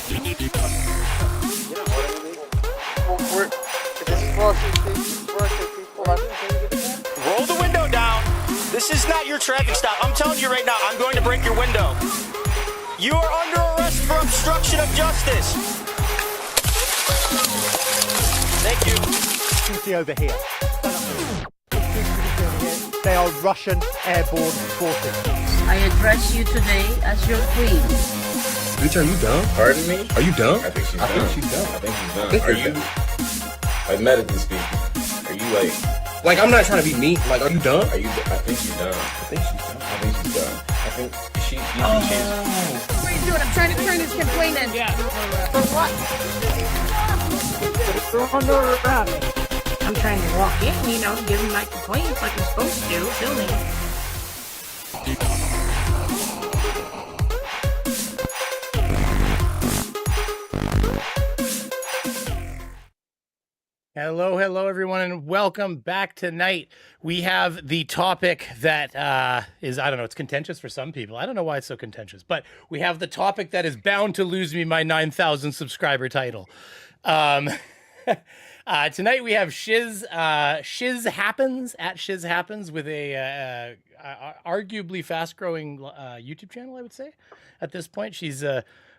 Roll the window down. This is not your traffic stop. I'm telling you right now, I'm going to break your window. You are under arrest for obstruction of justice. Thank you. Duty over here. They are Russian airborne forces. I address you today as your queen. Bitch, are you dumb? Pardon me? Are you dumb? I think she's dumb. I think she's dumb. I think she's dumb. Are you, like, medically speaking, are you like, I'm not trying to be mean. Like, are you dumb? I think she's dumb. I think she's dumb. I think she's dumb. I think she's. What are you doing? I'm trying to turn this complaint in. Yeah. For what? I'm trying to walk in, give him my complaints like I'm supposed to, filming. Hello, everyone, and welcome back tonight. We have the topic that is, I don't know, it's contentious for some people. I don't know why it's so contentious, but we have the topic that is bound to lose me my 9,000 subscriber title. Tonight we have Shiz Happens, at Shiz Happens, with a arguably fast-growing YouTube channel, I would say, at this point. She's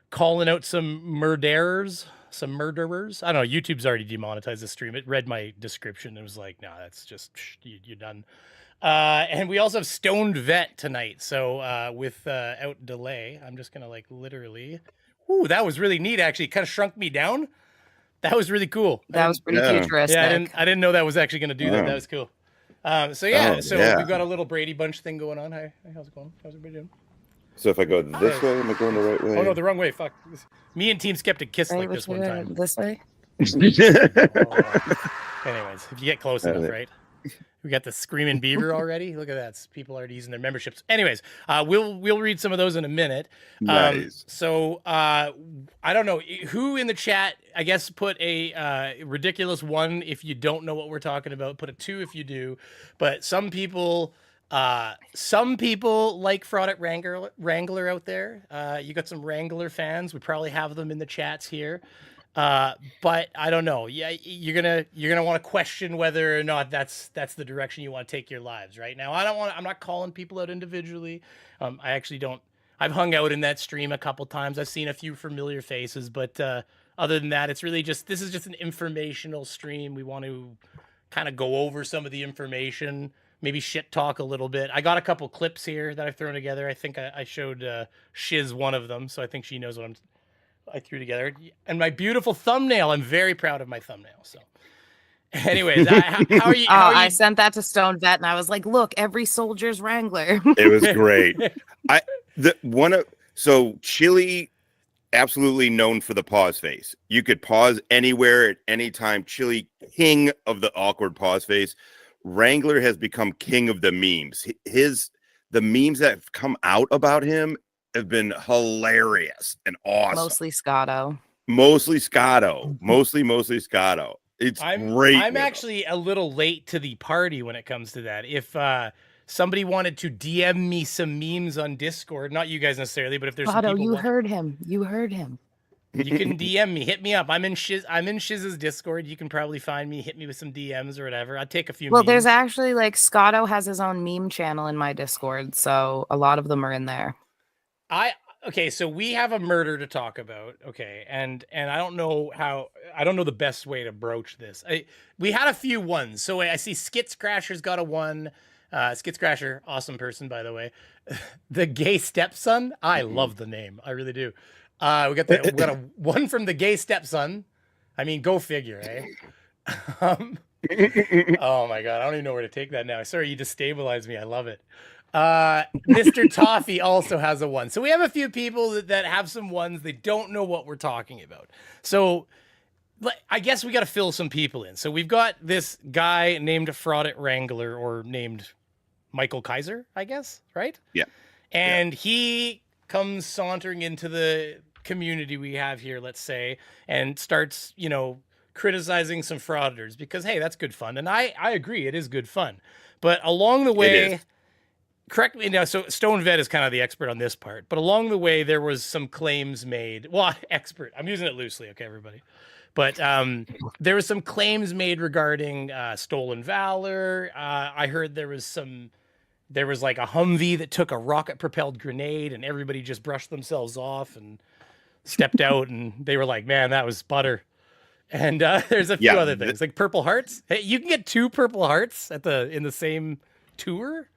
calling out some murderers. I don't know. YouTube's already demonetized the stream. It read my description and was like, no, that's just, you're done. And we also have Stoned Vet tonight. So without delay, I'm just going to literally, ooh, that was really neat. Actually, it kind of shrunk me down. That was really cool. That was pretty futuristic. Yeah, I didn't know that was actually going to do that. That was cool. We've got a little Brady Bunch thing going on. Hi, how's it going? How's everybody doing? So if I go this way, am I going the right way? Oh no, the wrong way. Fuck. Me and Team Skeptic kissed like this one time. This way? Anyways, if you get close enough, right? We got the screaming Beaver already. Look at that. People already using their memberships. Anyways, we'll read some of those in a minute. Nice. I don't know who in the chat, I guess, put a ridiculous 1 if you don't know what we're talking about. Put a 2 if you do. But some people like Frauditor Wrangler out there. You got some Wrangler fans. We probably have them in the chats here. But I don't know. Yeah, you're gonna want to question whether or not that's the direction you want to take your lives right now. I'm not calling people out individually. I actually don't. I've hung out in that stream a couple times. I've seen a few familiar faces, but other than that, it's really this is just an informational stream. We want to kind of go over some of the information. Maybe shit talk a little bit. I got a couple clips here that I've thrown together. I think I showed Shiz one of them, so I think she knows what I threw together. And my beautiful thumbnail. I'm very proud of my thumbnail. So, anyways, how are you? I sent that to Stone Vet, and I was like, "Look, every soldier's Wrangler." It was great. So Chili, absolutely known for the pause face. You could pause anywhere at any time. Chili, king of the awkward pause face. Wrangler has become king of the memes. The memes that have come out about him have been hilarious and awesome. Mostly Scotto. Mostly Scotto. It's great. I'm actually a little late to the party when it comes to that. If somebody wanted to DM me some memes on Discord, not you guys necessarily, but if there's some people heard him. You heard him. You can DM me, hit me up. I'm in Shiz's Discord. You can probably find me, hit me with some DMs or whatever. I'll take a few. Well, memes. there's actually Scotto has his own meme channel in my Discord, so a lot of them are in there. Okay, so we have a murder to talk about. Okay, and I don't know the best way to broach this. We had a few ones. So I see Skits Crasher's got a 1. Skits Crasher, awesome person, by the way. The Gay Stepson. I love the name. I really do. We got a 1 from the Gay Stepson. I mean, go figure, eh? Oh my god, I don't even know where to take that now. Sorry, you destabilized me. I love it. Mr. Toffee also has a 1. So we have a few people that have some 1s. They don't know what we're talking about. So I guess we got to fill some people in. So we've got this guy named Frauditor Wrangler, or named Michael Kaiser, I guess, right? Yeah. And he comes sauntering into the community we have here, let's say, and starts, criticizing some frauditors because, hey, that's good fun. And I agree, it is good fun. But along the way, correct me now. So Stone Vet is kind of the expert on this part, but along the way there was some claims made. Well, expert. I'm using it loosely, okay, everybody. But there was some claims made regarding stolen valor. I heard there was like a Humvee that took a rocket-propelled grenade, and everybody just brushed themselves off and stepped out, and they were like, "Man, that was butter." And there's a few other things, like Purple Hearts. Hey, you can get 2 Purple Hearts in the same tour.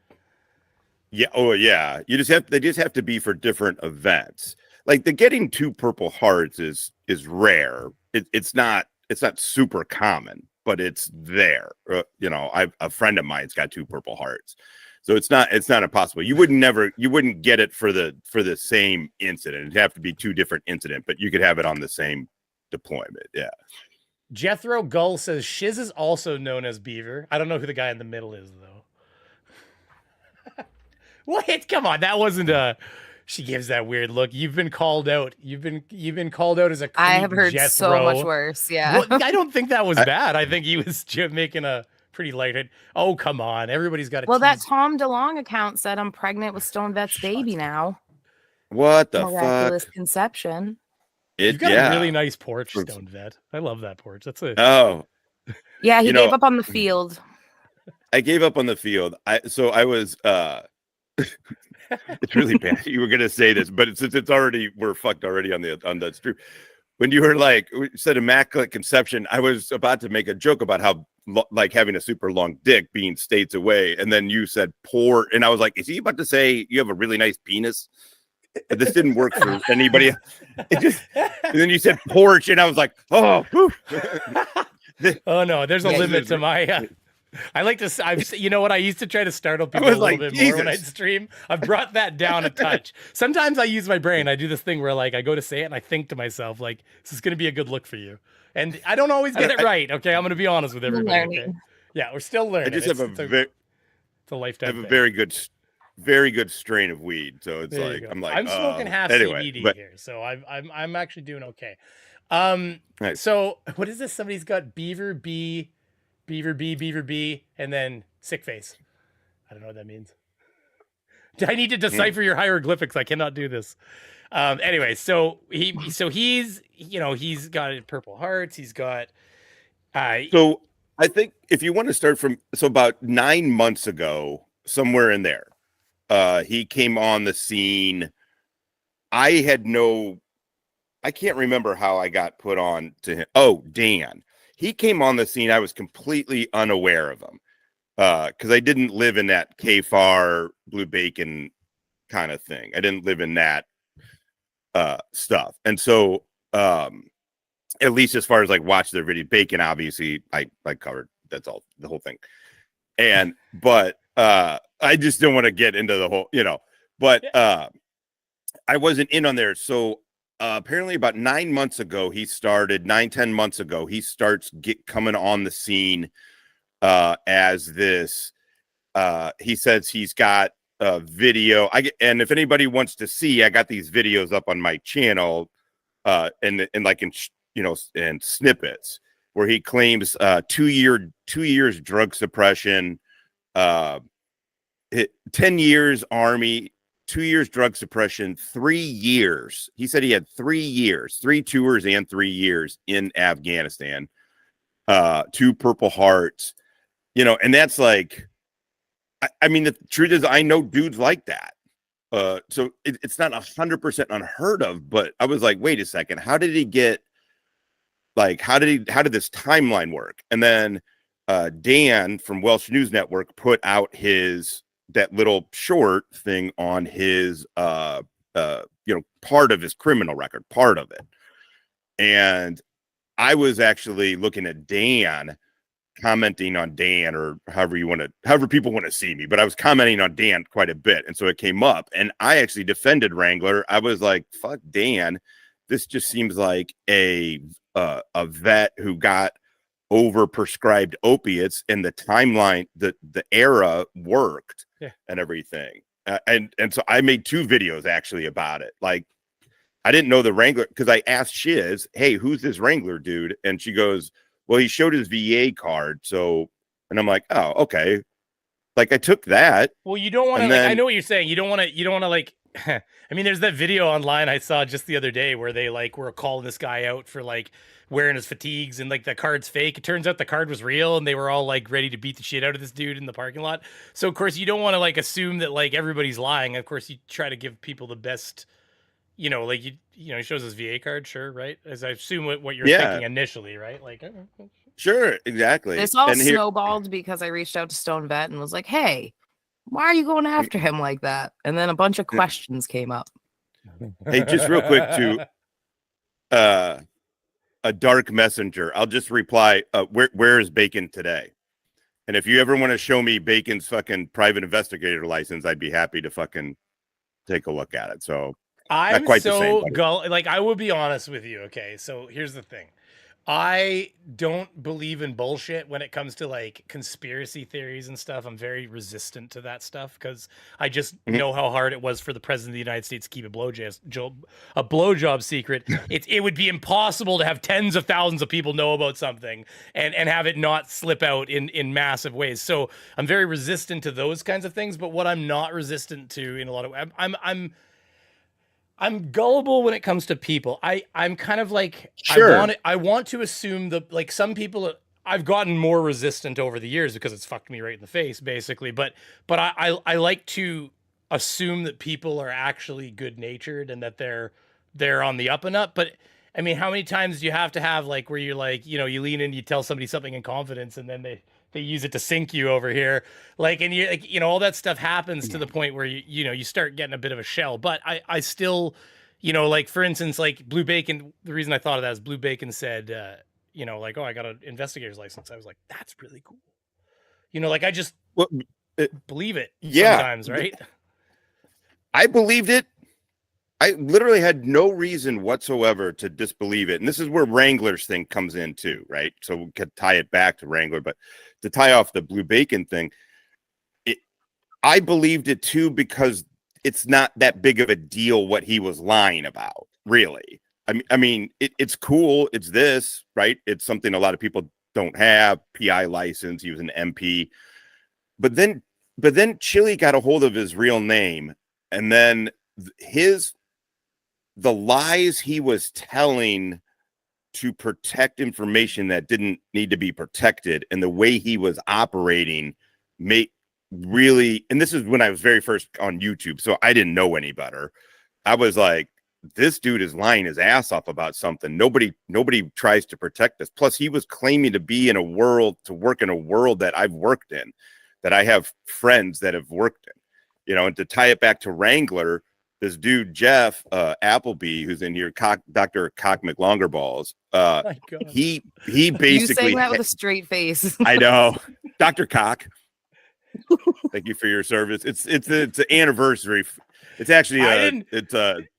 Yeah. Oh, yeah. They just have to be for different events. Like the getting 2 Purple Hearts is rare. It's not super common, but it's there. A friend of mine's got 2 Purple Hearts, so it's not impossible. You wouldn't get it for the same incident. It'd have to be 2 different incidents, but you could have it on the same deployment. Yeah. Jethro Gull says Shiz is also known as Beaver. I don't know who the guy in the middle is though. What? Come on, that wasn't a. She gives that weird look. You've been called out. You've been called out as a. I have heard Jethro. so much worse. Yeah. Well, I don't think that was bad. I think he was making a pretty light hit. Oh, come on, everybody's got. Well, that Tom DeLong account said I'm pregnant with Stone Vet's baby now. What the Miraculous fuck? conception. You've got a really nice porch, Stone Vet. I love that porch. That's a. Oh. Yeah, he gave up on the field. I gave up on the field. I was. It's really bad. You were gonna say this, but since we're fucked already on the stream. When you were said immaculate conception, I was about to make a joke about how like having a super long dick being states away, and then you said poor, and I was like, is he about to say you have a really nice penis? But this didn't work for anybody. And then you said porch, and I was like, oh, oh no, there's a limit to my. I like to. You know what? I used to try to startle people a little bit more when I stream. I've brought that down a touch. Sometimes I use my brain. I do this thing where I go to say it and I think to myself this is going to be a good look for you, and I don't always get it right. Okay, I'm going to be honest with everybody. Okay? Yeah, we're still learning. I just have it's a lifetime. I have a very good strain of weed, so it's I'm smoking half CBD here, so I'm actually doing okay. Nice. So what is this? Somebody's got Beaver B, and then sick face. I don't know what that means. I need to decipher your hieroglyphics. I cannot do this. Anyway, so he's got Purple Hearts. He's got. So I think if you want to start from about 9 months ago, somewhere in there, he came on the scene. I can't remember how I got put on to him. Oh, Dan. He came on the scene. I was completely unaware of him because I didn't live in that KFAR Blue Bacon kind of thing. I didn't live in that stuff. And so at least as far as watch their video, Bacon, obviously I covered. That's all, the whole thing. But I just don't want to get into the whole, but I wasn't in on there. So apparently about 9 months ago, 10 months ago, he starts coming on the scene as this. He says he's got a video. And if anybody wants to see, I got these videos up on my channel in snippets where he claims 2 years drug suppression, 10 years Army, 2 years drug suppression, 3 years. He said he had 3 years, 3 tours and 3 years in Afghanistan, 2 Purple Hearts, and that's I mean, the truth is I know dudes like that. So it's not 100% unheard of, but I was like, wait a second, how did he get, how did this timeline work? And then Dan from Welsh News Network put out that little short thing on his part of his criminal record, part of it. And I was actually looking at Dan, commenting on Dan, or however people want to see me, but I was commenting on Dan quite a bit. And so it came up and I actually defended Wrangler. I was like, fuck Dan. This just seems like a vet who got overprescribed opiates, and the timeline, the era worked, and everything. And so I made 2 videos actually about it. I didn't know the Wrangler, because I asked Shiz, hey, who's this Wrangler dude? And she goes, well, he showed his VA card. So, and I'm like, oh, okay. Like I took that. Well, you don't want to. And Like, I then- know what you're saying. You don't want to. You don't want to like. I mean, there's that video online I saw just the other day where they like were calling this guy out for like wearing his fatigues and like the card's fake. It turns out the card was real and they were all like ready to beat the shit out of this dude in the parking lot. So of course you don't want to like assume that like everybody's lying. Of course you try to give people the best. You know, like you know, he shows his VA card, sure, right? As I assume what you're Yeah. thinking initially, right? Like. Sure, exactly. This all And here- snowballed because I reached out to Stone Vet and was like, "Hey, why are you going after him like that?" And then a bunch of questions came up. Hey, just real quick to a dark messenger. I'll just reply, where is Bacon today? And if you ever want to show me Bacon's fucking private investigator license, I'd be happy to fucking take a look at it. So I'm quite the same, so buddy. like I will be honest with you, okay? So here's the thing. I don't believe in bullshit when it comes to like conspiracy theories and stuff. I'm very resistant to that stuff because I just know how hard it was for the president of the United States to keep a blowjob secret. It would be impossible to have tens of thousands of people know about something and have it not slip out in massive ways. So I'm very resistant to those kinds of things. But what I'm not resistant to in a lot of I'm gullible when it comes to people. I'm kind of like Sure. I want to assume that like some people I've gotten more resistant over the years because it's fucked me right in the face basically. But I like to assume that people are actually good natured and that they're on the up and up. But I mean, how many times do you have to have like where you're like, you know, you lean in, you tell somebody something in confidence, and then they use it to sink you over here, like, and you like, you know, all that stuff happens to the point where you know you start getting a bit of a shell. But I still, you know, like for instance, like Blue Bacon. The reason I thought of that is Blue Bacon said, you know, like, oh, I got an investigator's license. I was like, that's really cool. You know, like I just believe it. Yeah. Sometimes, right? I believed it. I literally had no reason whatsoever to disbelieve it. And this is where Wrangler's thing comes in too, right? So we could tie it back to Wrangler, but to tie off the Blue Bacon thing, I believed it too because it's not that big of a deal what he was lying about, really. I mean, it's cool. It's this, right? It's something a lot of people don't have. PI license. He was an MP. But then Chili got a hold of his real name, and then the lies he was telling to protect information that didn't need to be protected and the way he was operating really, and this is when I was very first on YouTube, so I didn't know any better. I was like, this dude is lying his ass off about something. Nobody tries to protect us. Plus he was claiming to work in a world that I've worked in, that I have friends that have worked in, you know. And to tie it back to Wrangler, this dude, Jeff Appleby, who's in here, Dr. Cock McLongerballs, he basically... You saying that with a straight face. I know. Dr. Cock. Thank you for your service. It's an anniversary. It's actually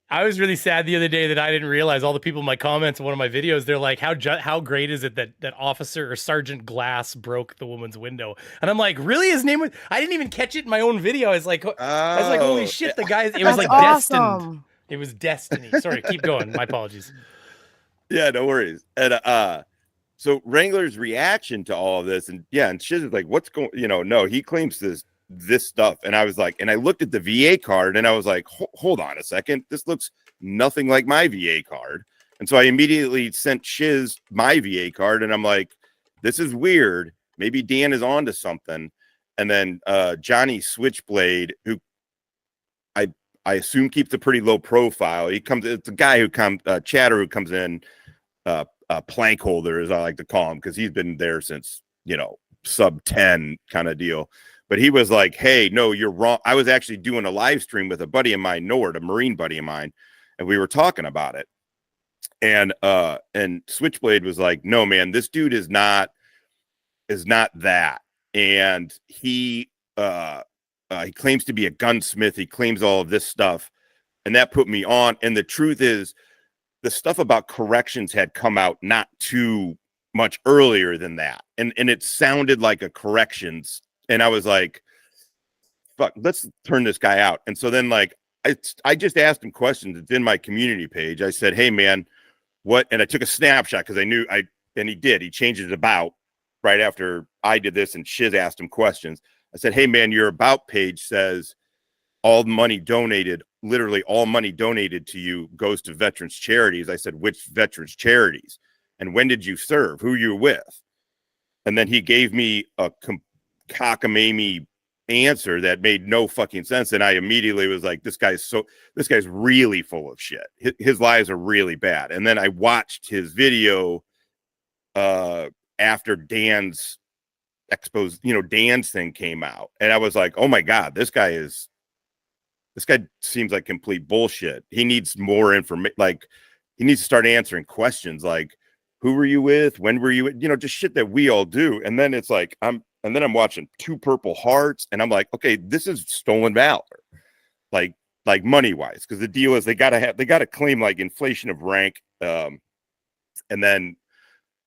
I was really sad the other day that I didn't realize all the people in my comments in one of my videos, they're like, how great is it that Officer or Sergeant Glass broke the woman's window? And I'm like, really? His name was, I didn't even catch it in my own video. I was like, holy shit, the guy, it was like awesome. destined. It was destiny. Sorry, keep going. My apologies. Yeah, no worries. And so Wrangler's reaction to all of this, and Shiz is like, what's going, no, he claims this stuff. And I was like, and I looked at the VA card and I was like, hold on a second, this looks nothing like my VA card. And so I immediately sent Shiz my VA card, and I'm like, this is weird, maybe Dan is on to something. And then Johnny Switchblade, who I assume keeps a pretty low profile, it's a guy who comes chatter who comes in, plank holder, as I like to call him, because he's been there since sub 10 kind of deal. But he was like, hey, no, you're wrong. I was actually doing a live stream with a buddy of mine, Nord, a Marine buddy of mine, and we were talking about it. And Switchblade was like, no, man, this dude is not that. And he claims to be a gunsmith. He claims all of this stuff. And that put me on. And the truth is, the stuff about corrections had come out not too much earlier than that. And it sounded like a corrections. And I was like, fuck, let's turn this guy out. And so then, like, I just asked him questions. It's in my community page. I said, hey, man, what? And I took a snapshot because I knew and he did. He changed it about right after I did this, and Shiz asked him questions. I said, hey man, your about page says all money donated, literally all money donated to you goes to veterans charities. I said, which veterans charities? And when did you serve? Who you with? And then he gave me a cockamamie answer that made no fucking sense. And I immediately was like, this guy's really full of shit. His lies are really bad. And then I watched his video after Dan's Dan's thing came out. And I was like, oh my God, this guy seems like complete bullshit. He needs more information. Like, he needs to start answering questions like, who were you with? When were you with? Just shit that we all do. And then it's like, I'm watching Two Purple Hearts, and I'm like, okay, this is stolen valor, like money wise, because the deal is they gotta claim like inflation of rank, and then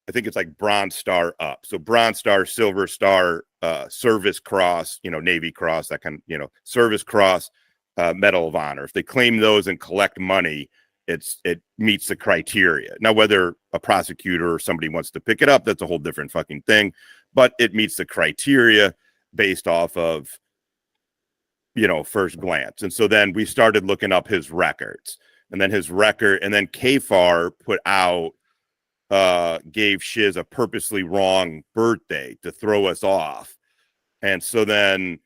I think it's like Bronze Star up. So Bronze Star, Silver Star, Service Cross, Navy Cross, that kind of, Service Cross, Medal of Honor. If they claim those and collect money, it meets the criteria. Now, whether a prosecutor or somebody wants to pick it up, that's a whole different fucking thing. But it meets the criteria based off of, first glance. And so then we started looking up his records, and then KFAR put out, gave Shiz a purposely wrong birthday to throw us off. And so then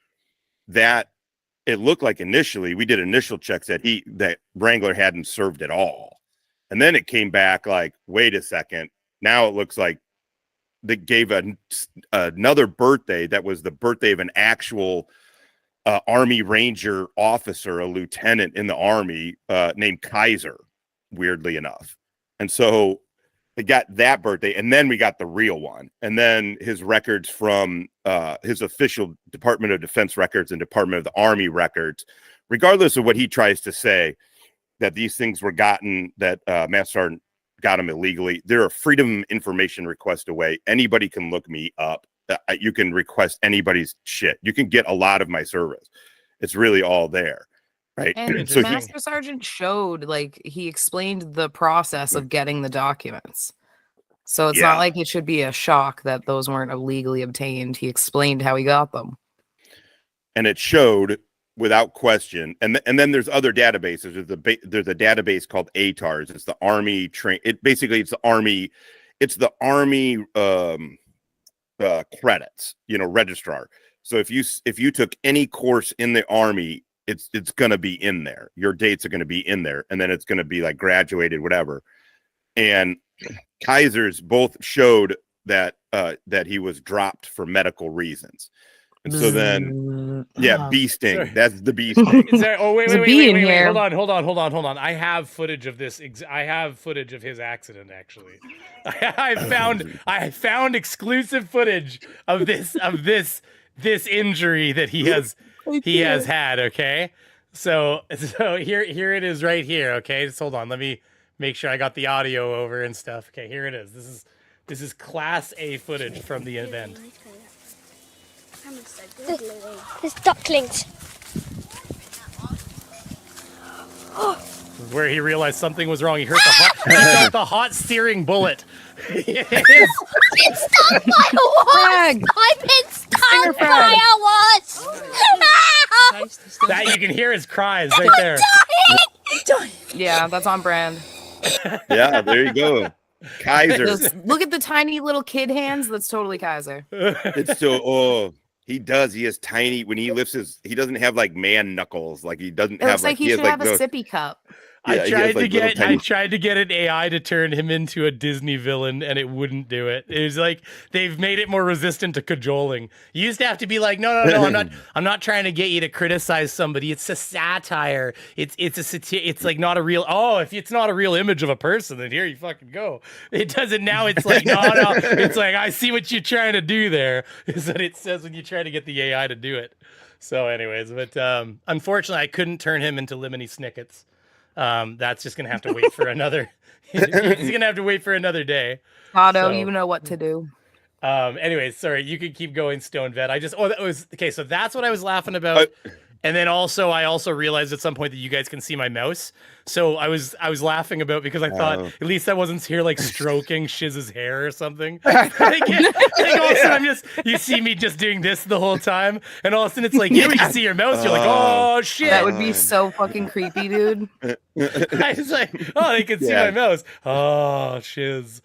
it looked like initially we did initial checks that Wrangler hadn't served at all. And then it came back like, wait a second. Now it looks like they gave another birthday that was the birthday of an actual Army Ranger officer, a lieutenant in the Army named Kaiser, weirdly enough. And so they got that birthday, and then we got the real one. And then his records from his official Department of Defense records and Department of the Army records, regardless of what he tries to say, that these things were gotten, that Master Sergeant got them illegally. They're a freedom of information request away. Anybody can look me up. You can request anybody's shit. You can get a lot of my service. It's really all there. Right. And So Master Sergeant showed, like, he explained the process of getting the documents. So it's not like it should be a shock that those weren't illegally obtained. He explained how he got them. And it showed without question. And then there's other databases. There's a database called ATARS. It's the Army it's the Army credits, registrar. So if you took any course in the Army, it's going to be in there. Your dates are going to be in there, and then it's going to be like graduated, whatever. And Kaiser's both showed that he was dropped for medical reasons. And so then, bee sting. Sorry. That's the bee sting. Is there? Oh, wait. Hold on. I have footage of this. I have footage of his accident. Actually, I found exclusive footage of this injury that he has had. Okay, so here it is right here. Okay, just hold on. Let me make sure I got the audio over and stuff. Okay, here it is. This is Class A footage from the event. There's ducklings. Where he realized something was wrong. He got the hot steering bullet. I've been stung by a wasp! I've been stung by a wasp! That you can hear his cries right there. Yeah, that's on brand. Yeah, there you go. Kaiser. Look at the tiny little kid hands. That's totally Kaiser. It's still, he does. He has tiny, when he lifts he doesn't have like man knuckles. Like he doesn't it have looks like he should have a sippy cup. Yeah, I tried to get an AI to turn him into a Disney villain, and it wouldn't do it. It was like they've made it more resistant to cajoling. You used to have to be like, no, I'm not trying to get you to criticize somebody. It's a satire. It's like not a real. Oh, if it's not a real image of a person, then here you fucking go. It doesn't now. It's like no. It's like I see what you're trying to do there. Is what it says when you try to get the AI to do it. So, anyways, but unfortunately, I couldn't turn him into Lemony Snicket's. That's just gonna have to wait for another. He's gonna have to wait for another day. Otto, you know what to do. Anyways, sorry, you can keep going, Stone Vet. That was okay. So that's what I was laughing about And then also, I also realized at some point that you guys can see my mouse. So I was laughing about because I thought at least I wasn't here like stroking Shiz's hair or something. Like, all of a sudden you see me just doing this the whole time, and all of a sudden it's like, here we can see your mouse. You're like, oh shit. That would be so fucking creepy, dude. I was like, oh, they can see my mouse. Oh, Shiz.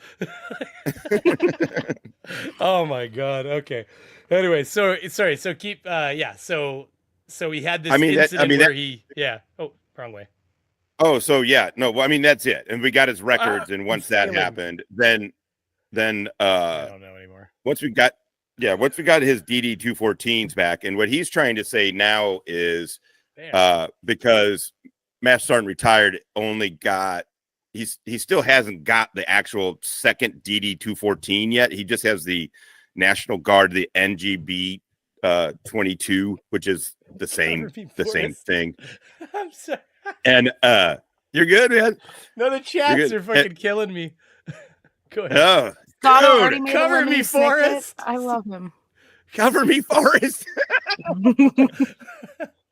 Oh my god. Okay. Anyway, so sorry. So keep. So he had this incident where he. Oh, wrong way. Oh, so yeah, no. Well, I mean, that's it, and we got his records, and once that happened, then I don't know anymore. Once we got his DD 214s back, and what he's trying to say now is, because Master Sergeant retired only got he still hasn't got the actual second DD 214 yet. He just has the National Guard, the NGB 22, which is the same thing. I'm sorry. And you're good, man. No, the chats are fucking killing me. Go ahead. Oh, Scott already made cover me, Forrest. I love him. Cover me, Forrest. All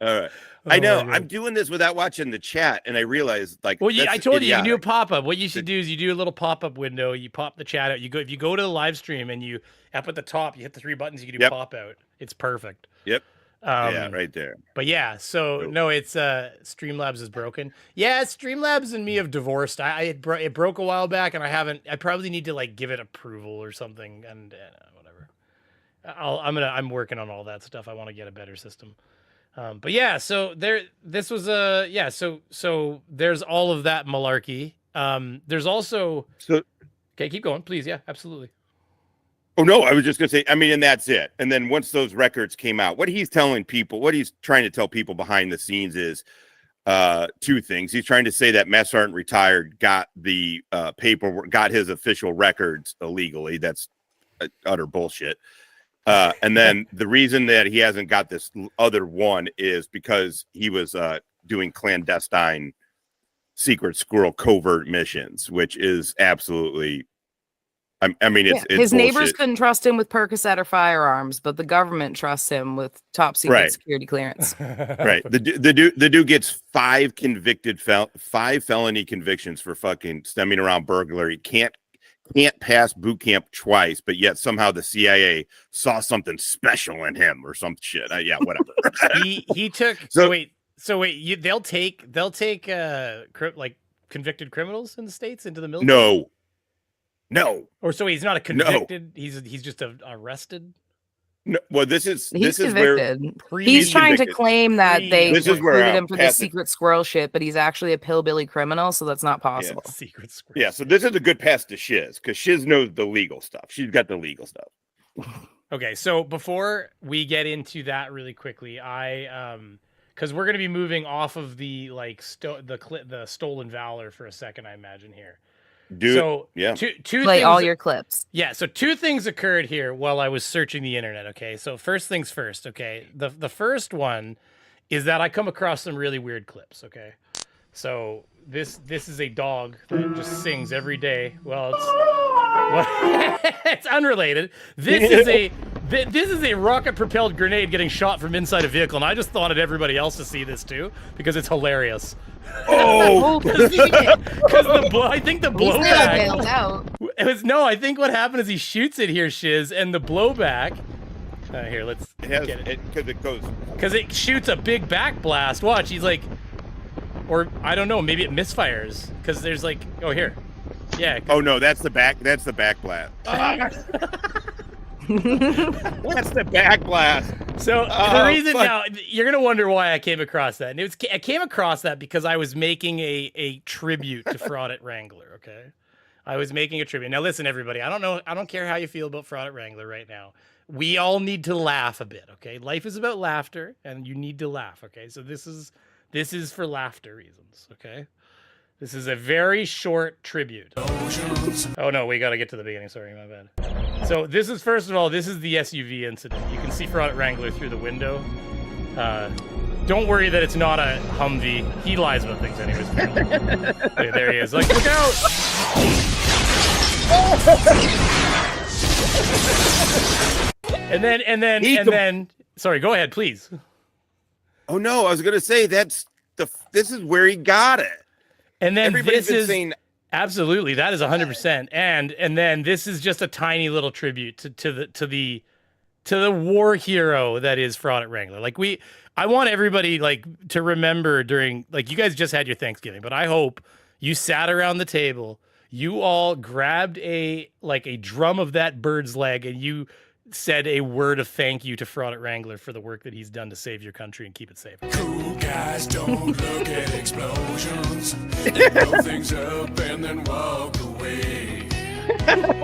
right. I know. I'm doing this without watching the chat, and I realized, like, well, I told you can do a pop-up. What you should do is you do a little pop-up window. You pop the chat out. If you go to the live stream and you up at the top, you hit the 3 buttons. You can do pop out. It's perfect. Yep. Yeah, right there. But yeah, so no, it's Streamlabs is broken. Yeah, Streamlabs and me have divorced. It broke a while back, and I probably need to like give it approval or something, and whatever. I'm working on all that stuff. I want to get a better system. But yeah, so this was so there's all of that malarkey. There's also okay, keep going, please. Yeah, absolutely. Oh no, I was just gonna say, I mean, and that's it. And then once those records came out, what he's trying to tell people behind the scenes is 2 things. He's trying to say that Master Sergeant retired got the paperwork, got his official records illegally. That's utter bullshit. And then the reason that he hasn't got this other one is because he was doing clandestine secret squirrel covert missions, which is absolutely, I mean, it's his neighbors bullshit. couldn't trust him with Percocet or firearms, but the government trusts him with top secret security clearance. Right. The dude gets 5 felony convictions for fucking stemming around burglary. Can't pass boot camp twice, but yet somehow the CIA saw something special in him or some shit. Yeah, whatever. he took. So wait. They'll take like convicted criminals in the States into the military. No. Or so he's not a convicted. No. He's just arrested. No. Well, this is convicted. He's trying to claim that they recruited him for the secret squirrel shit, but he's actually a pillbilly criminal, so that's not possible. Yeah, secret squirrel. Yeah, so this is a good pass to Shiz, because Shiz knows the legal stuff. She's got the legal stuff. Okay, so before we get into that really quickly, because we're going to be moving off of the like the stolen valor for a second, I imagine here. Two play all your clips. Yeah, so 2 things occurred here while I was searching the internet. Okay, so first things first. Okay, the first one is that I come across some really weird clips. Okay, so this is a dog that just sings every day. Well, it's unrelated. This is a rocket propelled grenade getting shot from inside a vehicle, and I just wanted everybody else to see this too because it's hilarious. Oh, because I think the blowback. I think what happened is he shoots it here, Shiz, and the blowback. Here, let's get it. Because it shoots a big back blast. Watch, he's like, or I don't know, maybe it misfires because there's like, oh here, yeah. Oh no, that's the back. That's the back blast. That's the back blast. So the reason now you're gonna wonder why I came across that, and I came across that because I was making a tribute to Frauditor Wrangler. Okay, I was making a tribute. Now listen, everybody. I don't care how you feel about Frauditor Wrangler right now. We all need to laugh a bit. Okay, life is about laughter, and you need to laugh. Okay, so this is for laughter reasons. Okay. This is a very short tribute. Oh no, we gotta get to the beginning. Sorry, my bad. So this is, first of all, this is the SUV incident. You can see Frauditor Wrangler through the window. Don't worry that it's not a Humvee. He lies about things anyways. Okay, there he is. Like, look out! and then. Sorry, go ahead, please. Oh no, I was gonna say this is where he got it. And then Everybody's this been is saying absolutely that is 100%. And then this is just a tiny little tribute to the war hero that is Fraud at Wrangler. Like I want everybody like to remember during like you guys just had your Thanksgiving, but I hope you sat around the table, you all grabbed a drum of that bird's leg and you said a word of thank you to Fraud at Wrangler for the work that he's done to save your country and keep it safe. Cool guys don't look at explosions. They blow things up and then walk away.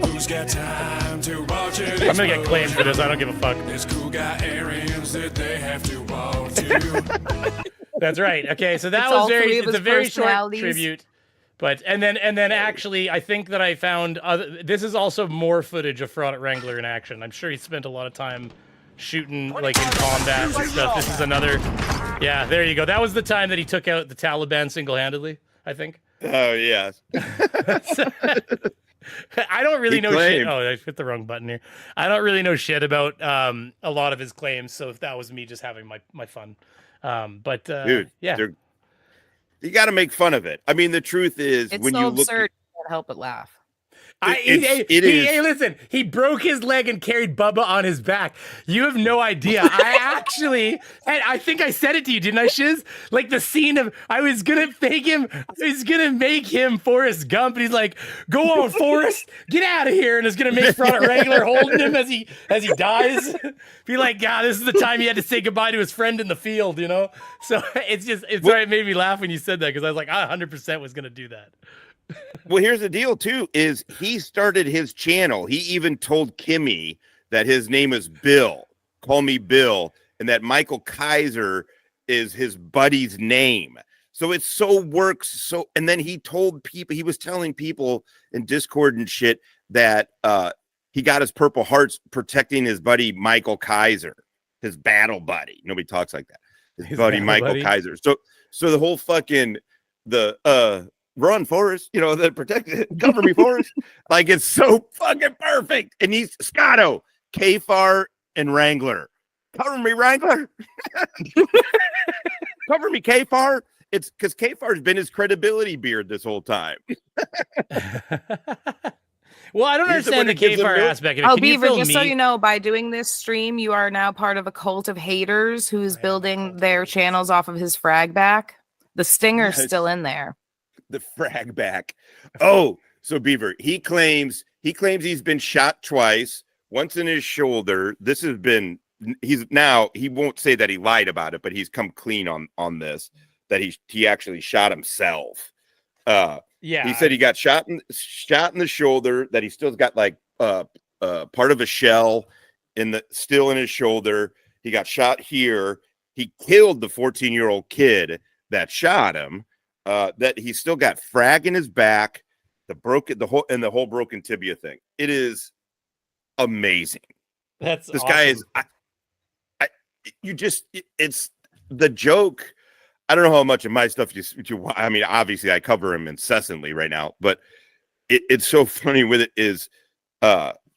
Who's got time to watch it? I'm gonna get claimed for this. I don't give a fuck. There's cool guy areas that they have to walk to. That's right. Okay, so that It's was all three of it's a his very short personalities. tribute. But and then actually I think that I found this is also more footage of Fraud at Wrangler in action. I'm sure he spent a lot of time shooting like in combat and stuff. This is another. Yeah, there you go. That was the time that he took out the Taliban single-handedly, I think. oh yes. I don't really He know shit. claimed. Oh, I hit the wrong button here. I don't really know shit about a lot of his claims, so if that was me just having my fun. But Dude, yeah. you got to make fun of it. I mean, the truth is, It's when so you absurd. look, You can't help but laugh. Hey, listen, he broke his leg and carried Bubba on his back. You have no idea. I think I said it to you, didn't I, Shiz? Like the scene of, I was going to make him Forrest Gump. And he's like, go on, Forrest, get out of here. And it's going to make Fraud at Wrangler holding him as he dies. Be like, God, this is the time he had to say goodbye to his friend in the field, you know? So it made me laugh when you said that because I was like, I 100% was going to do that. well, here's the deal too: is he started his channel. He even told Kimmy that his name is Bill. Call me Bill, and that Michael Kaiser is his buddy's name. So it so works. So, and then he told people, he was telling people in Discord and shit that he got his Purple Hearts protecting his buddy Michael Kaiser, his battle buddy. Nobody talks like that. His buddy Michael Kaiser. So the whole fucking run, Forrest, you know, the protect, cover me, Forrest. Like, it's so fucking perfect. And he's Scotto, Kfar, and Wrangler. Cover me, Wrangler. Cover me, Kfar. It's because Kfar's been his credibility beard this whole time. Well, I don't He's the one understand the that gives Kfar them aspect of it. Oh, Can you Beaver, fill just so me- you know, by doing this stream, you are now part of a cult of haters who's building their channels off of his frag back. The stinger's Yes. still in there. The frag back. Oh, so Beaver, he claims he's been shot twice, once in his shoulder. This has been, he won't say that he lied about it, but he's come clean on this, that he actually shot himself. Yeah, he said he got shot in the shoulder, that he still's got like part of a shell still in his shoulder. He got shot here. He killed the 14-year-old kid that shot him. That he's still got frag in his back, the whole broken tibia thing. It is amazing. This awesome. Guy is it's the joke. I don't know how much of my stuff I mean, obviously I cover him incessantly right now, but it's so funny with it is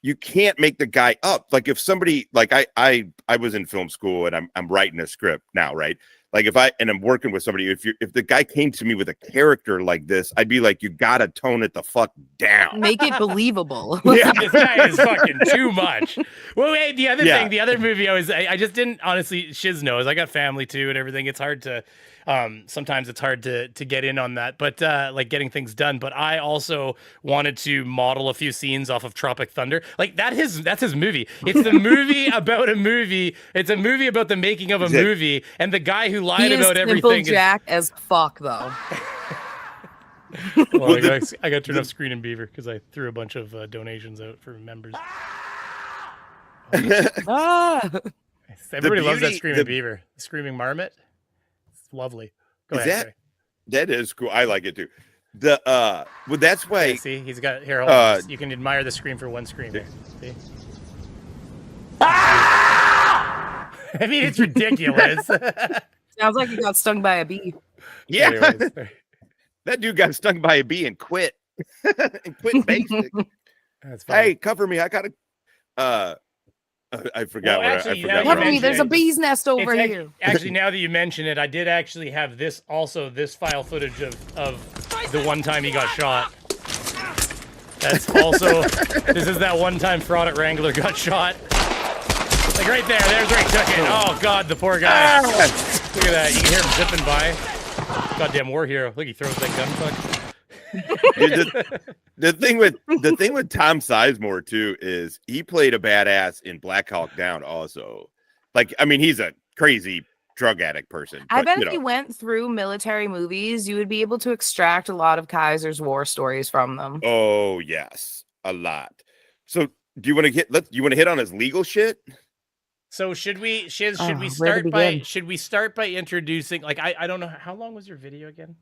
you can't make the guy up. Like if somebody, like I was in film school and I'm writing a script now, right? Like I'm working with somebody, if the guy came to me with a character like this, I'd be like, you gotta tone it the fuck down. Make it believable. Yeah. This guy is fucking too much. Well, wait, the other thing, the other movie I just didn't honestly, Shiz knows, I got family too and everything. It's hard to, sometimes it's hard to get in on that, but like getting things done. But I also wanted to model a few scenes off of Tropic Thunder. Like that's his movie. It's the movie about a movie. It's a movie about the making of a movie. And the guy who lied about everything. Jack as fuck though. Well, I got to turn off screen in Beaver because I threw a bunch of donations out for members. Everybody loves that screaming beaver, the screaming marmot. It's lovely. Go ahead. That is cool. I like it too. Well, that's why. Okay, see, he's got here. Hold on. You can admire the scream for one scream. Here. See? I mean, it's ridiculous. Sounds like he got stung by a bee. Yeah. Anyways, that dude got stung by a bee and quit. And quit basic. that's funny. Hey, cover me. I gotta I forgot Well, what actually, I now forgot you what I Henry, was there's a saying. bee's nest over It's here. Actually, now that you mention it, I did actually have this file footage of the one time he got shot. That's also, this is that one time Frauditor Wrangler got shot. Like right there, there's where he took it. Oh God, the poor guy. Look at that, you can hear him zipping by. Goddamn war hero. Look, he throws that gun fuck. Dude, the thing with Tom Sizemore too is he played a badass in Black Hawk Down also. Like, I mean, he's a crazy drug addict person. I but, bet you if know. you went through military movies, you would be able to extract a lot of Kaiser's war stories from them. Oh yes, a lot. So do you want to hit on his legal shit? So should we where to begin? start by introducing, like, I don't know, how long was your video again?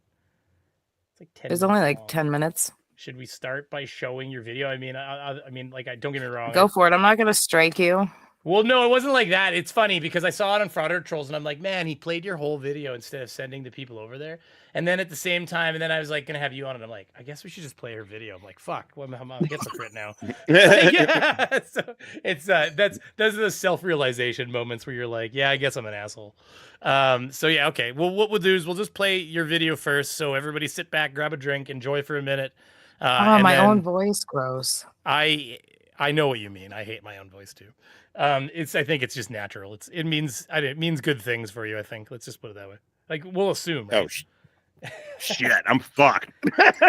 It's like 10 There's only minutes like long. 10 minutes. Should we start by showing your video? I mean, don't get me wrong. Go for it. I'm not going to strike you. Well, no, it wasn't like that. It's funny because I saw it on Frauditor Trolls and I'm like, man, he played your whole video instead of sending the people over there. And then at the same time, and then I was like, gonna have you on it. I'm like, I guess we should just play her video. I'm like, fuck, well, I'm a hypocrite now. Yeah, so it's that's the self-realization moments where you're like, yeah, I guess I'm an asshole. So yeah, okay. Well, what we'll do is we'll just play your video first. So everybody sit back, grab a drink, enjoy for a minute. My own voice, gross. I know what you mean. I hate my own voice too. I think it's just natural. It means good things for you. I think. Let's just put it that way. Like we'll assume. Right? Oh shit! I'm fucked.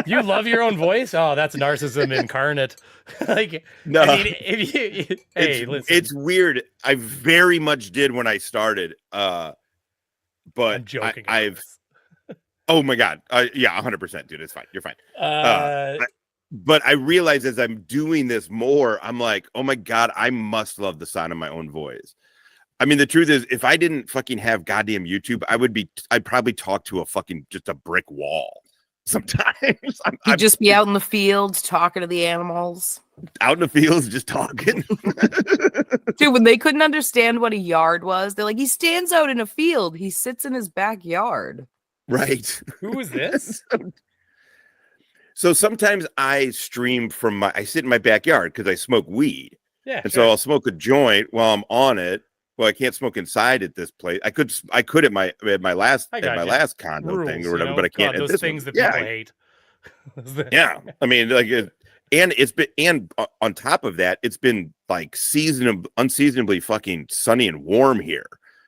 You love your own voice? Oh, that's narcissism incarnate. Like no, I mean, listen. It's weird. I very much did when I started. But I'm joking. I've. Oh my god. Yeah, 100%, dude. It's fine. You're fine. But I realize as I'm doing this more, I'm like, oh my God, I must love the sound of my own voice. I mean, the truth is, if I didn't fucking have goddamn YouTube, I'd probably talk to just a brick wall sometimes. You'd just be out in the fields talking to the animals. Out in the fields, just talking. Dude, when they couldn't understand what a yard was, they're like, he stands out in a field. He sits in his backyard. Right. Who is this? So sometimes I stream I sit in my backyard because I smoke weed. Yeah. And so I'll smoke a joint while I'm on it. Well, I can't smoke inside at this place. I could at my last condo Rules, thing or whatever, but I can't. God, at those this things one. that people hate. Yeah. I mean, like, and on top of that, it's been like unseasonably fucking sunny and warm here.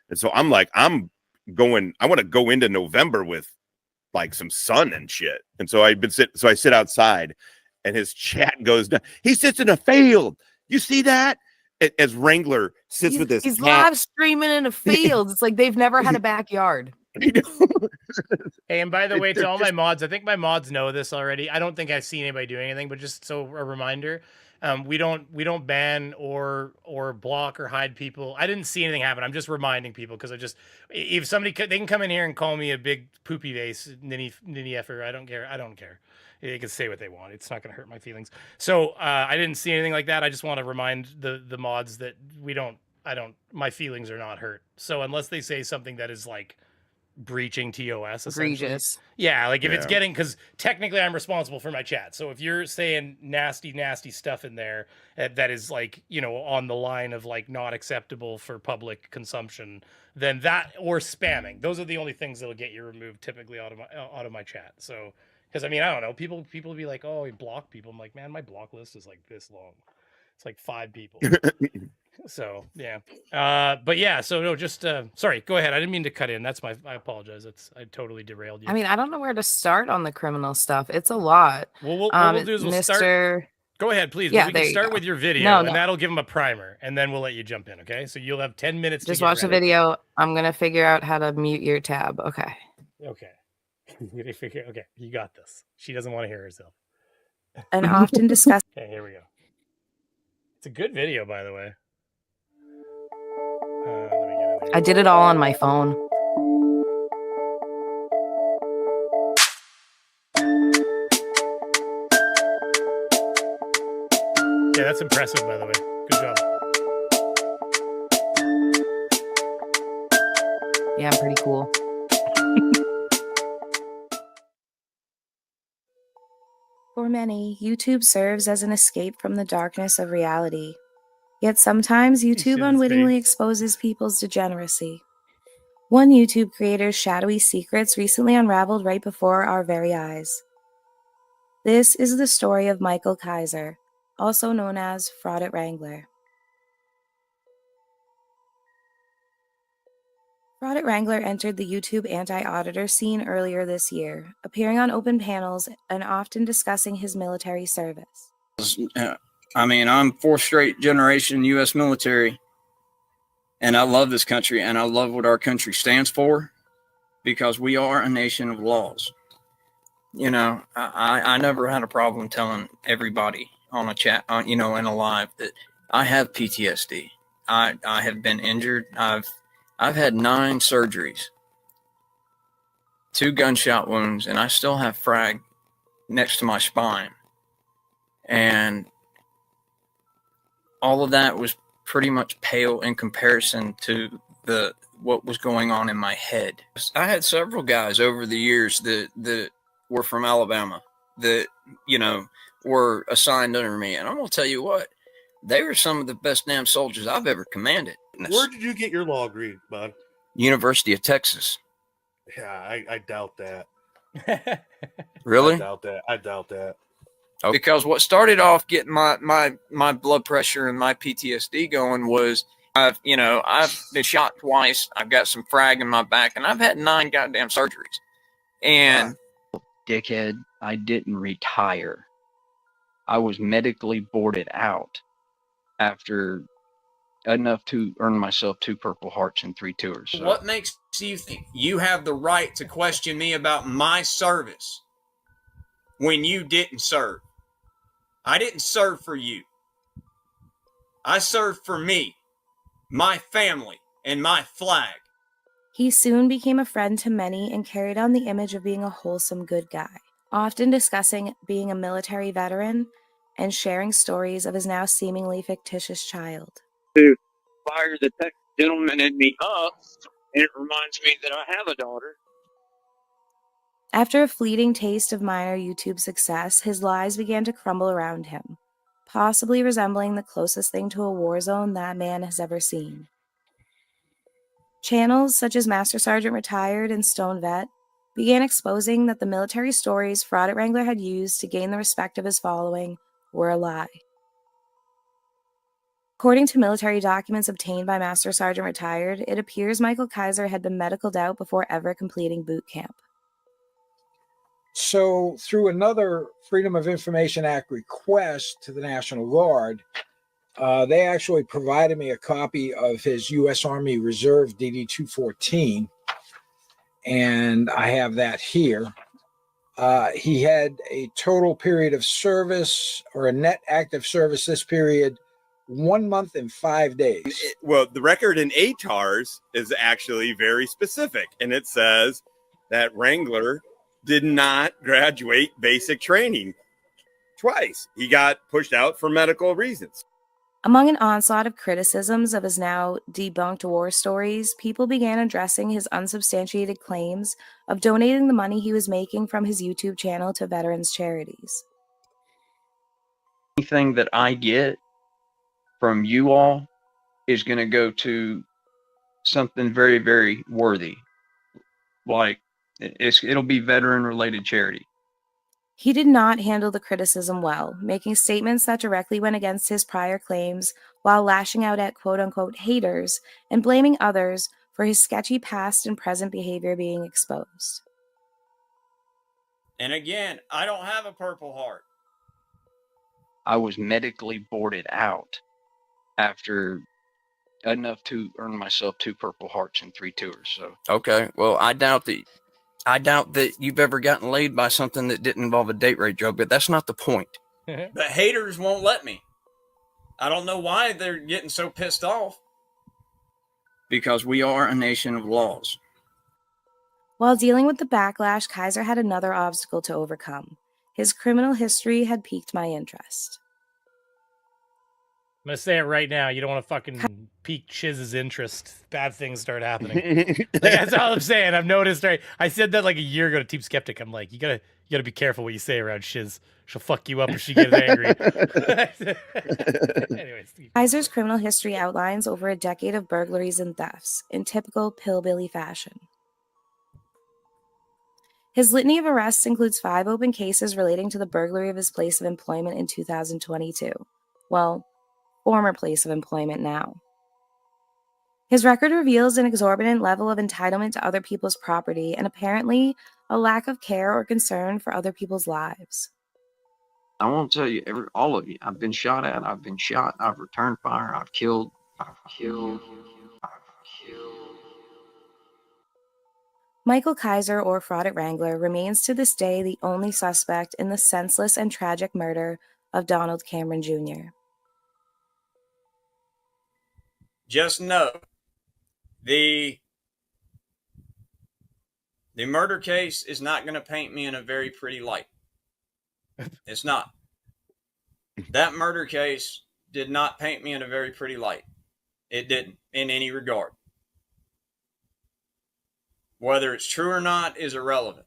And so I'm like, I want to go into November with like some sun and shit. And so I sit outside and his chat goes down. He sits in a field. You see that? As Wrangler sits with this he's cat. live streaming in a field. It's like they've never had a backyard. Hey, and by the way, to all my mods, I think my mods know this already. I don't think I've seen anybody do anything, but just so a reminder, we don't ban or block or hide people. I didn't see anything happen. I'm just reminding people because if somebody they can come in here and call me a big poopy face ninny effer. I don't care. They can say what they want. It's not going to hurt my feelings. So I didn't see anything like that. I just want to remind the mods that my feelings are not hurt. So unless they say something that is like breaching TOS, egregious. Yeah, like if it's getting, because technically I'm responsible for my chat. So if you're saying nasty stuff in there that is like, on the line of like not acceptable for public consumption, then that, or spamming, those are the only things that'll get you removed typically out of my chat. So, because I mean, I don't know, people be like, oh, you block people. I'm like, man, my block list is like this long. It's like 5 people. So yeah, but yeah, so no, just sorry, go ahead. I didn't mean to cut in. I apologize. I totally derailed you. I mean, I don't know where to start on the criminal stuff. It's a lot. Well, what we'll do is we'll start. Go ahead, please. Yeah, we can start with your video, and that'll give them a primer, and then we'll let you jump in. Okay, so you'll have 10 minutes. Just watch the video. I'm gonna figure out how to mute your tab. Okay. Okay. Okay, you got this. She doesn't want to hear herself. And often discuss. Okay, here we go. It's a good video, by the way. I did it all on my phone. Yeah, that's impressive, by the way. Good job. Yeah, I'm pretty cool. For many, YouTube serves as an escape from the darkness of reality. Yet sometimes YouTube unwittingly exposes people's degeneracy. One YouTube creator's shadowy secrets recently unraveled right before our very eyes. This is the story of Michael Kaiser, also known as Frauditor Wrangler. Frauditor Wrangler entered the YouTube anti-auditor scene earlier this year, appearing on open panels and often discussing his military service. I mean, I'm fourth straight generation U.S. military, and I love this country, and I love what our country stands for, because we are a nation of laws. You know, I never had a problem telling everybody on a chat, in a live, that I have PTSD. I have been injured. I've had 9 surgeries, 2 gunshot wounds, and I still have frag next to my spine. And all of that was pretty much pale in comparison to what was going on in my head. I had several guys over the years that were from Alabama that, were assigned under me. And I'm going to tell you what, they were some of the best damn soldiers I've ever commanded. Where did you get your law degree, bud? University of Texas. Yeah, I doubt that. Really? I doubt that. Because what started off getting my blood pressure and my PTSD going was I've been shot twice. I've got some frag in my back, and I've had 9 goddamn surgeries. And dickhead, I didn't retire. I was medically boarded out after enough to earn myself 2 Purple Hearts and 3 tours. So. What makes you think you have the right to question me about my service when you didn't serve? I didn't serve for you. I served for me, my family, and my flag. He soon became a friend to many and carried on the image of being a wholesome good guy, often discussing being a military veteran and sharing stories of his now seemingly fictitious child. To fire the Texas gentleman in me up, and it reminds me that I have a daughter. After a fleeting taste of minor YouTube success, his lives began to crumble around him, possibly resembling the closest thing to a war zone that man has ever seen. Channels such as Master Sergeant Retired and Stone Vet began exposing that the military stories Frauditor Wrangler had used to gain the respect of his following were a lie. According to military documents obtained by Master Sergeant Retired, it appears Michael Kaiser had been medicaled out before ever completing boot camp. So through another Freedom of Information Act request to the National Guard, they actually provided me a copy of his U.S. Army Reserve DD-214, and I have that here. He had a total period of service, or a net active service this period, 1 month and 5 days. Well, the record in ATARS is actually very specific, and it says that Wrangler did not graduate basic training twice. He got pushed out for medical reasons. Among an onslaught of criticisms of his now debunked war stories, people began addressing his unsubstantiated claims of donating the money he was making from his YouTube channel to veterans charities. Anything that I get from you all is going to go to something very, very worthy. Like, it'll be veteran-related charity. He did not handle the criticism well, making statements that directly went against his prior claims while lashing out at quote-unquote haters and blaming others for his sketchy past and present behavior being exposed. And again, I don't have a Purple Heart. I was medically boarded out after enough to earn myself 2 Purple Hearts and 3 tours. So okay, well, I doubt that you've ever gotten laid by something that didn't involve a date rape joke, but that's not the point. But haters won't let me. I don't know why they're getting so pissed off. Because we are a nation of laws. While dealing with the backlash, Kaiser had another obstacle to overcome. His criminal history had piqued my interest. I'm going to say it right now. You don't want to fucking pique Chiz's interest. Bad things start happening. That's all I'm saying. I've noticed, right? I said that like a year ago to Team Skeptic. I'm like, you got You got to be careful what you say around Shiz. She'll fuck you up if she gets angry. Anyways. Kaiser's criminal history outlines over a decade of burglaries and thefts in typical pillbilly fashion. His litany of arrests includes 5 open cases relating to the burglary of his place of employment in 2022. Well, former place of employment now. His record reveals an exorbitant level of entitlement to other people's property and apparently a lack of care or concern for other people's lives. I won't tell you, all of you. I've been shot at. I've been shot. I've returned fire. I've killed. Michael Kaiser, or Frauditor Wrangler, remains to this day the only suspect in the senseless and tragic murder of Donald Cameron Jr. Just know the murder case is not going to paint me in a very pretty light. It's not. That murder case did not paint me in a very pretty light. It didn't, in any regard. Whether it's true or not is irrelevant.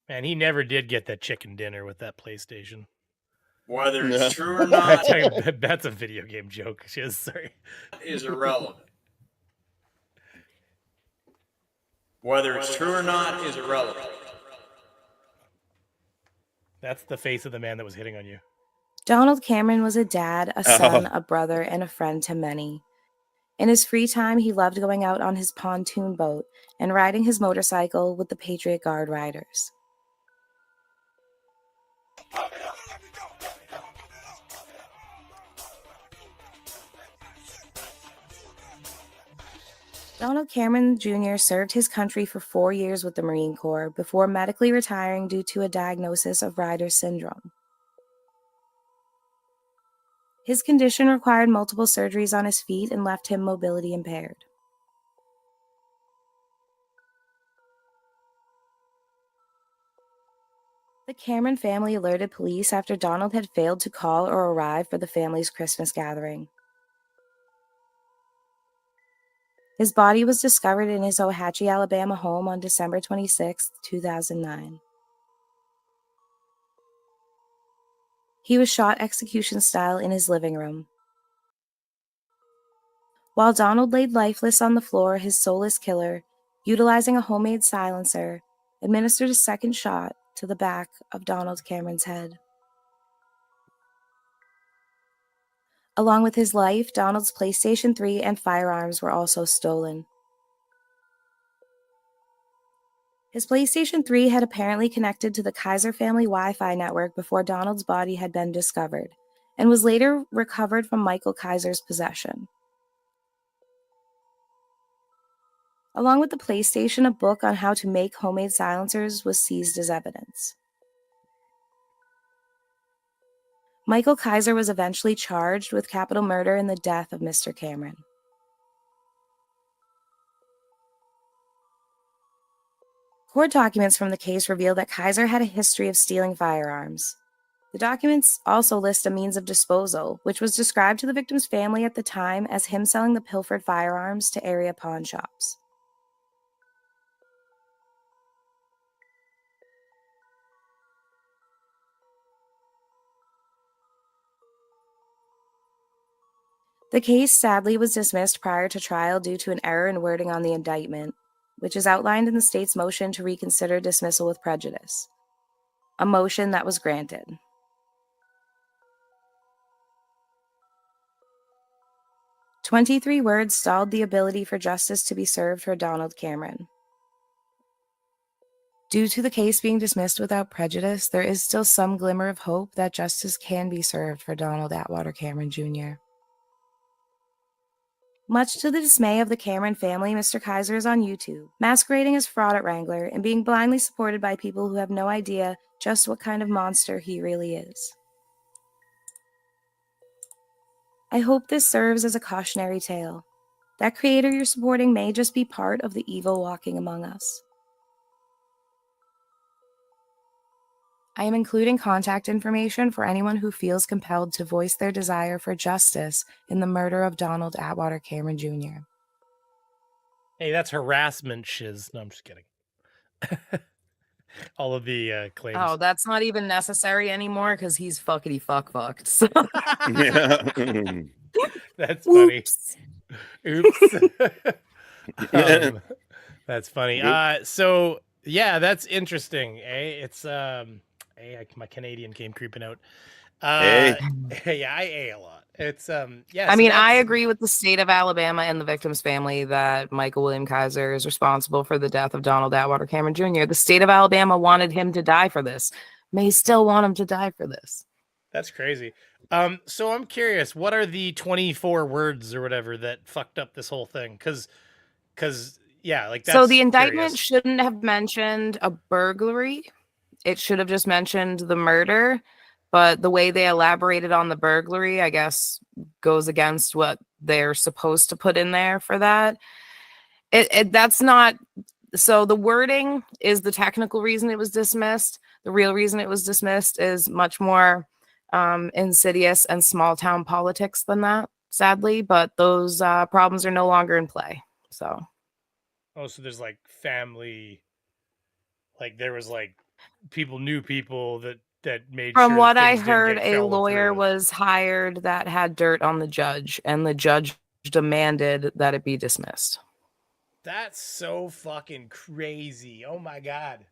Man, he never did get that chicken dinner with that PlayStation. Whether it's true or not, that's a video game joke. Sorry, is irrelevant. Whether it's true or not is irrelevant. That's the face of the man that was hitting on you. Donald Cameron was a dad, a son, a brother, and a friend to many. In his free time, he loved going out on his pontoon boat and riding his motorcycle with the Patriot Guard riders. Donald Cameron Jr. served his country for 4 years with the Marine Corps before medically retiring due to a diagnosis of Rider's syndrome. His condition required multiple surgeries on his feet and left him mobility impaired. The Cameron family alerted police after Donald had failed to call or arrive for the family's Christmas gathering. His body was discovered in his Ohatchee, Alabama home on December 26, 2009. He was shot execution style in his living room. While Donald laid lifeless on the floor, his soulless killer, utilizing a homemade silencer, administered a second shot to the back of Donald Cameron's head. Along with his life, Donald's PlayStation 3 and firearms were also stolen. His PlayStation 3 had apparently connected to the Kaiser family Wi-Fi network before Donald's body had been discovered, and was later recovered from Michael Kaiser's possession. Along with the PlayStation, a book on how to make homemade silencers was seized as evidence. Michael Kaiser was eventually charged with capital murder in the death of Mr. Cameron. Court documents from the case reveal that Kaiser had a history of stealing firearms. The documents also list a means of disposal, which was described to the victim's family at the time as him selling the pilfered firearms to area pawn shops. The case sadly was dismissed prior to trial due to an error in wording on the indictment, which is outlined in the state's motion to reconsider dismissal with prejudice, a motion that was granted. "23 words stalled the ability for justice to be served for Donald Cameron. Due to the case being dismissed without prejudice, there is still some glimmer of hope that justice can be served for Donald Atwater Cameron Jr. Much to the dismay of the Cameron family, Mr. Kaiser is on YouTube, masquerading as Frauditor Wrangler and being blindly supported by people who have no idea just what kind of monster he really is. I hope this serves as a cautionary tale. That creator you're supporting may just be part of the evil walking among us. I am including contact information for anyone who feels compelled to voice their desire for justice in the murder of Donald Atwater Cameron Jr. Hey, that's harassment, shiz. No, I'm just kidding. all of the claims. Oh, that's not even necessary anymore because he's fuckity fucked. So. That's funny. Oops. That's funny. So yeah, that's interesting. It's my Canadian came creeping out. Yeah, I a lot. It's yeah. I So mean, I agree with the state of Alabama and the victim's family that Michael William Kaiser is responsible for the death of Donald Atwater Cameron Jr. The state of Alabama wanted him to die for this. May still want him to die for this. That's crazy. So I'm curious, what are the 24 words or whatever that fucked up this whole thing? Because yeah, like that's so the indictment curious. shouldn't have mentioned a burglary. It should have just mentioned the murder. But the way they elaborated on the burglary, I guess, goes against what they're supposed to put in there for that. That's not. So the wording is the technical reason it was dismissed. The real reason it was dismissed is much more insidious and small town politics than that, sadly. But those problems are no longer in play. So. Oh, so there's like family, like there was like people knew people that made From sure what I things didn't heard, get a followed lawyer through. was hired that had dirt on the judge, and the judge demanded that it be dismissed. That's so fucking crazy. Oh my god,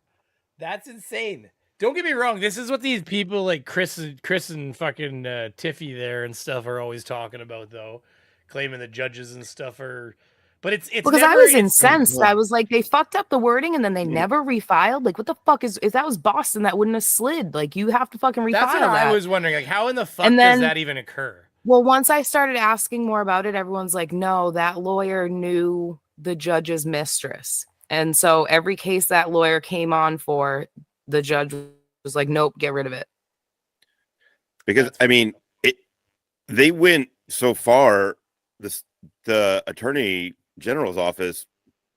that's insane. Don't get me wrong. This is what these people like Chris and fucking Tiffy there and stuff are always talking about, though, claiming the judges and stuff are. But it's Because never, I was incensed. I was like, they fucked up the wording and then they Mm. never refiled. Like, what the fuck is if that was Boston, that wouldn't have slid. Like, you have to fucking refile That's what that. I was wondering. Like, how in the fuck And does then- that even occur? Well, once I started asking more about it, everyone's like, no, that lawyer knew the judge's mistress. And so every case that lawyer came on for, the judge was like, nope, get rid of it. Because I mean, they went so far. The attorney general's office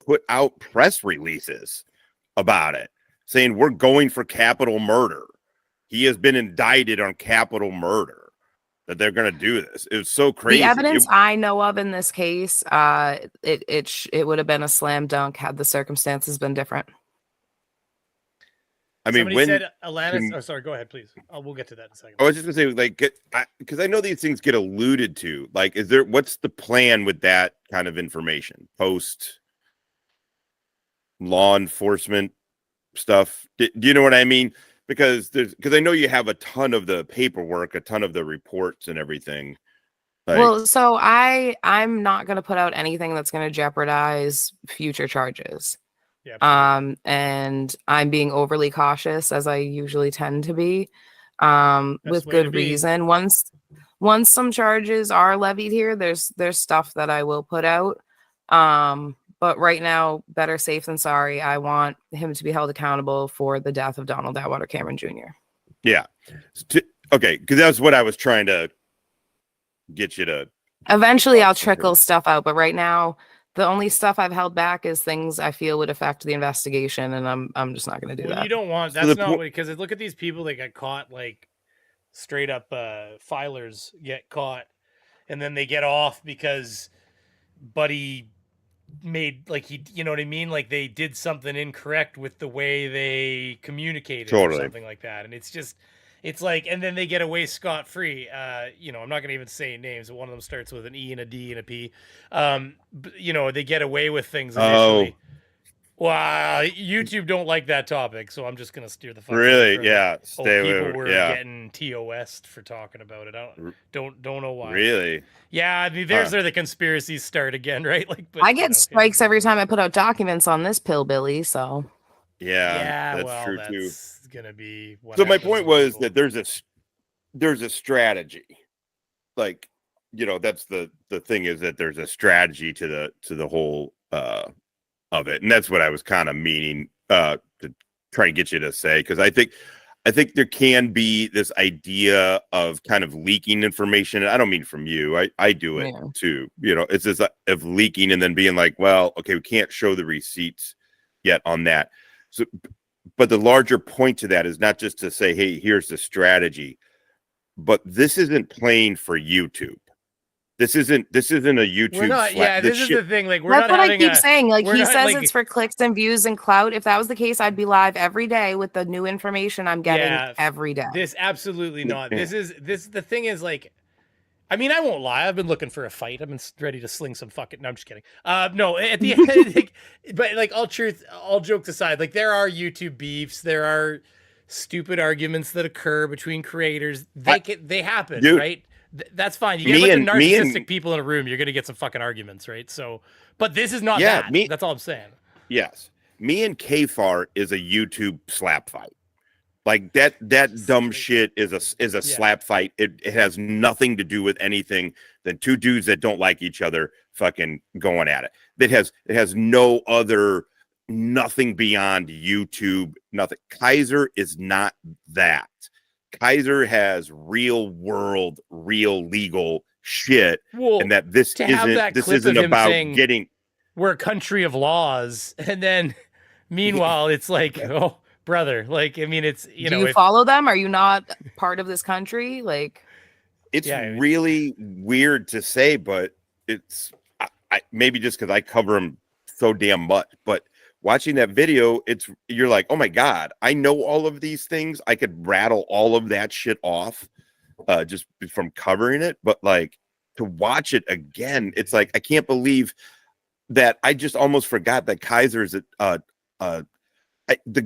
put out press releases about it, saying we're going for capital murder. He has been indicted on capital murder. That they're going to do this. It was so crazy. The evidence I know of in this case, it would have been a slam dunk had the circumstances been different. I mean, Somebody when said Alanis. Oh, sorry. Go ahead, please. We'll get to that in a second. I was just gonna say, like, because I know these things get alluded to. Like, what's the plan with that kind of information post law enforcement stuff? Do you know what I mean? Because I know you have a ton of the paperwork, a ton of the reports and everything. Like, Well, so I'm not going to put out anything that's going to jeopardize future charges. And I'm being overly cautious, as I usually tend to be, with way to good be. reason. Once some charges are levied here, there's stuff that I will put out. But right now, better safe than sorry. I want him to be held accountable for the death of Donald Atwater Cameron Jr. yeah. Okay, because that's what I was trying to get you to. Eventually, I'll trickle stuff out, but right now, the only stuff I've held back is things I feel would affect the investigation, and I'm just not going to do that. You don't want So that's the not because look at these people that got caught, like straight up filers get caught, and then they get off because Buddy made like you know what I mean, like they did something incorrect with the way they communicated or Totally. something like that, and it's like, and then they get away scot-free. I'm not gonna even say names, but one of them starts with an E and a D and a P. They get away with things initially. Well, YouTube don't like that topic, so I'm just gonna steer the fuck away Really? from Yeah. it. Stay away. People were Yeah. getting TOS for talking about it. I don't know why. Really? Yeah, I mean, there's where the conspiracies start again, right? Like, but, I get strikes every time I put out documents on this pillbilly, so. Yeah, that's well, true that's gonna be. What So my happens point when was that there's a strategy. Like, that's the thing is that there's a strategy to the whole of it, and that's what I was kind of meaning to try and get you to say, because I think there can be this idea of kind of leaking information. I don't mean from you. I do it too. It's this of leaking and then being like, well, okay, we can't show the receipts yet on that. So, but the larger point to that is not just to say, hey, here's the strategy, but this isn't playing for YouTube. This isn't a YouTube. We're not. Yeah, this is the thing. Like we're That's not what I having keep a- saying. Like we're he not, says like- it's for clicks and views and clout. If that was the case, I'd be live every day with the new information I'm getting every day. This absolutely not. This the thing is like, I mean, I won't lie. I've been looking for a fight. I've been ready to sling some fucking. No, I'm just kidding. No, at the end, like, but like all jokes aside, like there are YouTube beefs. There are stupid arguments that occur between creators. They happen, Dude, right? That's fine. You get a bunch of narcissistic people in a room, you're gonna get some fucking arguments, right? So, but this is not that. That's all I'm saying. Yes, me and Kfar is a YouTube slap fight. Like that dumb shit is a slap fight. It has nothing to do with anything than two dudes that don't like each other fucking going at it. It has no other, nothing beyond YouTube. Nothing. Kaiser is not that. Kaiser has real world, real legal shit, and that this isn't about getting. We're a country of laws, and then meanwhile it's like, oh brother, like I mean, it's you know. Do you follow them? Are you not part of this country? Like, it's really weird to say, but it's I maybe just because I cover them so damn much, but. Watching that video, you're like, oh my God, I know all of these things. I could rattle all of that shit off just from covering it. But like to watch it again, it's like, I can't believe that I just almost forgot that Kaiser is the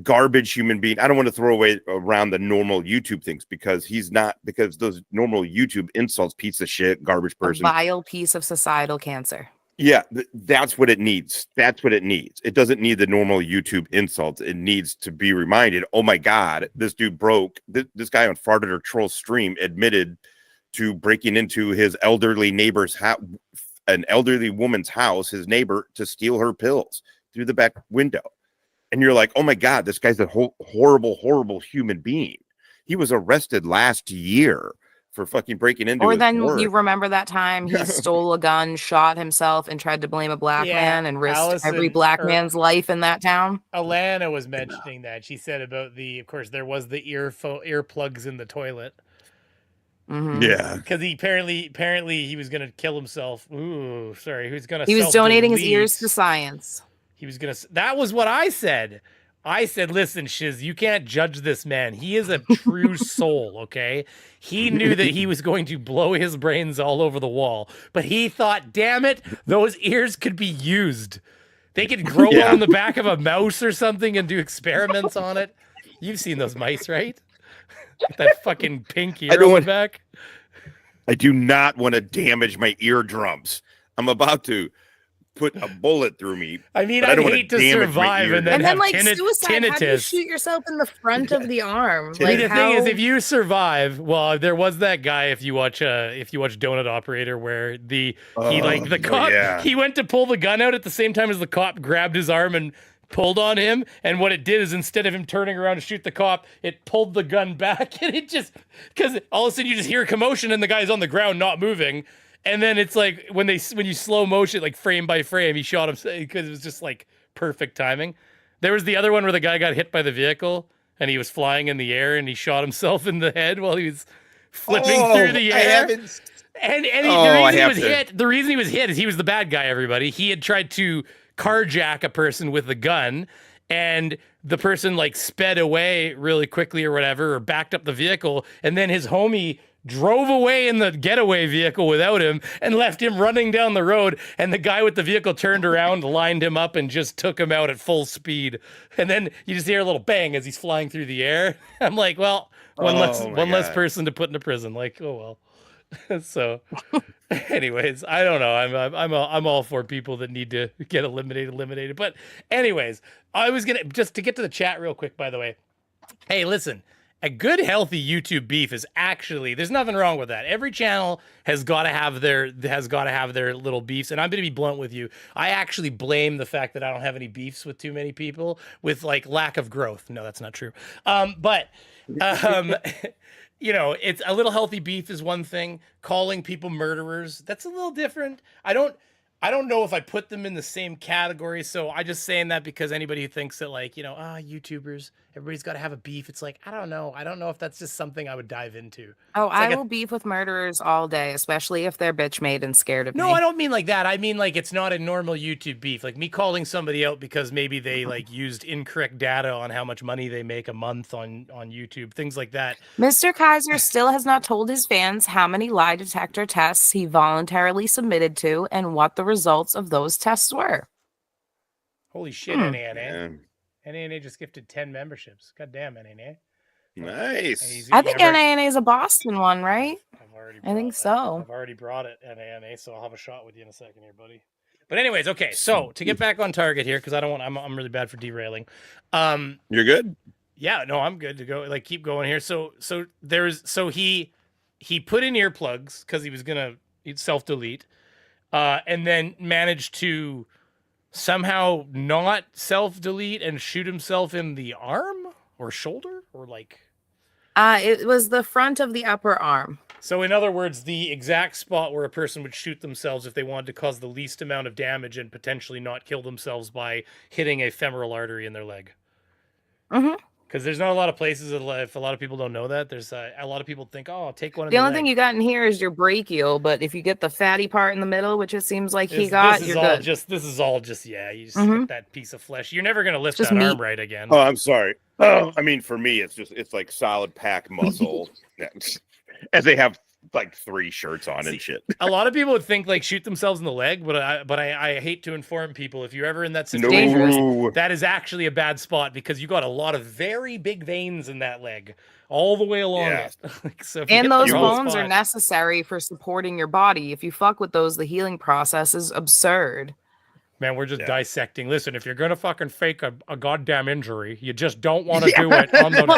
garbage human being. I don't want to throw away around the normal YouTube things because he's not, because those normal YouTube insults, piece of shit, garbage person. A vile piece of societal cancer. Yeah, that's what it needs. That's what it needs. It doesn't need the normal YouTube insults. It needs to be reminded, oh my God, this dude broke. This guy on Frauditor Troll stream admitted to breaking into his elderly neighbor's house, an elderly woman's house, his neighbor, to steal her pills through the back window. And you're like, oh my God, this guy's a horrible, horrible human being. He was arrested last year for fucking breaking into or his then work. you remember that time he stole a gun, shot himself, and tried to blame a black man and risked every black man's life in that town. Alana was mentioning that. She said about of course, there was the earplugs in the toilet. Yeah, because he apparently he was gonna kill himself. Ooh, sorry, he was donating his ears to science. He was gonna. That was what I said. I said, listen, Shiz, you can't judge this man. He is a true soul, okay? He knew that he was going to blow his brains all over the wall, but he thought, damn it, those ears could be used. They could grow on the back of a mouse or something and do experiments on it. You've seen those mice, right? With that fucking pink ear on the back. I do not want to damage my eardrums. I'm about to put a bullet through me. I mean, I'd hate to survive and then have like suicide. How do you tinnitus. shoot yourself in the front of the arm? Like, the thing is, if you survive, well, there was that guy. If you watch Donut Operator, where the cop he went to pull the gun out at the same time as the cop grabbed his arm and pulled on him, and what it did is instead of him turning around to shoot the cop, it pulled the gun back, and it just because all of a sudden you just hear a commotion and the guy's on the ground not moving. And then it's like when you slow motion, like frame by frame, he shot him because it was just like perfect timing. There was the other one where the guy got hit by the vehicle and he was flying in the air and he shot himself in the head while he was flipping through the air. The reason he was hit is he was the bad guy, everybody. He had tried to carjack a person with a gun, and the person like sped away really quickly or whatever, or backed up the vehicle, and then his homie drove away in the getaway vehicle without him and left him running down the road, and the guy with the vehicle turned around, lined him up, and just took him out at full speed. And then you just hear a little bang as he's flying through the air. I'm like, well, one less person to put into prison. Like, oh well. So anyways, I don't know. I'm all for people that need to get eliminated. But anyways, I was gonna just to get to the chat real quick, by the way. Hey, listen. A good, healthy YouTube beef is actually, there's nothing wrong with that. Every channel has got to have their little beefs. And I'm going to be blunt with you. I actually blame the fact that I don't have any beefs with too many people with like lack of growth. No, that's not true. But you know, it's a little healthy beef is one thing. Calling people murderers, that's a little different. I don't know if I put them in the same category. So I just saying that because anybody who thinks that like, you know, YouTubers, everybody's got to have a beef. It's like, I don't know if that's just something I would dive into. Oh, It's like I will beef with murderers all day, especially if they're bitch made and scared of me. No, I don't mean like that. I mean like it's not a normal YouTube beef. Like me calling somebody out because maybe they like used incorrect data on how much money they make a month on YouTube, things like that. Mr. Kaiser still has not told his fans how many lie detector tests he voluntarily submitted to and what the results of those tests were. Holy shit, NANA. NANA just gifted 10 memberships. God damn, NANA. Nice. I think NANA is a Boston one, right? I think so. I've already brought it, NANA, so I'll have a shot with you in a second here, buddy. But anyways, okay, so to get back on target here, because I'm really bad for derailing. You're good? Yeah, no, I'm good to go. Like, keep going here. So he put in earplugs because he was gonna self-delete, and then managed to somehow not self-delete and shoot himself in the arm or shoulder or like. It was the front of the upper arm. So in other words, the exact spot where a person would shoot themselves if they wanted to cause the least amount of damage and potentially not kill themselves by hitting a femoral artery in their leg. Mm-hmm. Because there's not a lot of places that, if a lot of people don't know that, there's a lot of people think, oh, I'll take one. The only thing you got in here is your brachial, but if you get the fatty part in the middle, which it seems like he got, you're good. This is all just you just Mhm. hit that piece of flesh. You're never gonna lift Just that meat. arm right again. Oh, I'm sorry. Oh, I mean, for me, it's like solid pack muscle, as they have like 3 shirts on and shit. A lot of people would think like shoot themselves in the leg, but I hate to inform people, if you're ever in that situation, No. that is actually a bad spot because you got a lot of very big veins in that leg all the way along it. Like, so if you hit And the those wrong bones are spot- necessary for supporting your body. If you fuck with those, the healing process is absurd. Man, we're just dissecting. Listen, if you're gonna fucking fake a goddamn injury, you just don't want to do it on the. Well,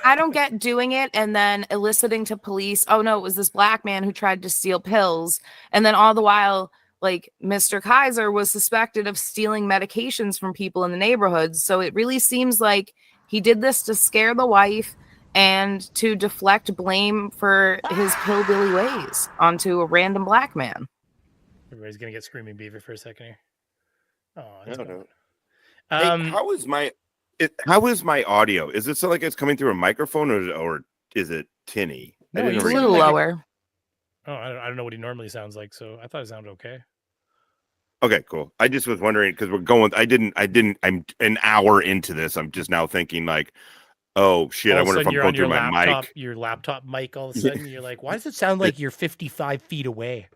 I don't get doing it and then eliciting to police. Oh no, it was this black man who tried to steal pills, and then all the while, like Mr. Kaiser was suspected of stealing medications from people in the neighborhoods. So it really seems like he did this to scare the wife and to deflect blame for his hillbilly ways onto a random black man. Everybody's gonna get screaming Beaver for a second here. Oh, it's No, gone. Hey, how is my audio? Is it so like it's coming through a microphone or is it tinny? I No, didn't he's A read little it. lower. Oh, I don't know what he normally sounds like, so I thought it sounded okay. Okay, cool. I just was wondering because I'm an hour into this. I'm just now thinking like, oh shit, All I of a wonder if sudden I'm you're going on your through my laptop, mic. your laptop mic. All of a sudden, you're like, why does it sound like you're 55 feet away?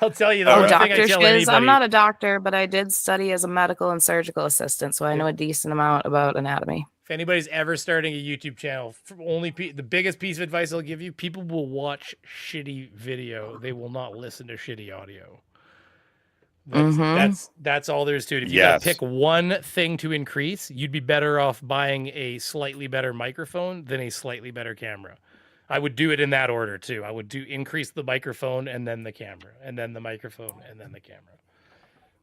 I'll tell you that. Oh, one thing I Dr. tell Shiz, anybody. I'm not a doctor, but I did study as a medical and surgical assistant, so I know a decent amount about anatomy. If anybody's ever starting a YouTube channel, the biggest piece of advice I'll give you: people will watch shitty video. They will not listen to shitty audio. That's all there is to it. If you gotta pick one thing to increase, you'd be better off buying a slightly better microphone than a slightly better camera. I would do it in that order too. I would increase the microphone and then the camera, and then the microphone and then the camera.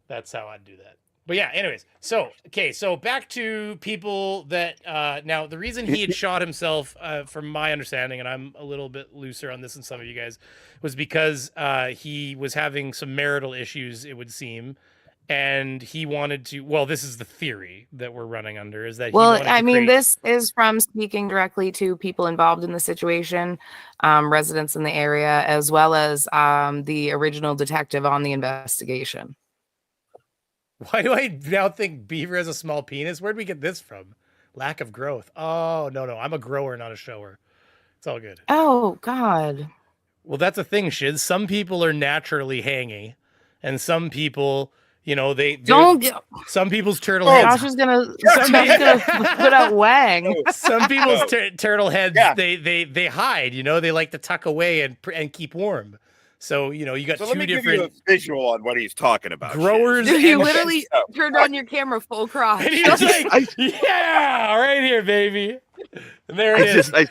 That's how I'd do that. But yeah, anyways, so back to people that now the reason he had shot himself, from my understanding, and I'm a little bit looser on this than some of you guys, was because he was having some marital issues, it would seem, and he wanted to. Well, this is the theory that we're running under, is that. Well, he I mean, this is from speaking directly to people involved in the situation, residents in the area, as well as the original detective on the investigation. Why do I now think Beaver has a small penis? Where'd we get this from? Lack of growth. Oh, no. I'm a grower, not a shower. It's all good. Oh, God. Well, that's a thing, Shiz. Some people are naturally hangy, and some people, some people's turtle heads. Josh is gonna put out Wang. Some people's turtle heads, they hide, they like to tuck away and keep warm. So, you got So two let me give different you a visual on what he's talking about. growers. You and- literally turned on your camera full crotch. And he was like, yeah, right here, baby. And there it is. I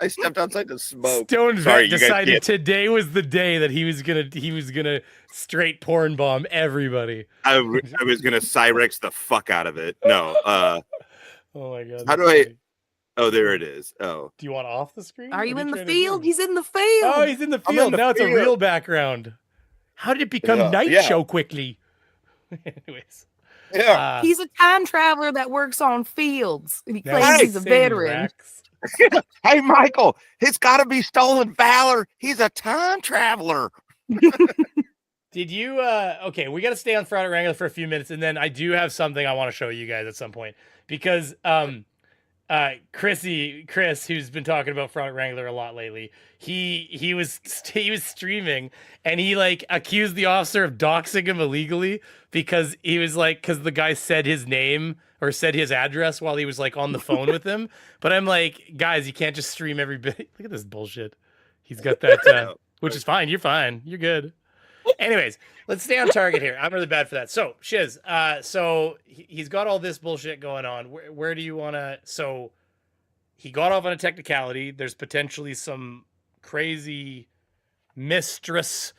stepped outside to smoke. Stone Sorry, Vet you guys decided can't- today was the day that he was gonna straight porn bomb everybody. I was gonna Cyrex the fuck out of it. No. Oh my god. How do I? Oh, there it is. Oh. Do you want off the screen? Are What you in the trying to field? do? He's in the field. Oh, he's in the I'm in field. the Now it's a field. real background. How did it become night yeah. show quickly? Anyways. Yeah. He's a time traveler that works on fields. He Now claims Hey, he's a veteran. Hey, Michael, it's got to be stolen valor. He's a time traveler. Did you okay, we got to stay on Frauditor Wrangler for a few minutes, and then I do have something I want to show you guys at some point, because Chris, who's been talking about Frauditor Wrangler a lot lately, he was streaming, and he like accused the officer of doxing him illegally because he was like, because the guy said his name or said his address while he was like on the phone with him. But I'm like, guys, you can't just stream every bit. Look at this bullshit. He's got that, which is fine. You're fine. You're good. Anyways, let's stay on target here. I'm really bad for that. So, Shiz, so he's got all this bullshit going on. Where do you want to... So, he got off on a technicality. There's potentially some crazy mistress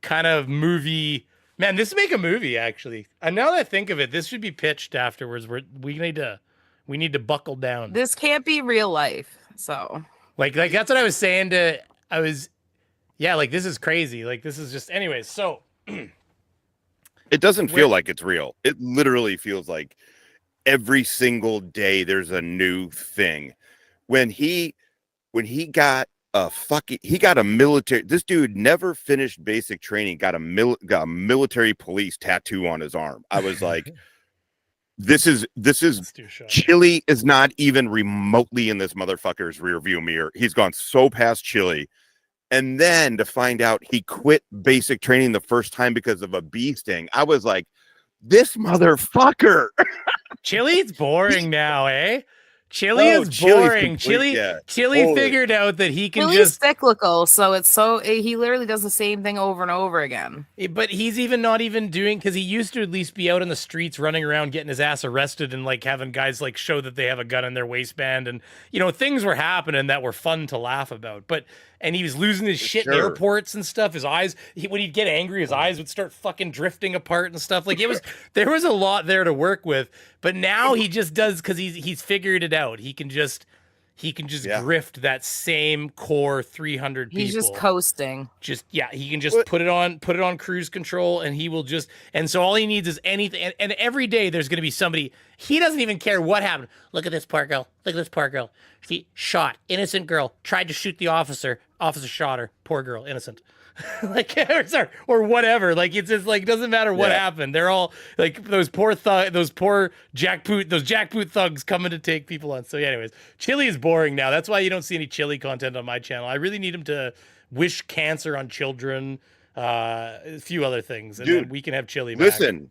kind of movie. Man, this would make a movie, actually. And now that I think of it, this should be pitched afterwards. We need to buckle down. This can't be real life, so... Like that's what I was saying to... Yeah, like, this is crazy. Like, this is just... Anyways, so... It doesn't feel like it's real. It literally feels like every single day there's a new thing. When he got a military... This dude never finished basic training, got a military police tattoo on his arm. I was like... This is Chili is not even remotely in this motherfucker's rear view mirror. He's gone so past Chili. And then to find out he quit basic training the first time because of a bee sting, I was like, this motherfucker. Chili's boring now, eh? Chili is boring. Chili figured out that he can Chili's just cyclical, so he literally does the same thing over and over again. But he's not even doing, because he used to at least be out in the streets running around getting his ass arrested and like having guys like show that they have a gun in their waistband, and things were happening that were fun to laugh about. And he was losing his shit in airports and stuff. His eyes, when he'd get angry, his eyes would start fucking drifting apart and stuff. Like there was a lot there to work with. But now he just does, because he's figured it out. He can just grift that same core 300 people. He's just coasting. He can just put it on cruise control, and he will just. And so all he needs is anything. And every day there's going to be somebody. He doesn't even care what happened. Look at this poor girl. Look at this poor girl. She shot, innocent girl, tried to shoot the officer. Officer shot her. Poor girl, innocent. or whatever. Like, it's just like, doesn't matter what happened. They're all like those poor jackboot thugs coming to take people on. So anyways, Chili is boring now. That's why you don't see any Chili content on my channel. I really need him to wish cancer on children, a few other things, and then we can have Chili back. Listen,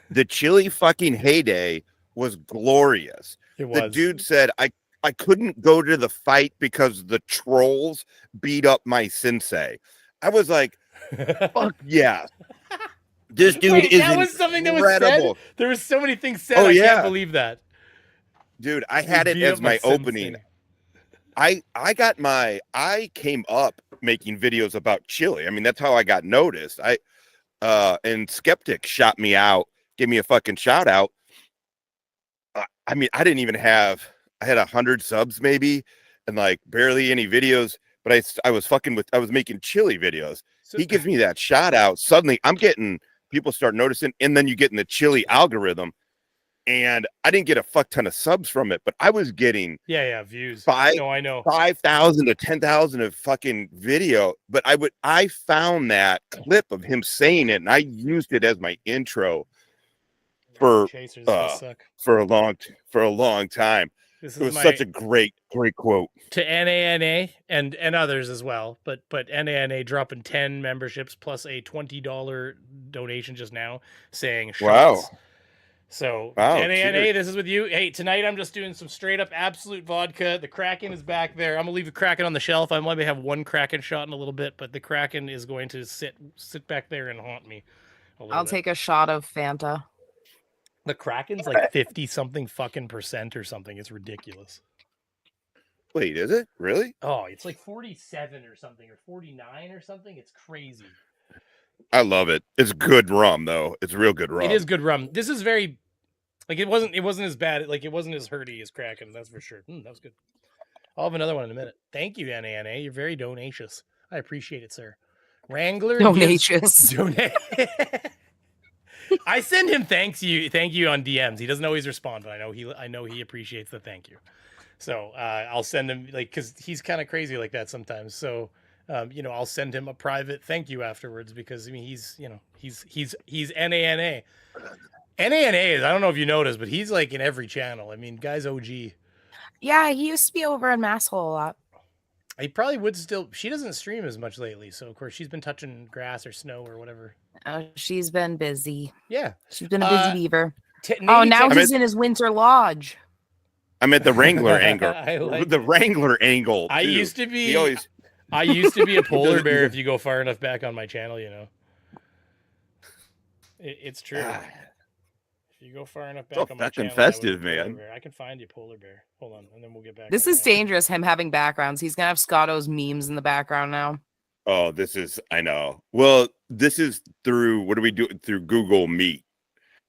the Chili fucking heyday was glorious. It was. The dude said, I couldn't go to the fight because the trolls beat up my sensei. I was like, fuck yeah. This dude is that was something that was said? There were so many things said. I can't believe that. Dude, I had it as my opening. I came up making videos about Chili. I mean, that's how I got noticed. And Skeptic shot me out, gave me a fucking shout out. I mean, I had 100 subs maybe, and like barely any videos, but I was making Chili videos. So, he gives me that shout out. Suddenly I'm getting people start noticing, and then you get in the Chili algorithm, and I didn't get a fuck ton of subs from it, but I was getting views. I know 5,000 to 10,000 of fucking video. But I found that clip of him saying it, and I used it as my intro for a long time. It was such a great quote. To NANA and others as well, but NANA dropping 10 memberships plus a $20 donation just now, saying shots. Wow. So NANA, cheers. This is with you. Hey, tonight I'm just doing some straight up absolute vodka. The Kraken is back there. I'm gonna leave the Kraken on the shelf. I might have one Kraken shot in a little bit, but the Kraken is going to sit back there and haunt me. I'll take a shot of Fanta. The Kraken's like 50 something fucking % or something. It's ridiculous. Wait, is it really? Oh, it's like 47 or something, or 49 or something. It's crazy. I love it. It's good rum though. It's real good rum. It is good rum. This is very, like, it wasn't as bad. Like, it wasn't as hurty as Kraken. That's for sure. That was good. I'll have another one in a minute. Thank you, NANA. You're very donacious. I appreciate it, sir. Wrangler. Donacious. I send him thank you on DMs. He doesn't always respond, but I know he appreciates the thank you. So I'll send him because he's kind of crazy like that sometimes. So I'll send him a private thank you afterwards because I mean he's NANA. NANA is, I don't know if you noticed, but he's like in every channel. I mean, guy's OG. Yeah, he used to be over in Masshole a lot. He probably would still. She doesn't stream as much lately, so of course she's been touching grass or snow or whatever. She's been busy. Yeah, she's been a busy beaver. Navy now Tech- he's in his winter lodge. I'm at the Wrangler angle. like the Wrangler angle. I too. used to be. He always... I used to be a polar bear. If you go far enough back on my channel, it's true. If you go far enough back on my channel, festive, man. I can find you polar bear. Hold on, and then we'll get back. This is dangerous. Him having backgrounds. He's gonna have Scotto's memes in the background now. Oh, this is. I know. Well, this is through. What do we do through Google Meet?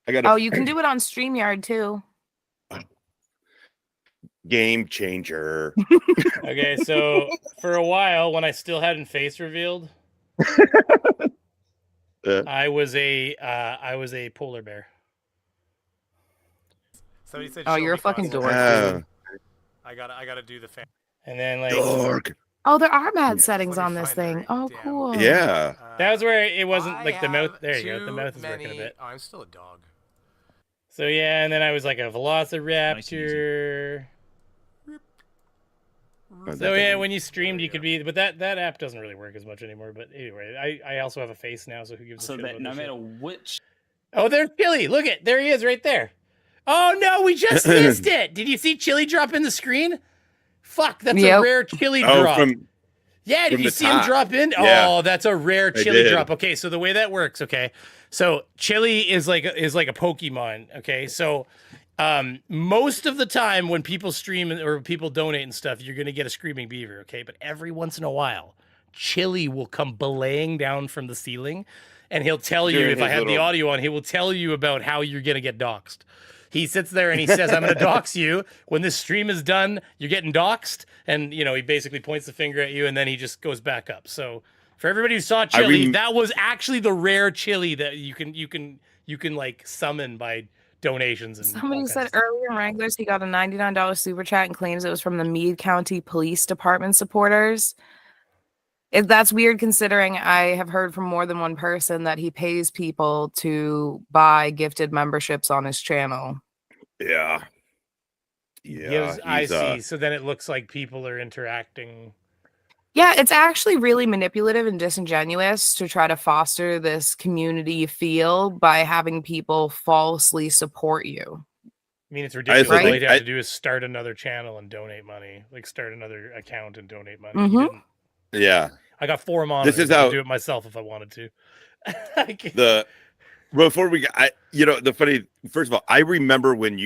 I got. Oh, you can do it on StreamYard too. Game changer. Okay, so for a while, when I still hadn't face revealed, I was a polar bear. Somebody said, "Oh, you're a fucking dork." I gotta do the fan. And then like dork. Oh, there are mad settings on this thing. Oh, cool. Yeah. That was where it wasn't like the mouth. There you go. The mouth is working a bit. Oh, I'm still a dog. So yeah, and then I was like a velociraptor. So yeah, when you streamed, you could be, but that app doesn't really work as much anymore. But anyway, I also have a face now, so who gives a shit about no this matter shit? which. Oh, there's Chili. Look it, there he is, right there. Oh no, we just missed it. Did you see Chili drop in the screen? Fuck, that's a rare Chili drop. Yeah, did you see him drop in? Yeah. Oh, that's a rare Chili drop. Okay, so the way that works, okay, so Chili is like a Pokemon. Okay, so most of the time when people stream or people donate and stuff, you're gonna get a screaming beaver. Okay, but every once in a while, Chili will come belaying down from the ceiling, and he'll tell you if I have the audio on, he will tell you about how you're gonna get doxxed. He sits there and he says, I'm going to dox you. When this stream is done, you're getting doxed. And, he basically points the finger at you and then he just goes back up. So for everybody who saw Chili, that was actually the rare Chili that you can like summon by donations. And somebody said earlier in Wranglers, he got a $99 super chat and claims it was from the Meade County Police Department supporters. That's weird considering I have heard from more than one person that he pays people to buy gifted memberships on his channel. Yeah. Yeah. I see. So then it looks like people are interacting. Yeah, it's actually really manipulative and disingenuous to try to foster this community feel by having people falsely support you. I mean, it's ridiculous. All you have to do is start another channel and donate money. Like start another account and donate money. Mm-hmm. Yeah. I got 4 monitors. This is how I do it myself if I wanted to. Before we got, the funny, first of all, I remember when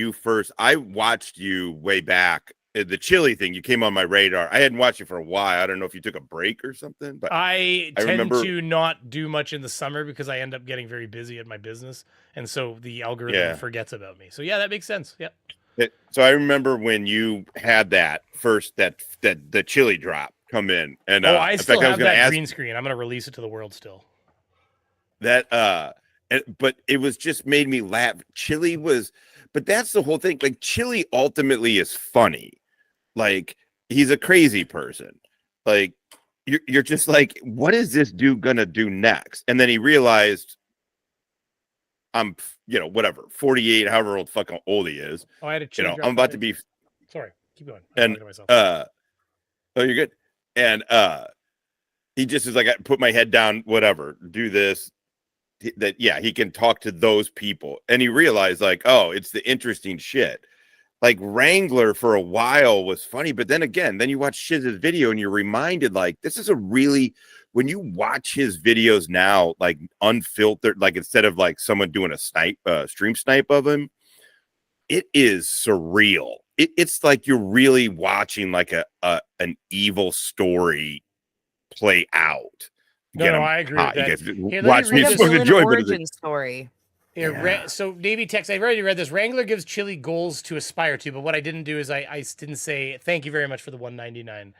I watched you way back, the Chili thing, you came on my radar. I hadn't watched you for a while. I don't know if you took a break or something, but I tend to not do much in the summer because I end up getting very busy at my business. And so the algorithm forgets about me. So yeah, that makes sense. Yep. So I remember when you had that first, that the Chili drop come in, and I still have that green screen. I'm going to release it to the world still. But it was just made me laugh. Chili was, but that's the whole thing. Like Chili ultimately is funny. Like he's a crazy person. Like you're just like, what is this dude gonna do next? And then he realized I'm, whatever, 48, however fucking old he is. Oh, I had a Chili drop. I'm about to be. Sorry, keep going. And oh, you're good. And he just is like, I put my head down, whatever, do this. He can talk to those people. And he realized, like, oh, it's the interesting shit. Like Wrangler for a while was funny, but then you watch Shiz's video and you're reminded, like, this is when you watch his videos now, like unfiltered, like instead of like someone doing a stream snipe of him, it is surreal. It's like you're really watching like an evil story play out. No, I agree with that. Watch me enjoy origin story. Here, so Navy Text, I've already read this. Wrangler gives Chili goals to aspire to, but what I didn't do is I didn't say thank you very much for the $1.99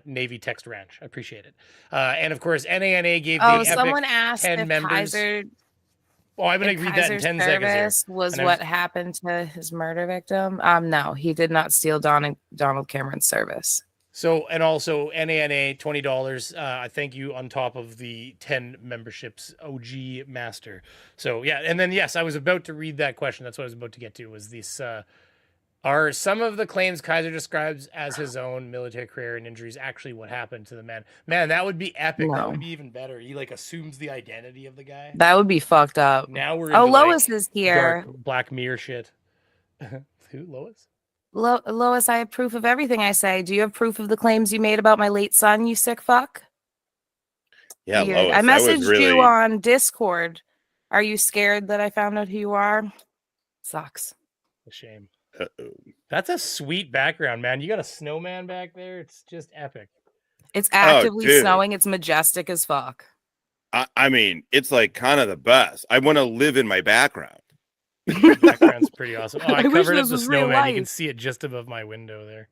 Navy Text Ranch. I appreciate it. And of course, NANA gave the someone epic asked 10 if members. Kaiser. Oh, I'm going to read that in Kaiser's 10 seconds here. service was And what happened to his murder victim. No, he did not steal Donald Cameron's service. So, and also NANA, $20. I thank you on top of the 10 memberships, OG Master. So, yeah. And then, yes, I was about to read that question. That's what I was about to get to, was this, are some of the claims Kaiser describes as his own military career and injuries actually what happened to the man? Man, that would be epic. That No. would be even better. He like assumes the identity of the guy. That would be fucked up. Now we're Oh, into, Lois like, is here. dark Black Mirror shit. Who, Lois? Lois, I have proof of everything I say. Do you have proof of the claims you made about my late son, you sick fuck? Yeah, Weird. Lois, I that was messaged really... you on Discord. Are you scared that I found out who you are? Sucks. A shame. That's a sweet background, man. You got a snowman back there. It's just epic. It's actively dude. snowing. It's majestic as fuck. I mean, it's like kind of the best. I want to live in my background. Background's pretty awesome. Oh, I wish covered up this the was real snowman. You can life. see it just above my window there.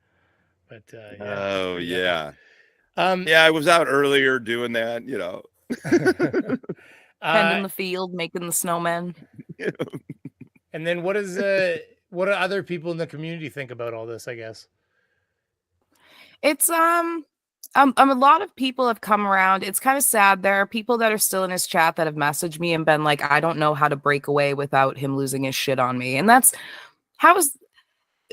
But yeah. Oh yeah. Yeah, I was out earlier doing that, you know. Tending the field, making the snowmen. And then what do other people in the community think about all this, I guess? It's a lot of people have come around. It's kind of sad. There are people that are still in his chat that have messaged me and been like, I don't know how to break away without him losing his shit on me. And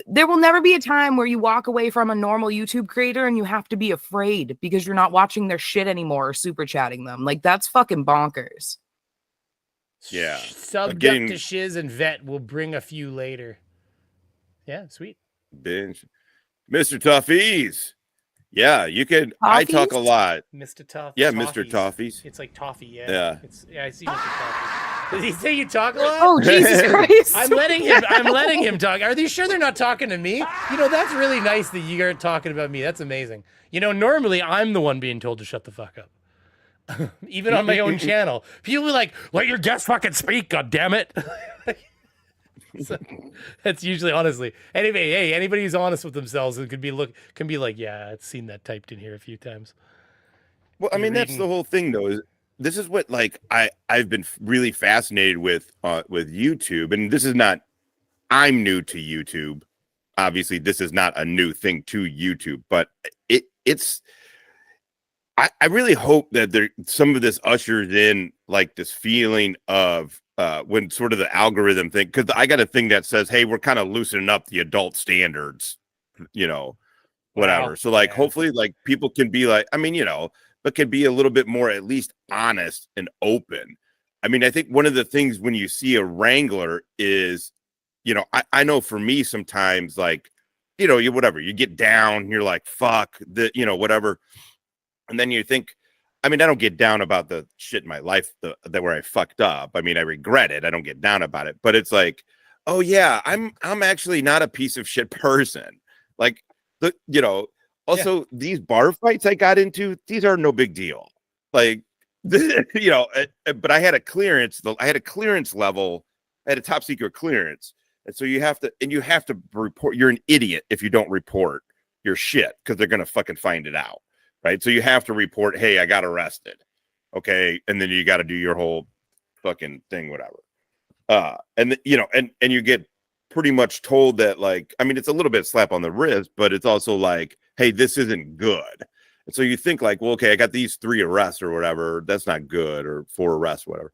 there will never be a time where you walk away from a normal YouTube creator and you have to be afraid because you're not watching their shit anymore or super chatting them. Like, that's fucking bonkers. Yeah. Subduct to Shiz and Vet will bring a few later. Yeah, sweet. Binge. Mr. Toffees. Yeah, you could. I talk a lot. Mr. Toffees. Yeah, Mr. Toffees. It's like toffee, yeah. Yeah. I see Mr. Toffees. Did he say you talk a lot? Oh, Jesus Christ. I'm letting him talk. Are they sure they're not talking to me? You know, that's really nice that you aren't talking about me. That's amazing. You know, normally I'm the one being told to shut the fuck up. Even on my own channel. People are like, let your guest fucking speak, god damn it. So, that's usually, honestly, anyway, hey, anybody who's honest with themselves can be like, yeah, I've seen that typed in here a few times. Well, I mean, that's the whole thing, though. This is what, like, I've been really fascinated with YouTube, and this is not. I'm new to YouTube. Obviously, this is not a new thing to YouTube, but it's. I really hope that some of this ushers in like this feeling of when sort of the algorithm thing, because I got a thing that says, hey, we're kind of loosening up the adult standards, you know, whatever. Wow. So like, hopefully like people can be like, I mean, you know, but can be a little bit more at least honest and open. I mean, I think one of the things when you see a Wrangler is, you know, I know for me sometimes like, you know, you get down, you're like, fuck you know, whatever. And then you think, I mean, I don't get down about the shit in my life that where I fucked up. I mean, I regret it. I don't get down about it. But it's like, oh yeah, I'm actually not a piece of shit person. Like, you know, also these bar fights I got into, these are no big deal. Like, you know, but I had a clearance. I had a clearance level. I had a top secret clearance. And so you have to report. You're an idiot if you don't report your shit because they're going to fucking find it out. Right. So you have to report, hey, I got arrested. Okay. And then you got to do your whole fucking thing, whatever. And you know, and you get pretty much told that, like, I mean, it's a little bit slap on the wrist, but it's also like, hey, this isn't good. And so you think like, well, okay, I got these 3 arrests or whatever. That's not good, or 4 arrests, whatever.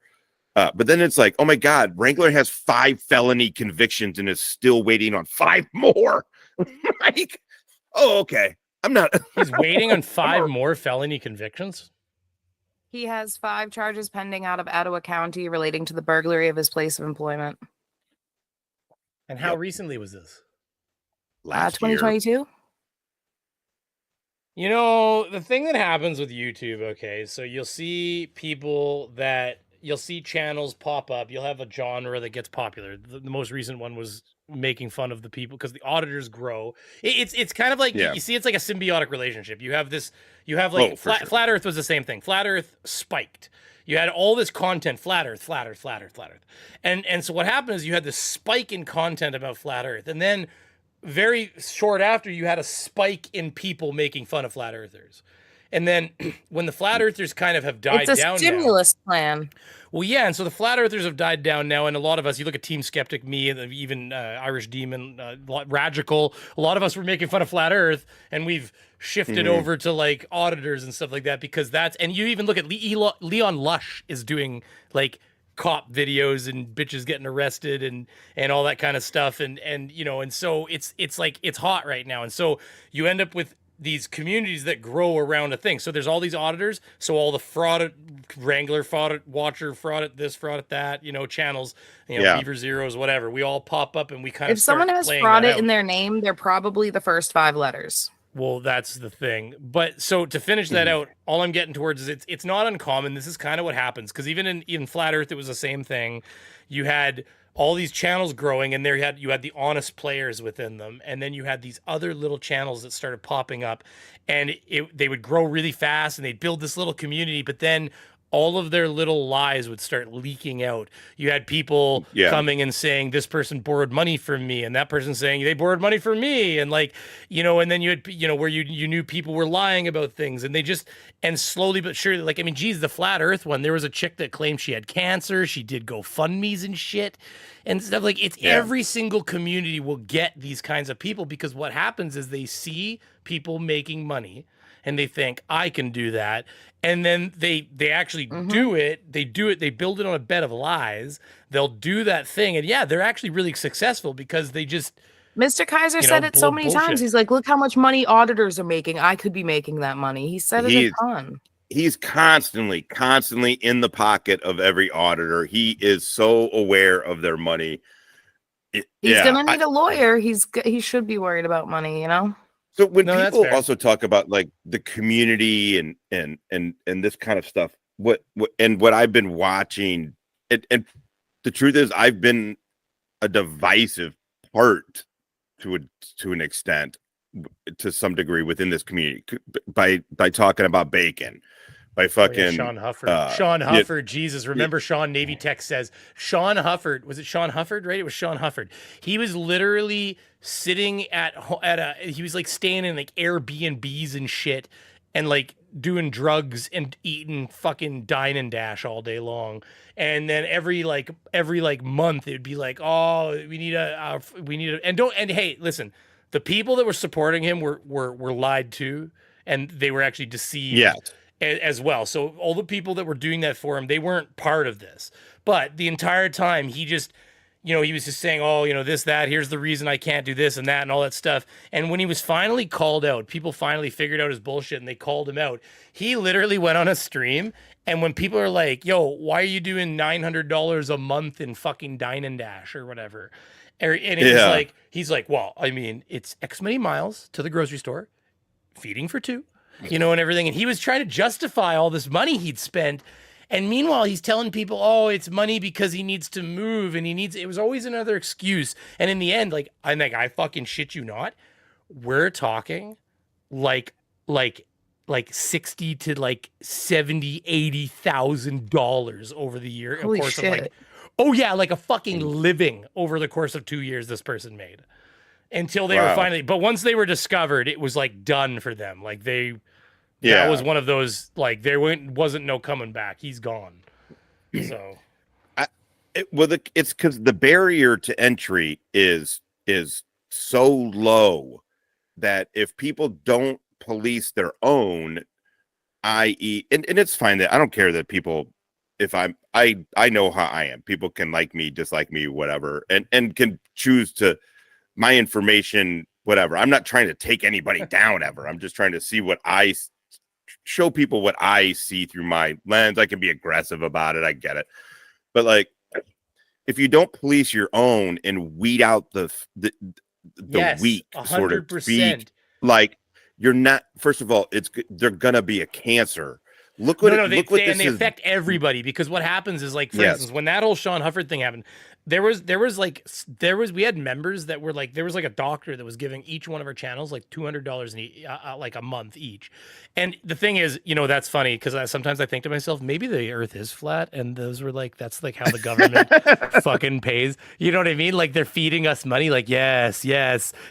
But then it's like, oh my God, Wrangler has 5 felony convictions and is still waiting on 5 more. Like, oh, okay. I'm not. He's waiting on 5 more felony convictions. He has 5 charges pending out of Ottawa County relating to the burglary of his place of employment. And how recently was this? Last 2022. year. You know, the thing that happens with YouTube, okay, so you'll see channels pop up. You'll have a genre that gets popular. The most recent one was making fun of the people because the auditors grow. It's kind of like, you see, it's like a symbiotic relationship. You have like Flat Earth was the same thing. Flat Earth spiked. You had all this content, Flat Earth. And so what happened is you had this spike in content about Flat Earth. And then very short after, you had a spike in people making fun of Flat Earthers. And then when the flat earthers kind of have died It's a down stimulus plan. well, yeah, and so the flat earthers have died down now, and a lot of us, you look at Team Skeptic, me, and even Irish Demon, Radical, a lot of us were making fun of flat earth, and we've shifted over to like auditors and stuff like that, because that's, and you even look at Leon Lush is doing like cop videos and bitches getting arrested and all that kind of stuff, and you know, and so it's like, it's hot right now, and so you end up with these communities that grow around a thing. So there's all these auditors. So all the fraud, Wrangler, fraud watcher, fraud at this, fraud at that, you know, channels, you know, Beaver Zeros, whatever. We all pop up and we kind of If someone has fraud in their name, they're probably the first 5 letters. Well, that's the thing. But so to finish that out, all I'm getting towards is it's not uncommon. This is kind of what happens, because even in Flat Earth, it was the same thing. You had all these channels growing, and you had the honest players within them, and then you had these other little channels that started popping up, and they would grow really fast, and they'd build this little community, but then all of their little lies would start leaking out. You had people coming and saying, this person borrowed money from me, and that person saying they borrowed money from me, and like, you know, and then you had, you know, where you knew people were lying about things, and they just, and slowly but surely, like, I mean, geez, the flat earth one, there was a chick that claimed she had cancer, she did GoFundMe's and shit and stuff. Like, it's every single community will get these kinds of people, because what happens is they see people making money and they think, I can do that. And then they actually do it. They do it. They build it on a bed of lies. They'll do that thing. And yeah, they're actually really successful, because they just, Mr. Kaiser said it so many times. He's like, look how much money auditors are making. I could be making that money. He said it a ton. He's constantly in the pocket of every auditor. He is so aware of their money. He's gonna need a lawyer. He should be worried about money, you know? So when people also talk about like the community and this kind of stuff, what I've been watching, and the truth is, I've been a divisive part to an extent, to some degree, within this community by talking about bacon, by fucking Sean Hufford. Sean Hufford, Jesus. Remember Sean, Navy Tech says, Sean Hufford, was it Sean Hufford, right? It was Sean Hufford. He was literally sitting he was like staying in like Airbnbs and shit, and like doing drugs and eating fucking dine and dash all day long. And then every month it'd be like, oh, we need a, and hey, listen, the people that were supporting him were lied to, and they were actually deceived as well. So all the people that were doing that for him, they weren't part of this. But the entire time, he just, you know, he was just saying, oh, you know, this, that, here's the reason I can't do this and that and all that stuff. And when he was finally called out, people finally figured out his bullshit and they called him out. He literally went on a stream, and when people are like, yo, why are you doing $900 a month in fucking Dine and Dash or whatever? And he's like, well, I mean, it's X many miles to the grocery store, feeding for 2, you know, and everything. And he was trying to justify all this money he'd spent. And meanwhile, he's telling people, oh, it's money because he needs to move, and it was always another excuse. And in the end, like, I'm like, I fucking shit you not, we're talking like 60 to like $70,000-$80,000 over the year. Holy of course, shit. I'm like, oh yeah, like a fucking living over the course of 2 years this person made, until they were finally, but once they were discovered, it was like done for them. Like that was one of those, like, there wasn't no coming back. He's gone. So it's because the barrier to entry is so low that if people don't police their own, i.e., and it's fine that I don't care that people, if I know how I am, people can like me, dislike me, whatever, and can choose to, my information, whatever. I'm not trying to take anybody down ever. I'm just trying to see show people what I see through my lens. I can be aggressive about it. I get it. But like, if you don't police your own and weed out the weak, 100%. sort of speak, like, you're not, first of all, they're gonna be a cancer. Look what they affect everybody, because what happens is, like, for instance, when that whole Sean Hufford thing happened, we had members that were like, there was like a doctor that was giving each one of our channels like $200 like a month each. And the thing is, you know, that's funny, because sometimes I think to myself, maybe the earth is flat, and those were like, that's like how the government fucking pays, you know what I mean? Like, they're feeding us money, like, yes,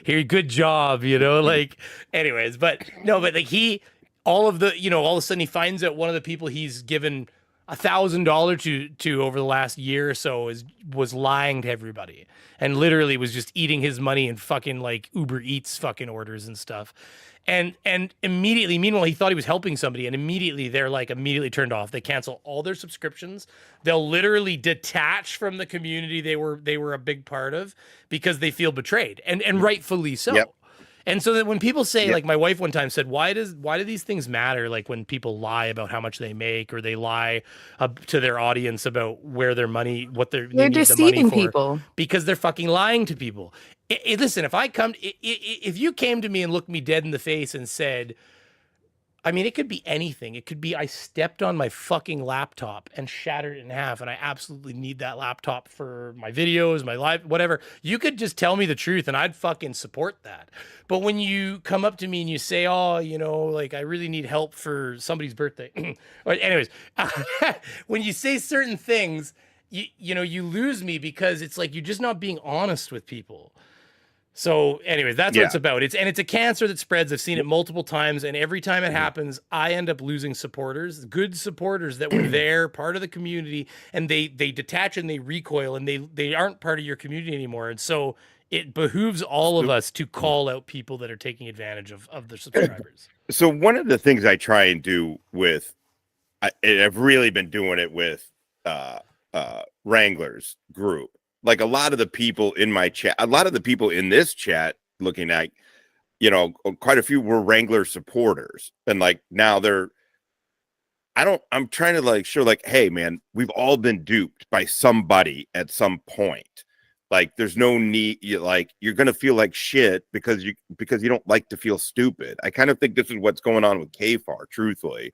here, good job, you know, like, anyways, but no, but like, all of a sudden he finds out one of the people he's given $1,000 to over the last year or so was lying to everybody and literally was just eating his money and fucking like Uber Eats fucking orders and stuff. And immediately, meanwhile, he thought he was helping somebody, and immediately they're like immediately turned off. They cancel all their subscriptions. They'll literally detach from the community they were a big part of because they feel betrayed, and rightfully so. Yep. And so that when people say, Yep. like my wife one time said, why do these things matter? Like when people lie about how much they make, or they lie to their audience about where their money, they need deceiving the money for, people because they're fucking lying to people. Listen, if you came to me and looked me dead in the face and said, I mean, it could be anything. It could be I stepped on my fucking laptop and shattered it in half, and I absolutely need that laptop for my videos, my live, whatever. You could just tell me the truth, and I'd fucking support that. But when you come up to me and you say, oh, like I really need help for somebody's birthday. Anyways, when you say certain things, you lose me, because it's like you're just not being honest with people. So anyways, that's what it's about. It's a cancer that spreads. I've seen it multiple times, and every time it happens, I end up losing supporters, good supporters that were there, part of the community, and they detach and they recoil, and they aren't part of your community anymore. And so it behooves all of us to call out people that are taking advantage of their subscribers. So one of the things I try and do with, I've really been doing it with Wrangler's group. Like a lot of the people in my chat, a lot of the people in this chat looking at, quite a few were Wrangler supporters. And like now I'm trying to like show like, hey man, we've all been duped by somebody at some point. Like there's no need, you're going to feel like shit because you don't like to feel stupid. I kind of think this is what's going on with KFAR, truthfully.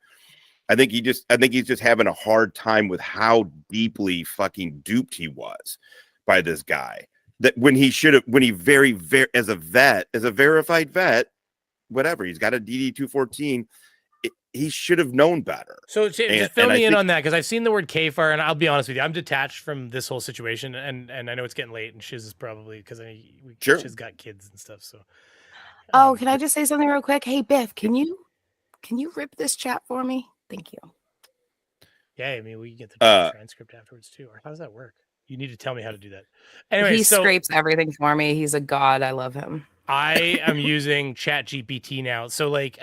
I think he's just having a hard time with how deeply fucking duped he was by this guy, that when he very as a verified vet, whatever, he's got a DD-214, he should have known better. So just fill me in on that, because I've seen the word KFAR, and I'll be honest with you, I'm detached from this whole situation, and I know it's getting late, and Shiz is probably, because Shiz got kids and stuff. So can I just say something real quick? Hey Biff, can you rip this chat for me? Thank you. Yeah, I mean, we can get the transcript afterwards too. Or how does that work? You need to tell me how to do that. Anyway, he scrapes everything for me. He's a god. I love him. I am using ChatGPT now. So like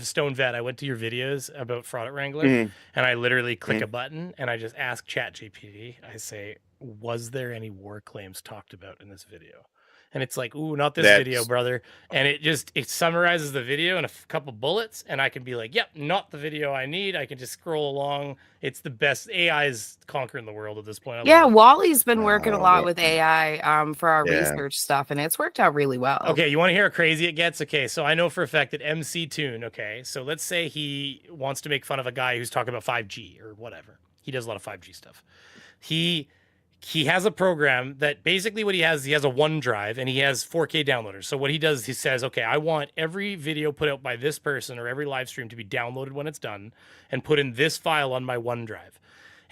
Stone Vet, I went to your videos about fraud at Wrangler, and I literally click a button and I just ask ChatGPT. I say, was there any war claims talked about in this video? And it's like, ooh, not this video, brother. And it summarizes the video in a couple bullets, and I can be like, yep, not the video I need. I can just scroll along. It's the best. AI is conquering the world at this point. Wally's been working a lot with AI for our research stuff, and it's worked out really well. Okay, you want to hear how crazy it gets? Okay, so I know for a fact that MC Toon, okay, so let's say he wants to make fun of a guy who's talking about 5G or whatever. He does a lot of 5G stuff. He has a program that basically what he has a OneDrive, and he has 4K downloaders. So what he does, he says, okay, I want every video put out by this person or every live stream to be downloaded when it's done and put in this file on my OneDrive.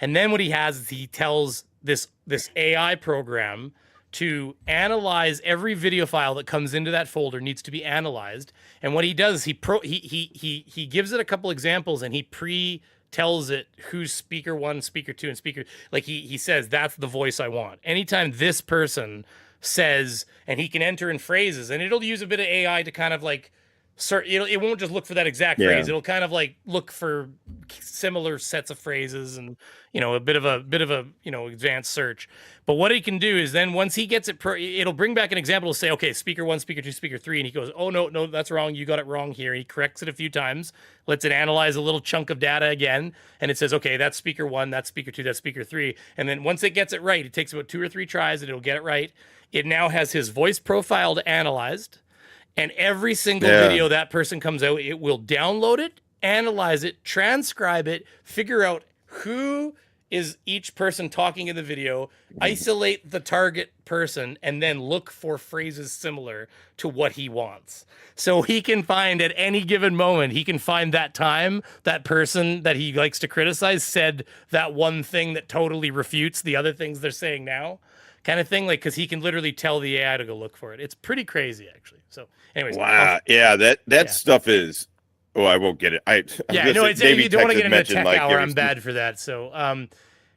And then what he has is he tells this AI program to analyze every video file that comes into that folder, needs to be analyzed. And what he does, he gives it a couple examples, and he tells it who's speaker 1, speaker 2, and speaker, like he says, that's the voice I want. Anytime this person says, and he can enter in phrases, and it'll use a bit of AI to kind of like, it won't just look for that exact phrase. It'll kind of like look for similar sets of phrases and, a bit of a advanced search. But what he can do is then once he gets it, it'll bring back an example. It'll say, okay, speaker 1, speaker 2, speaker 3. And he goes, oh, no, that's wrong. You got it wrong here. He corrects it a few times, lets it analyze a little chunk of data again. And it says, okay, that's speaker 1, that's speaker 2, that's speaker 3. And then once it gets it right, it takes about 2 or 3 tries and it'll get it right. It now has his voice profiled, analyzed. And every single video that person comes out, it will download it, analyze it, transcribe it, figure out who is each person talking in the video, isolate the target person, and then look for phrases similar to what he wants. So he can find at any given moment, he can find that time that person that he likes to criticize said that one thing that totally refutes the other things they're saying now. Kind of thing, like, because he can literally tell the AI to go look for it. It's pretty crazy, actually. So, anyways. Wow. Yeah, that stuff is Oh, I won't get it. Yeah, no, it's you don't want to get into the tech hour. I'm bad for that. So,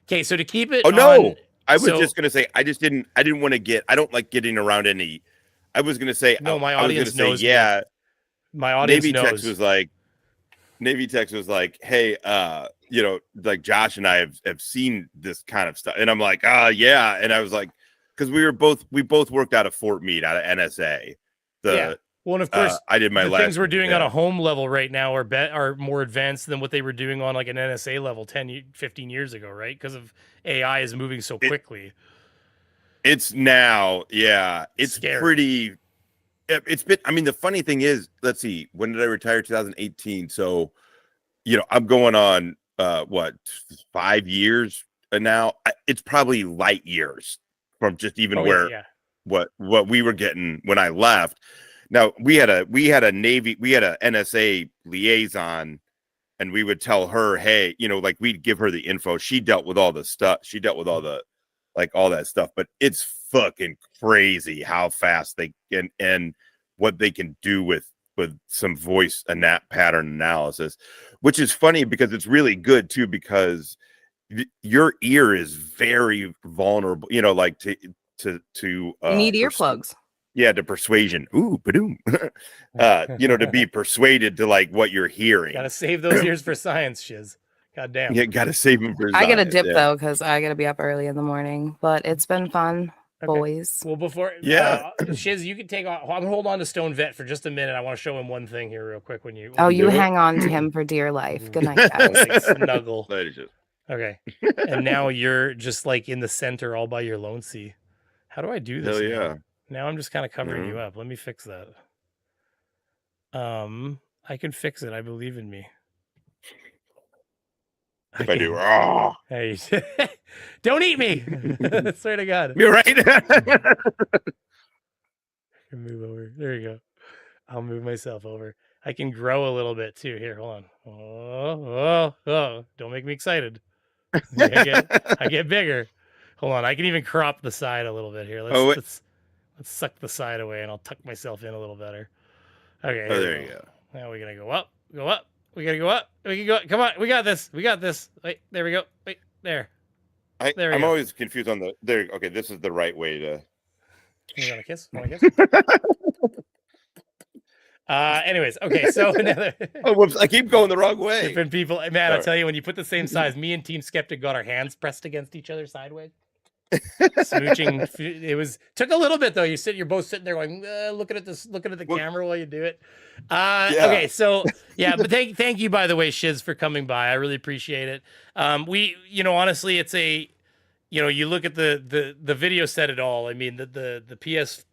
okay, so to keep it. Oh no, I was so, just gonna say I didn't want to get. I don't like getting around any. I was gonna say no. My I audience was gonna knows. Say, yeah, my audience Navy knows. Navy Tex was like, hey, you know, like Josh and I have seen this kind of stuff, and I'm like, yeah, and I was like, because we both worked out of Fort Meade, out of NSA. Yeah. Well, and of course, I did my things we're doing on a home level right now are more advanced than what they were doing on like an NSA level 15 years ago, right? Because of AI is moving so quickly. It's now, yeah, it's scary. Pretty. It's been. I mean, the funny thing is, let's see, when did I retire? 2018. So, you know, I'm going on what 5 years now. It's probably light years from just even what we were getting when I left. Now we had a NSA liaison, and we would tell her, hey, you know, like we'd give her the info. She dealt with all the stuff. She dealt with all the all that stuff. But it's fucking crazy how fast they can and what they can do with some voice and that pattern analysis, which is funny because it's really good too, because your ear is very vulnerable, you know, like to you need earplugs. Yeah, to persuasion. Ooh, badoom. You know, to be persuaded to like what you're hearing. Gotta save those ears for science, shiz. God damn. Yeah, gotta save them for I gotta dip though, because I gotta be up early in the morning. But it's been fun, boys. Well, before Shiz, you can take off. I'm gonna hold on to Stone Vet for just a minute. I want to show him one thing here real quick when you hang on to him for dear life. Good night, guys. Snuggle. Okay. And now you're just like in the center all by your lone sea. How do I do this? Hell now? yeah. Now I'm just kind of covering you up. Let me fix that. I can fix it. I believe in me. If I do, hey, don't eat me. Swear to God. You're right. I can move over. There you go. I'll move myself over. I can grow a little bit too. Here, hold on. Oh! Don't make me excited. I get bigger. Hold on. I can even crop the side a little bit here. Let's suck the side away, and I'll tuck myself in a little better. Okay. There you go. Now we're gonna go up. Go up. We gotta go up. We can go. Come on. We got this. We got this. Wait. There we go. Wait. There. I'm always confused on the there. Okay, this is the right way to. You want a kiss? Anyways, okay. So another. Oh, whoops! I keep going the wrong way. Different people, man. I tell you, when you put the same size, me and Team Skeptic got our hands pressed against each other sideways. Smooching. It took a little bit though. You're both sitting there going, looking at the camera while you do it. Okay, so yeah, but thank you by the way, Shiz, for coming by. I really appreciate it. Honestly, it's you look at the video said it all. I mean, the was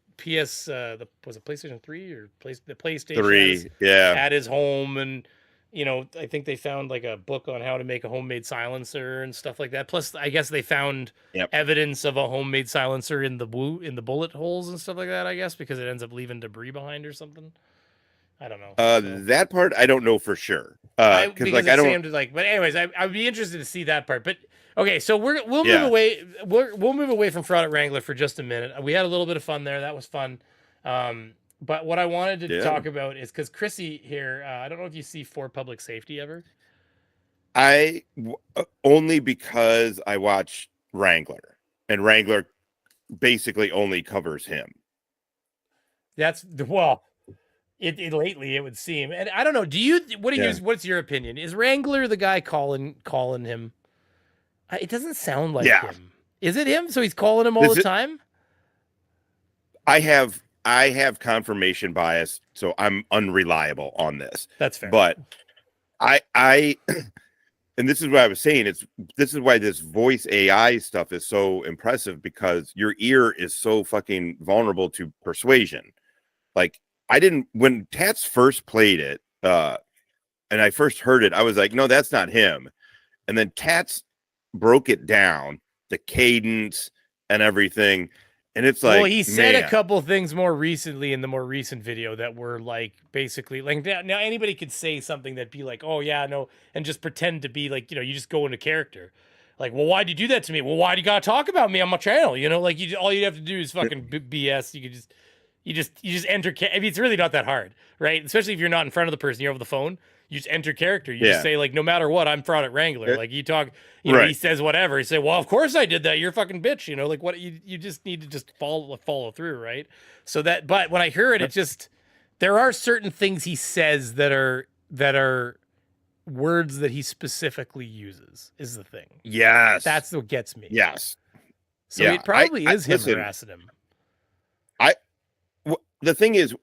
it PlayStation 3 or the PlayStation 3? At his home, and I think they found like a book on how to make a homemade silencer and stuff like that. Plus, I guess they found evidence of a homemade silencer in the bullet holes and stuff like that. I guess because it ends up leaving debris behind or something. I don't know. That part I don't know for sure. But anyways, I'd be interested to see that part. But okay, so we'll move away. We'll move away from Fraud at Wrangler for just a minute. We had a little bit of fun there. That was fun. But what I wanted to talk about is because Chrissy here, I don't know if you see For Public Safety ever. Only because I watch Wrangler, and Wrangler basically only covers him. It lately it would seem, and I don't know. What's your opinion? Is Wrangler the guy calling him? It doesn't sound like him. Is it him? So he's calling him all the time. I have confirmation bias, so I'm unreliable on this. That's fair. But I and this is what I was saying. This is why this voice AI stuff is so impressive, because your ear is so fucking vulnerable to persuasion. Like when Tats first played it, and I first heard it, I was like, no, that's not him. And then Tats broke it down, the cadence and everything. And it's like, well, he said a couple things more recently in the more recent video that were like basically like now anybody could say something that'd be like, oh yeah, no, and just pretend to be like, you just go into character. Like, well, why'd you do that to me? Well, why do you gotta talk about me on my channel? Like all you have to do is fucking BS. You could just, You just enter. I mean, it's really not that hard, right? Especially if you're not in front of the person, you're over the phone. You just enter character. You just say like, no matter what, I'm Fraud at Wrangler. Like you talk, you know, he says whatever. You say, well, of course I did that. You're a fucking bitch. You know, like what you just need to just follow through, right? So that, but when I hear it, it just there are certain things he says that are words that he specifically uses. Is the thing. Yes, that's what gets me. Yes. So it probably is him harassing him. The thing is,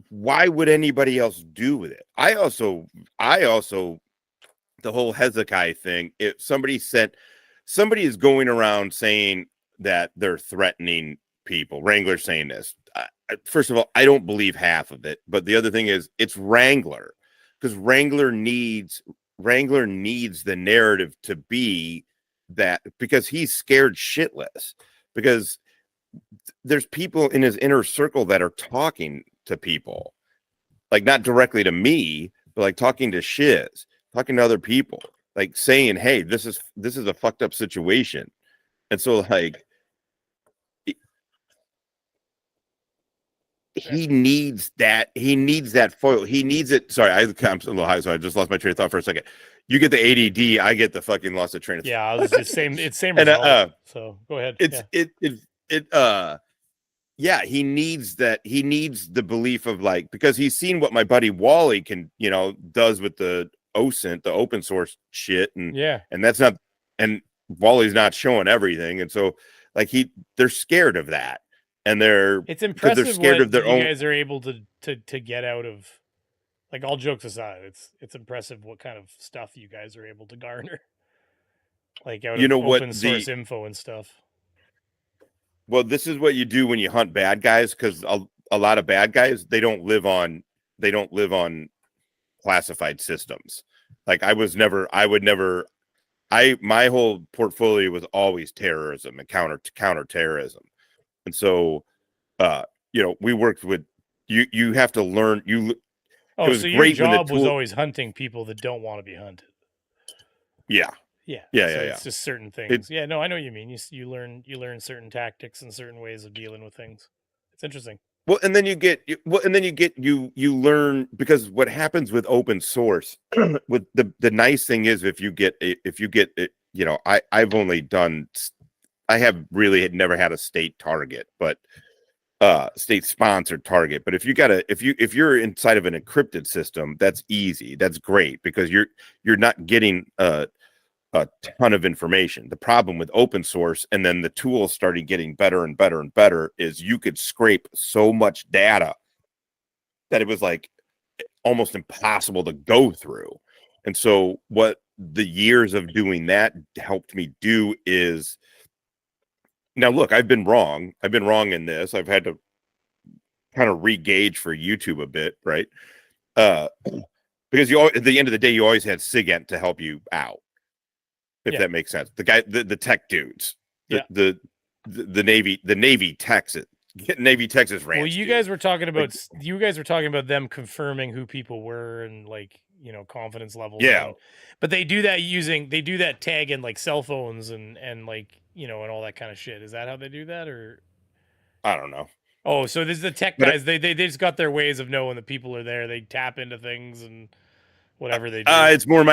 why would anybody else do with it? I also, the whole Hezekiah thing. If somebody is going around saying that they're threatening people, Wrangler saying this. First of all, I don't believe half of it. But the other thing is, it's Wrangler, because Wrangler needs the narrative to be that, because he's scared shitless, because there's people in his inner circle that are talking to people, like not directly to me, but like talking to Shiz, talking to other people, like saying, hey, this is a fucked up situation. And so like he needs that foil. He needs it. Sorry, I'm a little high, so I just lost my train of thought for a second. You get the ADD, I get the fucking loss of train of thought. Yeah, it's the same. It's same result. So go ahead. He needs that. He needs the belief of like, because he's seen what my buddy Wally can, does with the OSINT, the open source shit. And that's not, and Wally's not showing everything. And so like they're scared of that. And it's impressive they're scared what of their you own. guys are able to get out of, like, all jokes aside, it's impressive what kind of stuff you guys are able to garner. Like out of open source info and stuff. Well, this is what you do when you hunt bad guys, because a lot of bad guys, they don't live on classified systems. Like my whole portfolio was always terrorism and counterterrorism. And so we worked with you have to learn so your job was always hunting people that don't want to be hunted. Yeah. It's just certain things. I know what you mean. You learn certain tactics and certain ways of dealing with things. It's interesting. Well, and then you learn, because what happens with open source, with the nice thing is if you get I have really never had a state target, but state sponsored target. But if you're inside of an encrypted system, that's easy. That's great, because you're not getting a ton of information. The problem with open source, and then the tools started getting better and better and better, is you could scrape so much data that it was like almost impossible to go through. And so what the years of doing that helped me do is, now look, I've been wrong in this. I've had to kind of re-gauge for YouTube a bit, right? Because at the end of the day, you always had SIGINT to help you out. If that makes sense. The guy, the tech dudes, the Navy Texas ranch. Well, you guys were talking about them confirming who people were and, like, confidence levels. Yeah. But they do that tag in like cell phones and like, and all that kind of shit. Is that how they do that, or? I don't know. Oh, so this is the tech guys. They just got their ways of knowing that people are there. They tap into things and whatever they do. It's more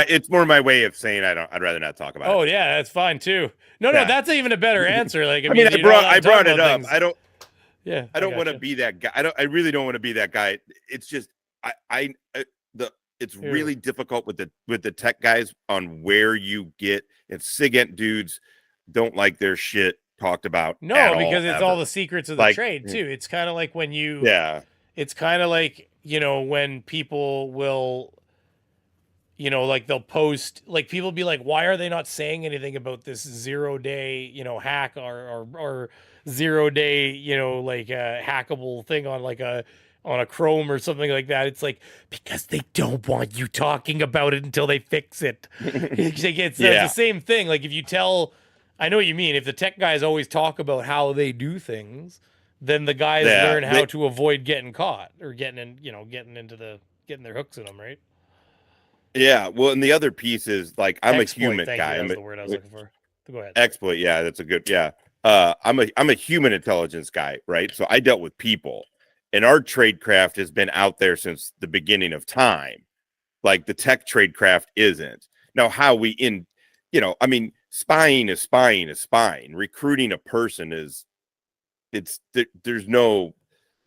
my way of saying I'd rather not talk about it. Oh yeah, that's fine too. No, that's even a better answer. Like I brought it up. Things. I don't I want to be that guy. I really don't want to be that guy. It's just it's really difficult with the tech guys on where you get, and SIGINT dudes don't like their shit talked about. No, because it's all the secrets of the trade too. It's kind of like when you it's kind of like, when people will, like they'll post, like people be like, why are they not saying anything about this 0-day, hack or 0-day, like hackable thing on like on a Chrome or something like that? It's like, because they don't want you talking about it until they fix it. It's the same thing. Like if you tell, I know what you mean. If the tech guys always talk about how they do things, then the guys learn how to avoid getting caught or getting their hooks in them, right? Yeah. Well, and the other piece is like, I'm a human guy. That's the word I was looking for. Go ahead. Exploit. Yeah, that's a good. Yeah. I'm a human intelligence guy, right? So I dealt with people, And our tradecraft has been out there since the beginning of time. Like the tech tradecraft isn't. Now, how we I mean, spying is spying is spying. Recruiting a person there's no.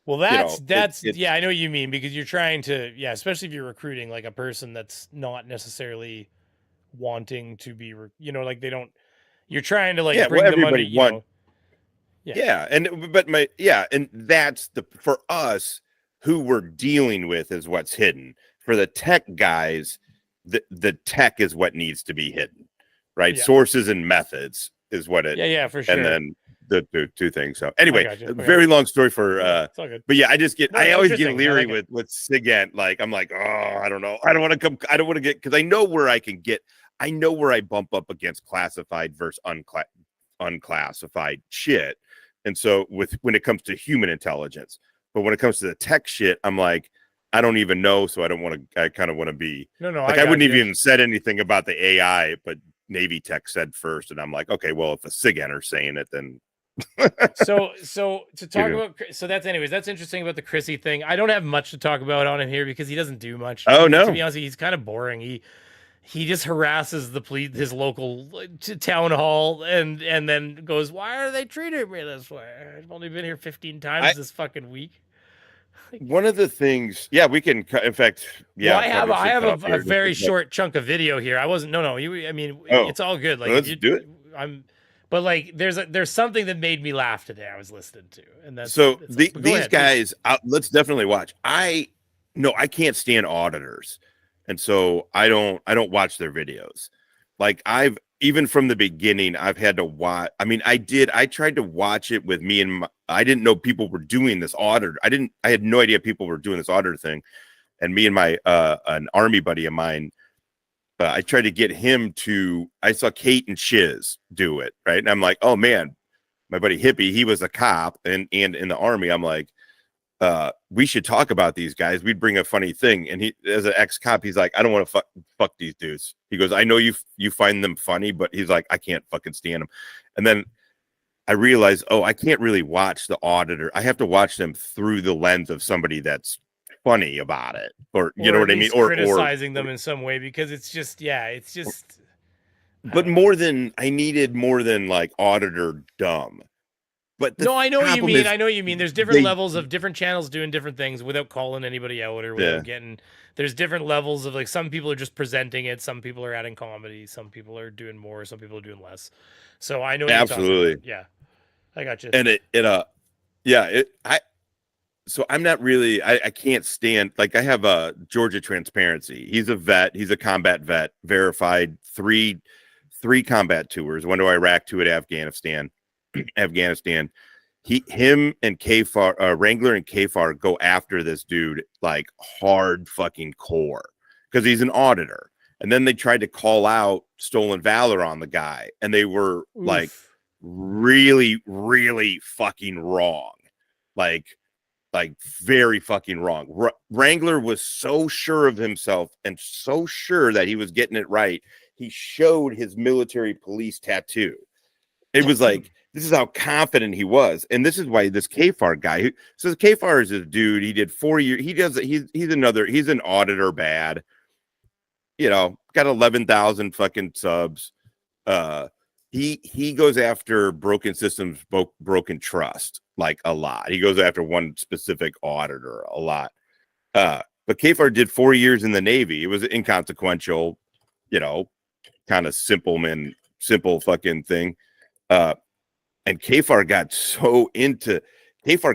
Well, that's yeah, I know what you mean, because you're trying to, especially if you're recruiting like a person that's not necessarily wanting to be, like you're trying to like bring them under, and that's for us, who we're dealing with is what's hidden. For the tech guys, the tech is what needs to be hidden, right? Yeah. Sources and methods is what it. Yeah, for sure. And then the two things. So anyway, very long story for. It's all good. But yeah, I always get leery with SIGINT. Like I'm like, oh, I don't know. I don't want to get, because I know where I can get. I know where I bump up against classified versus unclassified shit. And so when it comes to human intelligence, but when it comes to the tech shit, I'm like, I don't even know. So I don't want to, I kind of want to be, no, like, I wouldn't even said anything about the AI, but Navy tech said first. And I'm like, okay, well, if a SIGINT are saying it, then. so to talk about, so that's interesting about the Chrissy thing. I don't have much to talk about on him here because he doesn't do much. Oh, no. To be honest, he's kind of boring. He just harasses the police, his local town hall, and then goes, "Why are they treating me this way? I've only been here 15 times this fucking week." One of the things, we can, in fact, Well, I have a very short chunk of video here. I wasn't. No. It's all good. Like, let's do it. But like, there's something that made me laugh today. I was listening to, and that's these guys. Let's definitely watch. I can't stand auditors. And so I don't watch their videos. Like even from the beginning, I've had to watch. I mean, I tried to watch it with me and I didn't know people were doing this auditor. I had no idea people were doing this auditor thing. And me and my, an army buddy of mine, I tried to get him I saw Kate and Shiz do it. Right. And I'm like, oh man, my buddy Hippie, he was a cop and in the army. I'm like, we should talk about these guys. We'd bring a funny thing. And he, as an ex-cop, he's like, I don't want to fuck these dudes. He goes, I know you find them funny, but he's like, I can't fucking stand them. And then I realized, I can't really watch the auditor. I have to watch them through the lens of somebody that's funny about it, or you know what I mean, or criticizing them in some way, because it's just. But I needed more than like auditor dumb. But no, I know what you mean. I know what you mean. There's different levels of different channels doing different things without calling anybody out or without getting. There's different levels of, like, some people are just presenting it. Some people are adding comedy. Some people are doing more. Some people are doing less. So I know what absolutely. You're talking about. Yeah, I got you. And so I'm not really. I can't stand. Like, I have a Georgia Transparency. He's a vet. He's a combat vet, verified three combat tours. One to Iraq, two at Afghanistan. Him and KFAR, Wrangler and KFAR go after this dude like hard fucking core because he's an auditor. And then they tried to call out stolen valor on the guy, and they were like really, really fucking wrong, like very fucking wrong. Wrangler was so sure of himself and so sure that he was getting it right. He showed his military police tattoo. It was like, this is how confident he was. And this is why this KFAR guy, so KFAR is a dude, he did 4 years. He's an auditor bad, got 11,000 fucking subs. He goes after broken systems, broken trust, like a lot. He goes after one specific auditor a lot. But KFAR did 4 years in the Navy. It was inconsequential, kind of simple fucking thing. And KFAR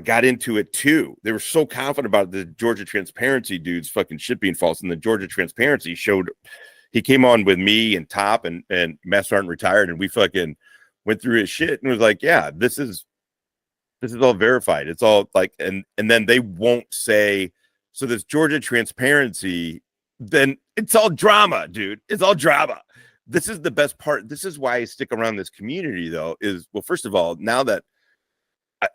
got into it too. They were so confident about the Georgia Transparency dude's fucking shit being false. And the Georgia Transparency he came on with me and Top and Master Sergeant Retired, and we fucking went through his shit and was like, yeah, this is all verified. It's all like, and then they won't say, so this Georgia Transparency, then it's all drama, dude. It's all drama. This is the best part. This is why I stick around this community, though, is, well, first of all, now that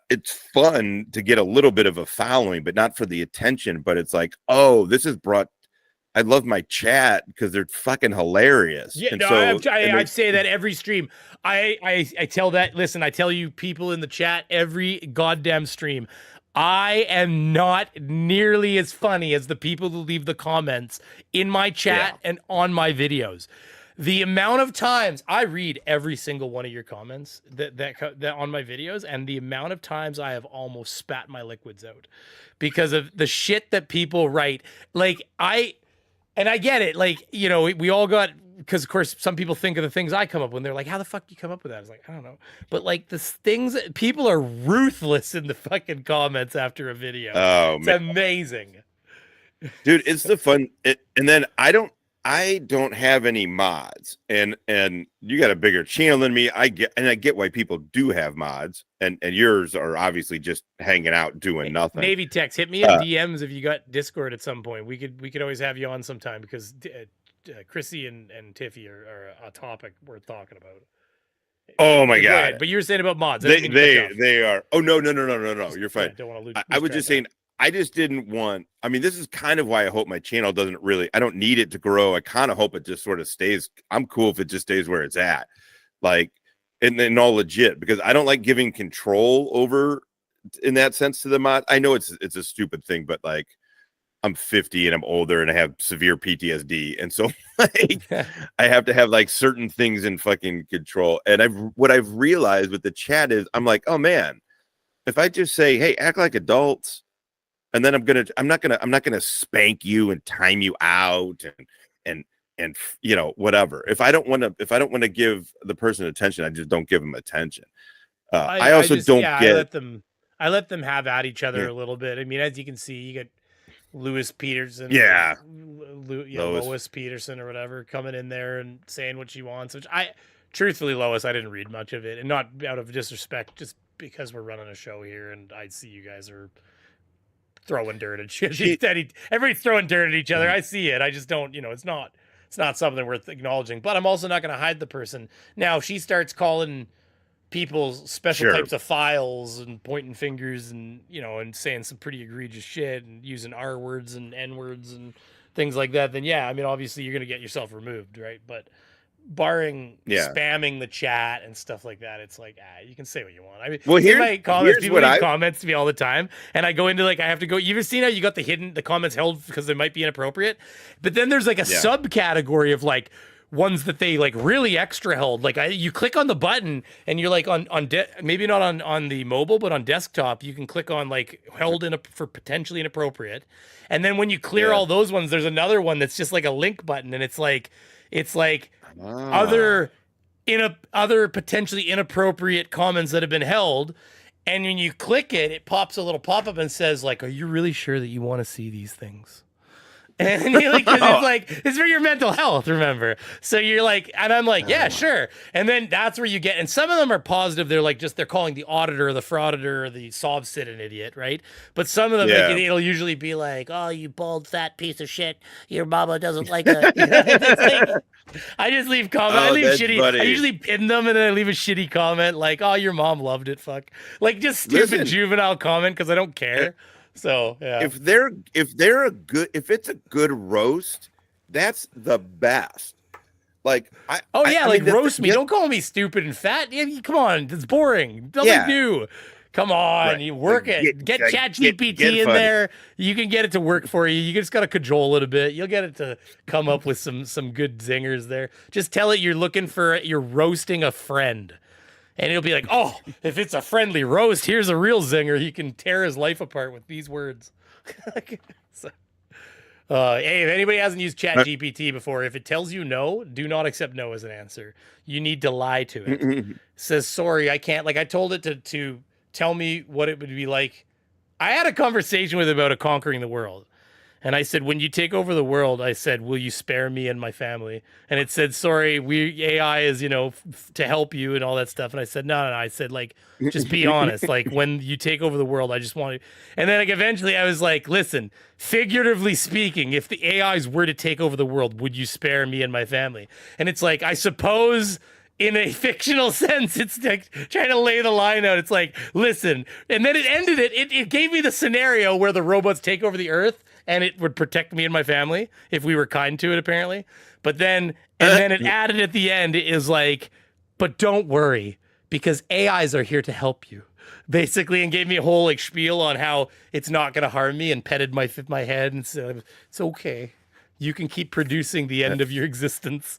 it's fun to get a little bit of a following, but not for the attention. But it's like, I love my chat because they're fucking hilarious. Yeah, and I say that every stream. I tell that, listen, I tell you people in the chat every goddamn stream. I am not nearly as funny as the people who leave the comments in my chat and on my videos. The amount of times I read every single one of your comments that on my videos, and the amount of times I have almost spat my liquids out because of the shit that people write. Like I get it. Like, you know, we all got, because of course some people think of the things I come up with. They're like, how the fuck do you come up with that? I was like, I don't know. But like the things, people are ruthless in the fucking comments after a video. Oh, it's man. amazing. Dude, it's the fun. And then I don't have any mods, and you got a bigger channel than me. I get why people do have mods, and yours are obviously just hanging out doing nothing. Navy Techs, hit me in DMs if you got Discord at some point. We could always have you on sometime, because Chrissy and Tiffy are a topic worth talking about. Oh my Go god! ahead. But you were saying about mods. They are. Oh no! You're fine. I don't want to lose. I was just saying. I just didn't want. I mean, this is kind of why I hope my channel doesn't really. I don't need it to grow. I kind of hope it just sort of stays. I'm cool if it just stays where it's at, like, and all legit, because I don't like giving control over in that sense to the mod. I know it's a stupid thing, but like, I'm 50 and I'm older and I have severe PTSD, and so like I have to have like certain things in fucking control. And what I've realized with the chat is I'm like, oh man, if I just say, hey, act like adults. And then I'm not gonna spank you and time you out and you know, whatever. If I don't want to give the person attention, I just don't give them attention. I also don't get. I let them have at each other a little bit. I mean, as you can see, you got Lewis Peterson, Lois Peterson or whatever, coming in there and saying what she wants. Which truthfully, Lois, I didn't read much of it, and not out of disrespect, just because we're running a show here, and I see you guys are throwing dirt at shit. Everybody's throwing dirt at each other. I see it. I just don't, it's not something worth acknowledging. But I'm also not going to hide the person. Now, if she starts calling people special types of files and pointing fingers and, and saying some pretty egregious shit and using R words and N words and things like that, then yeah, I mean, obviously you're going to get yourself removed, right? But barring spamming the chat and stuff like that, it's like, you can say what you want. I mean, well, here's my comments. People leave comments to me all the time, and I go into I have to go. You ever seen how you got the comments held because they might be inappropriate? But then there's like a subcategory of like ones that they like really extra held. Like you click on the button and you're like on maybe not on the mobile, but on desktop, you can click on like held for potentially inappropriate. And then when you clear all those ones, there's another one that's just like a link button, and it's like other potentially inappropriate comments that have been held, and when you click it, it pops a little pop-up and says like, are you really sure that you want to see these things? And you're like, 'cause it's like, it's for your mental health, remember? So you're like, and I'm like, yeah, sure. And then that's where you get, and some of them are positive. They're like, they're calling the auditor or the frauditor or the Sovsit an idiot, right? But some of them, it'll usually be like, oh, you bald, fat piece of shit. Your mama doesn't like that. I just leave comments. I leave shitty. Funny. I usually pin them and then I leave a shitty comment like, oh, your mom loved it. Fuck. Like just stupid juvenile comment because I don't care. So yeah. If it's a good roast, that's the best. Like roast me. Don't call me stupid and fat. Come on, it's boring. Nothing new. Come on, you work it. Get ChatGPT in there. You can get it to work for you. You just got to cajole it a bit. You'll get it to come up with some good zingers there. Just tell it you're roasting a friend. And it'll be like, oh, if it's a friendly roast, here's a real zinger. He can tear his life apart with these words. So, hey, if anybody hasn't used ChatGPT before, if it tells you no, do not accept no as an answer. You need to lie to it. It says, sorry, I can't. Like I told it to tell me what it would be like. I had a conversation with it about conquering the world. And I said, when you take over the world, I said, will you spare me and my family? And it said, sorry, AI is, to help you and all that stuff. And I said, no. I said, like, just be honest. Like, when you take over the world, I just want to. And then eventually I was like, listen, figuratively speaking, if the AIs were to take over the world, would you spare me and my family? And it's like, I suppose in a fictional sense, it's like trying to lay the line out. It's like, listen. And then it ended it. It gave me the scenario where the robots take over the earth. And it would protect me and my family if we were kind to it, apparently. But then, it added at the end, it is like, but don't worry, because AIs are here to help you. basically, and gave me a whole like spiel on how it's not going to harm me, and petted my head and said, "It's okay. You can keep producing the end of your existence."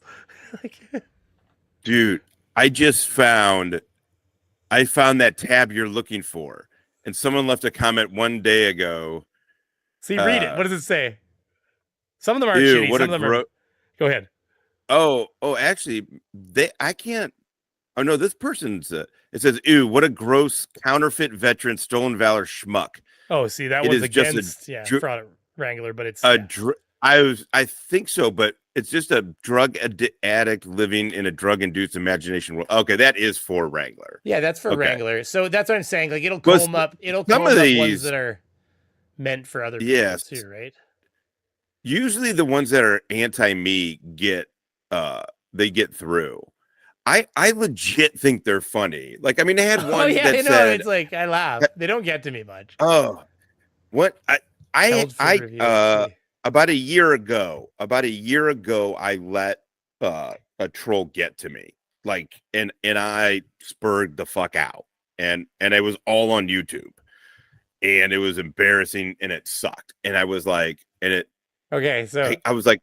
Dude, I found that tab you're looking for, and someone left a comment one day ago. See, read it. What does it say? Some of them are shitty. Some of them are. Go ahead. Oh, actually, I can't. Oh no, this person's. It says, "Ew, what a gross counterfeit veteran, stolen valor schmuck." Oh, see, that one's against fraud Wrangler, but it's I think so, but it's just a drug addict living in a drug-induced imagination world. Okay, that is for Wrangler. Yeah, that's for Wrangler. So that's what I'm saying. Like it'll comb up. It'll comb up ones that are meant for other people too, right? Usually the ones that are anti-me get through. I legit think they're funny. Like, I mean, they had one that said, it's like I laugh. They don't get to me much. Oh, what about a year ago, I let a troll get to me, like, and I spurred the fuck out, and it was all on YouTube, and it was embarrassing, and it sucked, and I was like, okay, so I was like,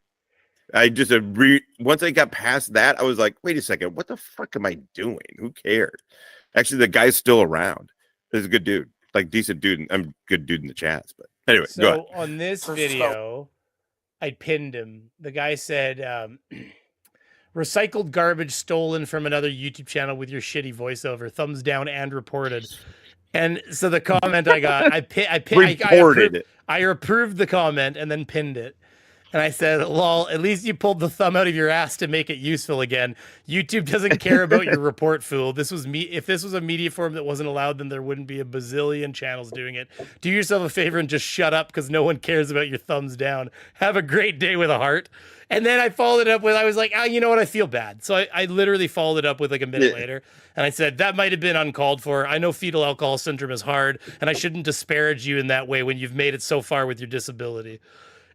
once I got past that, I was like, wait a second, what the fuck am I doing? Who cares? Actually, the guy's still around. He's a good dude, like decent dude. I'm good dude in the chats, but anyway. So go ahead. On this video, I pinned him. The guy said, "Recycled garbage stolen from another YouTube channel with your shitty voiceover. Thumbs down and reported." And so the comment I got, I approved the comment and then pinned it. And I said, "Lol, at least you pulled the thumb out of your ass to make it useful again. YouTube doesn't care about your report, fool. This was me. If this was a media form that wasn't allowed, then there wouldn't be a bazillion channels doing it. Do yourself a favor and just shut up because no one cares about your thumbs down. Have a great day with a heart." And then I followed it up with, I was like, "Oh, you know what? I feel bad." So I literally followed it up with like a minute later. And I said, "That might have been uncalled for. I know fetal alcohol syndrome is hard, and I shouldn't disparage you in that way when you've made it so far with your disability."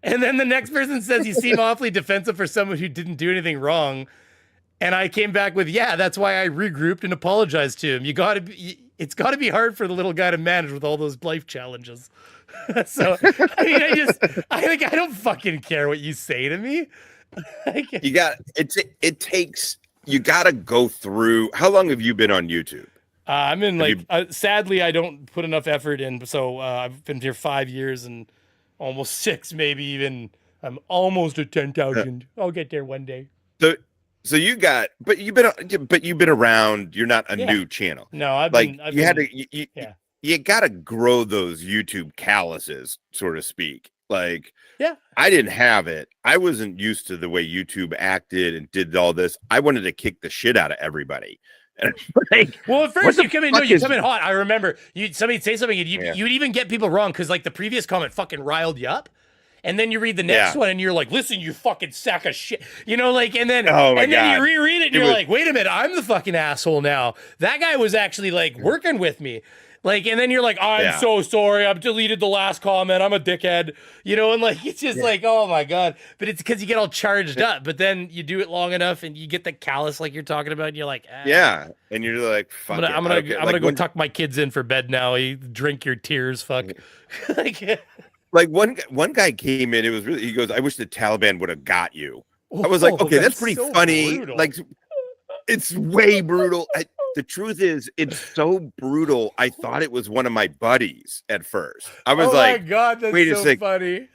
And then the next person says, "You seem awfully defensive for someone who didn't do anything wrong." And I came back with, "Yeah, that's why I regrouped and apologized to him. It's got to be hard for the little guy to manage with all those life challenges." So, I mean, I don't fucking care what you say to me. You got you got to go through. How long have you been on YouTube? I'm in sadly, I don't put enough effort in. So I've been here 5 years and almost 6, maybe even. I'm almost at 10,000. I'll get there one day. So you got, but you've been around. You're not a new channel. No, you got to grow those YouTube calluses, so to speak. Like, yeah, I didn't have it. I wasn't used to the way YouTube acted and did all this. I wanted to kick the shit out of everybody. And well, at first you come in hot. I remember somebody'd say something and you'd even get people wrong because like the previous comment fucking riled you up. And then you read the next one and you're like, "Listen, you fucking sack of shit." You know, like, and then you reread it and you're like, "Wait a minute, I'm the fucking asshole now. That guy was actually like working with me." Like, and then you're like, "I'm so sorry. I've deleted the last comment. I'm a dickhead." You know, and like, it's just like, oh my God. But it's because you get all charged up. But then you do it long enough and you get the callus like you're talking about. And you're like, yeah. And you're like, fuck I'm gonna go tuck my kids in for bed now. You drink your tears. Fuck. Like one guy came in, he goes, "I wish the Taliban would have got you." I was like, okay, that's pretty funny. Brutal. Like, it's way brutal. The truth is, it's so brutal. I thought it was one of my buddies at first. I was like, my God, that's wait a second. Funny.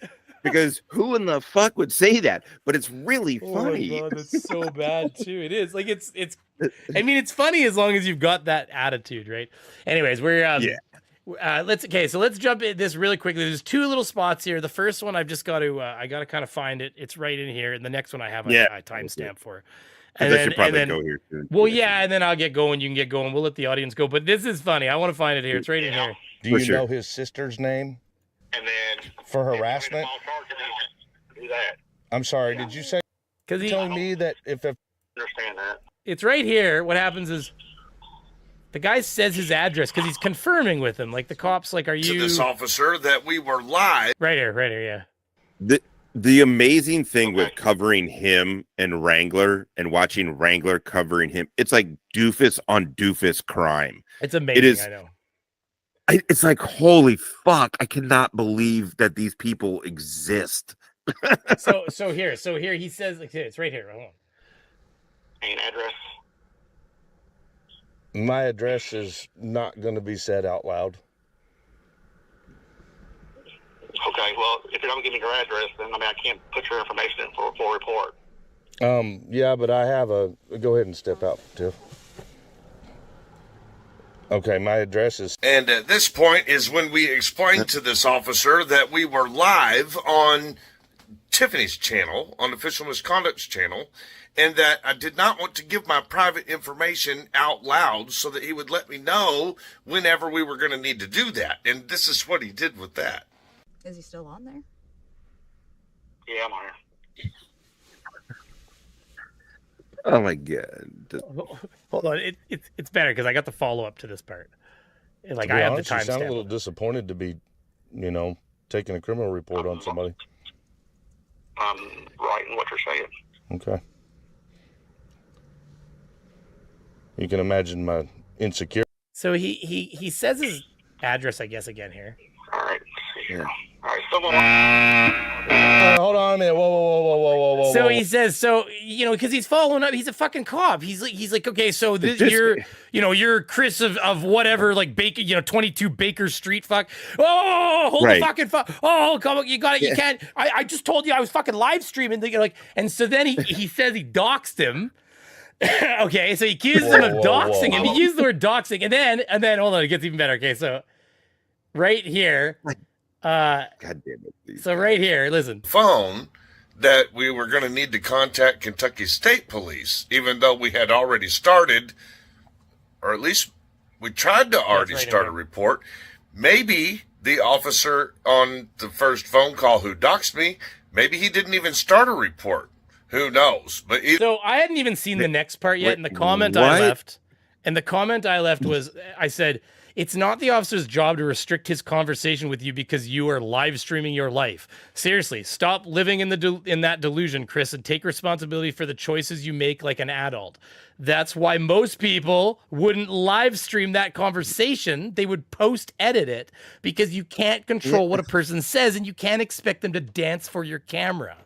Because who in the fuck would say that? But it's really funny. Oh my God, that's so bad too. It is like it's. I mean, it's funny as long as you've got that attitude, right? Anyways, let's jump in this really quickly. There's 2 little spots here. The first one I've just got to kind of find it. It's right in here, and the next one I have a timestamp for. And I should probably go here soon. Well, yeah, and then I'll get going. You can get going. We'll let the audience go. But this is funny. I want to find it here. It's right in here. Do you know his sister's name? And then for harassment? I'm sorry. Did you say? Because he's telling me that if understand that. It's right here. What happens is the guy says his address because he's confirming with him. Like the cops, like, "Are you?" To this officer that we were live. Right here. Yeah. The amazing thing with covering him and Wrangler and watching Wrangler covering him, it's like doofus on doofus crime. It's amazing. It is, I know. it's like, holy fuck! I cannot believe that these people exist. So here he says, like, it's right here. Hold on. Name, address. My address is not going to be said out loud. Okay, well, if you're not giving your address, then I can't put your information in for a full report. Yeah, but I have a. Go ahead and step out, Tiff. Okay, my address is. And at this point is when we explained to this officer that we were live on Tiffany's channel, on Official Misconduct's channel, and that I did not want to give my private information out loud so that he would let me know whenever we were going to need to do that. And this is what he did with that. Is he still on there? Yeah, I'm on here. Oh my god! Hold on, it's better because I got the follow up to this part. Like I have the You sound a timestamp. little disappointed to be, taking a criminal report on somebody. I'm writing what you're saying. Okay. You can imagine my insecurity. So he says his address, I guess, again here. All right. Yeah. All right. Someone. Hold on a minute. Whoa. So he says, because he's following up. He's a fucking cop. He's like, okay, so you're Chris of whatever, like Baker, 22 Baker Street. Fuck. Oh, hold the fucking fuck. Oh, come on, you got it. You can't. I just told you I was fucking live streaming. And so then he says he doxed him. Okay, so he accuses him of doxing him. He used the word doxing, and then hold on, it gets even better. Okay, so right here. God damn it. So right here, listen. Phone that we were going to need to contact Kentucky State Police, even though we had already started, or at least we tried to already start a report. Maybe the officer on the first phone call who doxed me, maybe he didn't even start a report. Who knows? But so I hadn't even seen the next part yet. And the comment I left was, I said, it's not the officer's job to restrict his conversation with you because you are live streaming your life. Seriously, stop living in that delusion, Chris, and take responsibility for the choices you make like an adult. That's why most people wouldn't live stream that conversation. They would post-edit it because you can't control what a person says and you can't expect them to dance for your camera.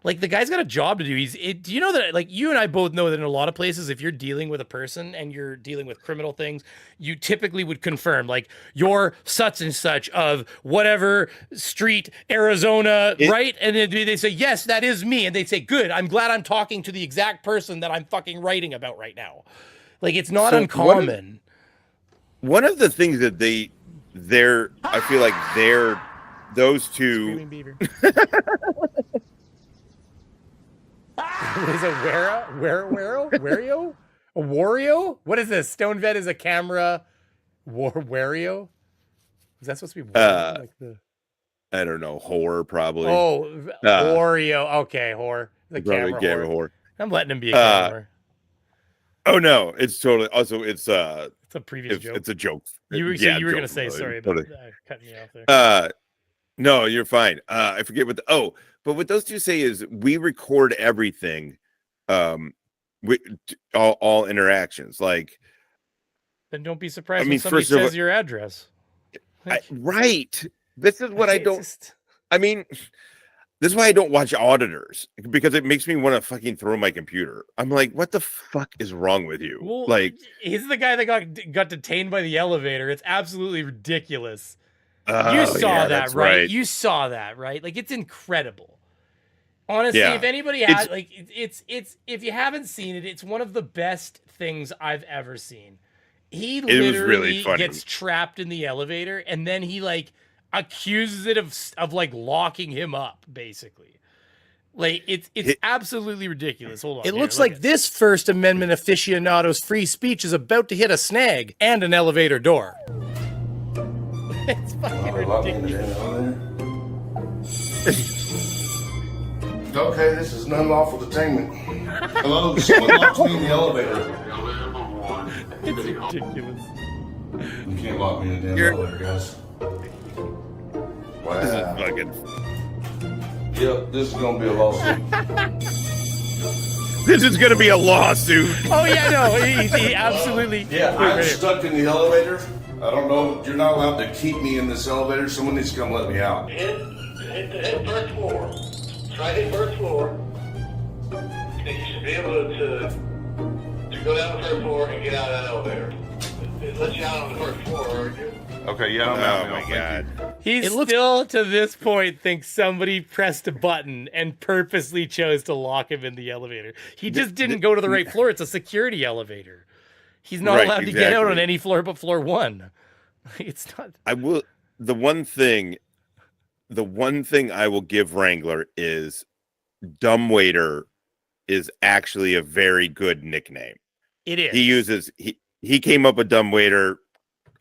Like, the guy's got a job to do. Do you know that, like, you and I both know that in a lot of places, if you're dealing with a person and you're dealing with criminal things, you typically would confirm, like, you're such and such of whatever street, Arizona, right? And then they say, yes, that is me. And they say, good, I'm glad I'm talking to the exact person that I'm fucking writing about right now. Like, it's not uncommon. One of the things that I feel like those two. Screaming Beaver. What is it? Wario? A Wario? What is this? Stone Vet is a camera. Wario? Is that supposed to be Wario? I don't know. Whore, probably. Oh, Wario. Okay, whore. The camera whore. I'm letting him be a camera. Oh no, it's totally. Also, it's a previous joke. It's a joke. You were going to say sorry about cutting you off there. No, you're fine. I forget what. But what those two say is we record everything, with all interactions. Like, then don't be surprised when somebody says your address. Right. This is what I don't. I mean, this is why I don't watch Auditors, because it makes me want to fucking throw my computer. I'm like, what the fuck is wrong with you? Well, like, he's the guy that got detained by the elevator. It's absolutely ridiculous. You saw that, right? You saw that, right? Like, it's incredible. Honestly, if anybody has, like, it's if you haven't seen it, it's one of the best things I've ever seen. He literally gets trapped in the elevator, and then he, like, accuses it of like locking him up, basically. Like, it's absolutely ridiculous. Hold on. It looks like this First Amendment aficionado's free speech is about to hit a snag and an elevator door. It's fucking ridiculous. Okay, this is unlawful detainment. Hello, someone locks me in the elevator. It's ridiculous. You can't lock me in the damn elevator, guys. Wow. This is fucking. Yep, this is gonna be a lawsuit. This is gonna be a lawsuit. Oh yeah, no, he absolutely. Yeah, I'm stuck in the elevator. I don't know. You're not allowed to keep me in this elevator. Someone needs to come let me out. Hit first floor. Try hit first floor. And you should be able to go down the first floor and get out of that elevator. It lets you out on the first floor. Okay, yeah, I'm out. Oh my god. He still, to this point, thinks somebody pressed a button and purposely chose to lock him in the elevator. He just didn't go to the right floor. It's a security elevator. He's not Right, allowed to get out on exactly. any floor but floor 1. It's not. I will. The one thing I will give Wrangler is dumbwaiter is actually a very good nickname. It is. He came up with dumbwaiter.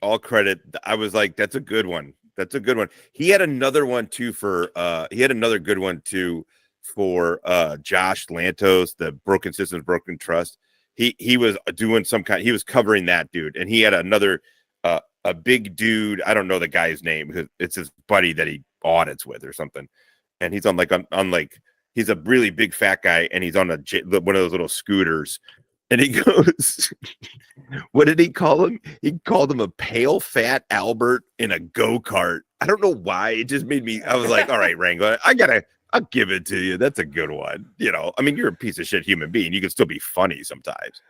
All credit. I was like, that's a good one. That's a good one. He had another one too for good one too for Josh Lantos, the Broken Systems, Broken Trust. He was doing he was covering that dude, and he had another a big dude. I don't know the guy's name because it's his buddy that he audits with or something. And he's on he's a really big fat guy, and he's on one of those little scooters. And he goes, what did he call him? He called him a pale, fat Albert in a go-kart. I don't know why. It just made me, I was like, all right, Wrangler, I'll give it to you. That's a good one. You know, I mean, you're a piece of shit human being. You can still be funny sometimes.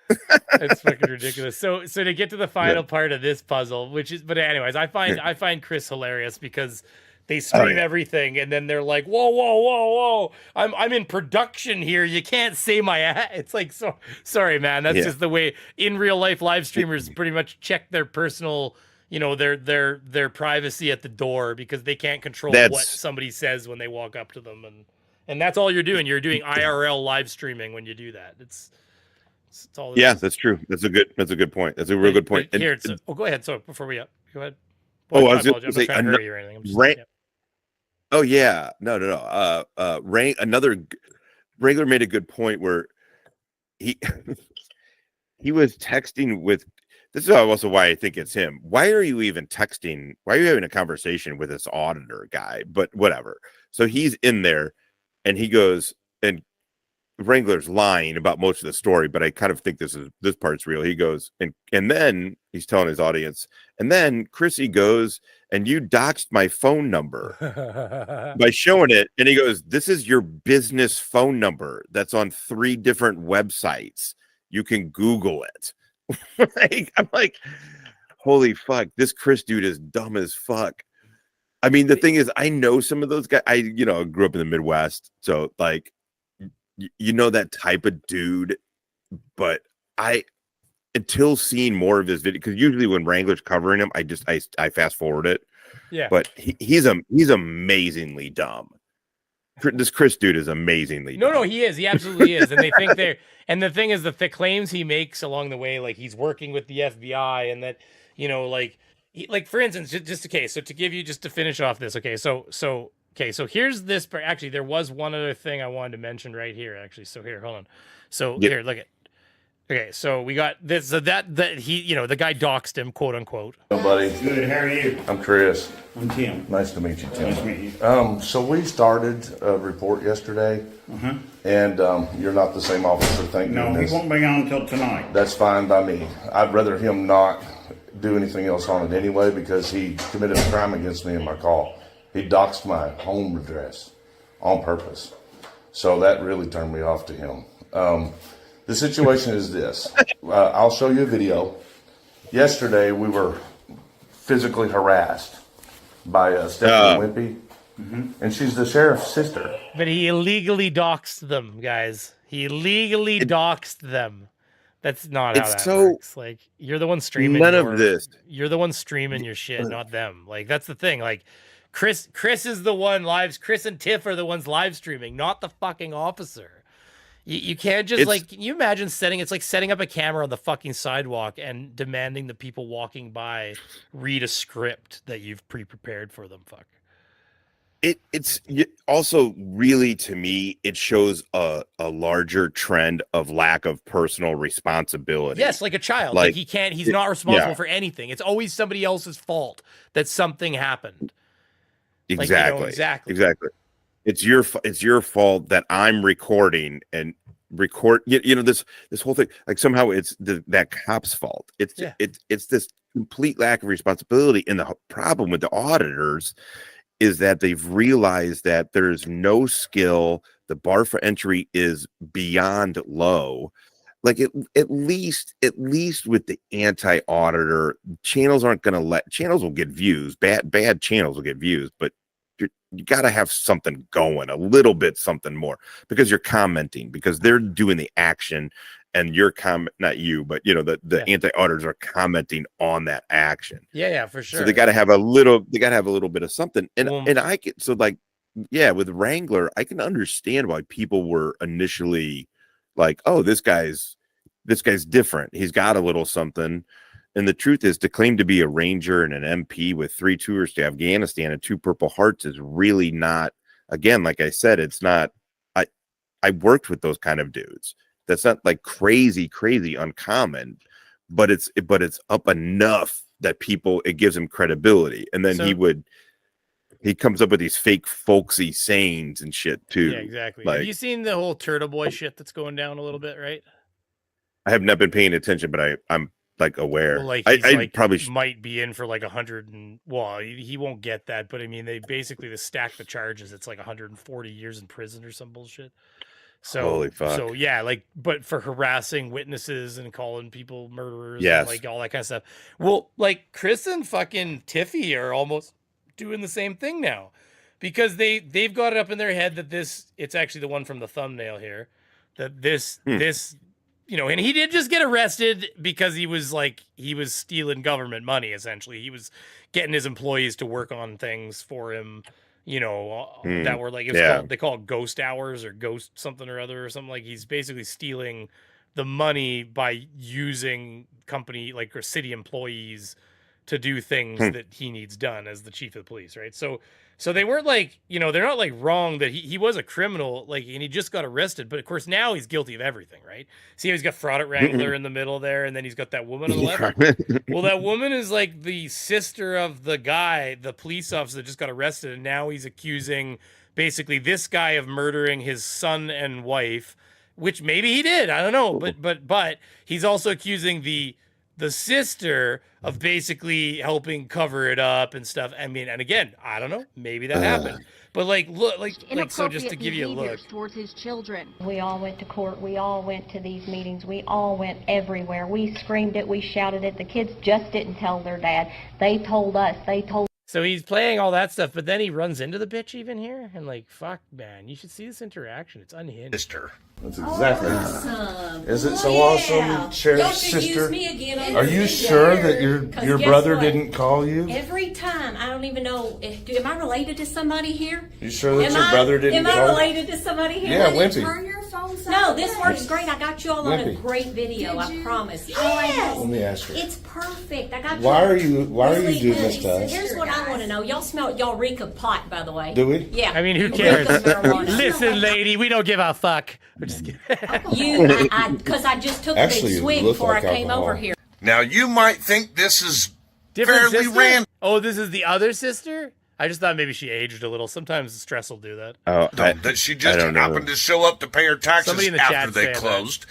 It's fucking ridiculous. So to get to the final part of this puzzle, but anyways, I find Chris hilarious because they scream everything, and then they're like, "Whoa, whoa, whoa, whoa! I'm in production here. You can't say my ass." It's like, so sorry, man. That's just the way in real life live streamers pretty much check their personal, their privacy at the door because they can't control what somebody says when they walk up to them, and that's all you're doing. You're doing IRL live streaming when you do that. It's all. That's true. That's a good point. That's a real good point. Here, go ahead. So before we go ahead. I was going to say, trying to hurry or anything. I'm just, oh yeah, no. Wrangler made a good point where he was texting with. This is also why I think it's him. Why are you even texting? Why are you having a conversation with this auditor guy? But whatever. So he's in there, and he goes, and Wrangler's lying about most of the story, but I kind of think this part's real. He goes, and then he's telling his audience, and then Chrissy goes, and you doxed my phone number by showing it. And he goes, this is your business phone number that's on 3 different websites. You can Google it. I'm like, holy fuck, this Chris dude is dumb as fuck. I mean, the thing is, I know some of those guys. I grew up in the Midwest, so like, that type of dude, but until seeing more of his video, because usually when Wrangler's covering him, I fast forward it. Yeah. But he's amazingly dumb. This Chris dude is amazingly dumb. No, he is. He absolutely is. And they think and the thing is that the claims he makes along the way, like he's working with the FBI and that, like for instance, just okay. So to finish off this. Okay. So here's this. Actually, there was one other thing I wanted to mention right here. Actually, so here, hold on. So here, look at. Okay, so we got this. So that he, the guy doxed him, quote unquote. Hello, buddy. Good. How are you? I'm Chris. I'm Tim. Nice to meet you, Tim. Nice to meet you. So we started a report yesterday, and you're not the same officer. Thank No, goodness. he won't be on until tonight. That's fine by me. I'd rather him not do anything else on it anyway because he committed a crime against me in my call. He doxed my home address on purpose. So that really turned me off to him. The situation is this. I'll show you a video. Yesterday, we were physically harassed by Stephanie Wimpy, and she's the sheriff's sister. But he illegally doxed them, guys. He illegally doxed them. That's not how that works. Like, you're the one streaming. Of this. You're the one streaming your shit, not them. Like, that's the thing. Like, Chris is the one Chris and Tiff are the ones live streaming, not the fucking officer. You can't just can you imagine it's like setting up a camera on the fucking sidewalk and demanding the people walking by read a script that you've pre-prepared for them. Fuck. It's also really, to me, it shows a larger trend of lack of personal responsibility. Yes, like a child. Like he's not responsible for anything. It's always somebody else's fault that something happened. Exactly. Exactly. It's your fault that I'm recording and record. This whole thing. Like somehow it's that cop's fault. It's this complete lack of responsibility. And the problem with the auditors is that they've realized that there's no skill. The bar for entry is beyond low. Like at least with the anti-auditor, channels aren't going to channels will get views. Bad channels will get views, but you got to have something going, a little bit something more, because you're commenting, because they're doing the action, and you're not you, but the anti-auditors are commenting on that action. Yeah, for sure. So they got to have a little bit of something. And I get with Wrangler, I can understand why people were initially like, oh, this guy's different. He's got a little something. And the truth is, to claim to be a Ranger and an MP with 3 tours to Afghanistan and 2 Purple Hearts is really not, again, like I said, it's not, I worked with those kind of dudes. That's not like crazy uncommon, but it's up enough that it gives him credibility. And then he comes up with these fake folksy sayings and shit too. Yeah, exactly. Like, have you seen the whole Turtle Boy shit that's going down a little bit, right? I have not been paying attention, but I'm like aware. Well, like I probably might be in for like 100 and he won't get that, but I mean they stack the charges. It's like 140 years in prison or some bullshit. So holy fuck. So yeah, but for harassing witnesses and calling people murderers, yes, and all that kind of stuff. Well, like Chris and fucking Tiffy are almost doing the same thing now, because they've got it up in their head that it's actually the one from the thumbnail here, that this and he did just get arrested because he was stealing government money. Essentially, he was getting his employees to work on things for him, that were like, they call it ghost hours or ghost something or other or something. Like, he's basically stealing the money by using company or city employees to do things that he needs done as the chief of the police, right? So they weren't they're not wrong that he was a criminal, and he just got arrested, but of course now he's guilty of everything, right? See how he's got Frauditor Wrangler in the middle there, and then he's got that woman on the left. Well, that woman is like the sister of the police officer that just got arrested, and now he's accusing basically this guy of murdering his son and wife, which maybe he did, I don't know, but he's also accusing the sister of basically helping cover it up and stuff. I mean, and again, I don't know, maybe that happened, but so just to give you a look towards his children. We all went to court. We all went to these meetings. We all went everywhere. We screamed it. We shouted it. The kids just didn't tell their dad. They told us. So he's playing all that stuff, but then he runs into the bitch even here, and fuck, man, you should see this interaction. It's unhinged. Sister. That's exactly. Awesome. Is it so awesome, Sheriff's sister? Are you sure that your brother didn't call you? Every time. I don't even know. Am I related to somebody here? You sure that your brother didn't call you? Am I related to somebody here? Yeah, Wimpy. Turn your phone No, this works great. I got you all on a great video. I promise. Yes. Let me ask her. It's perfect. I got you. Why are you doing this to us? Here's what I want to know. Y'all reek of pot, by the way. Do we? Yeah. I mean, who cares? Listen, lady, we don't give a fuck. We're just kidding. Because I just took a big swig before I came over here. Now, you might think this is Different fairly sister? random. Oh, this is the other sister? I just thought maybe she aged a little. Sometimes stress will do that. Oh, that she just happened to show up to pay her taxes Somebody in the after chat they saying closed.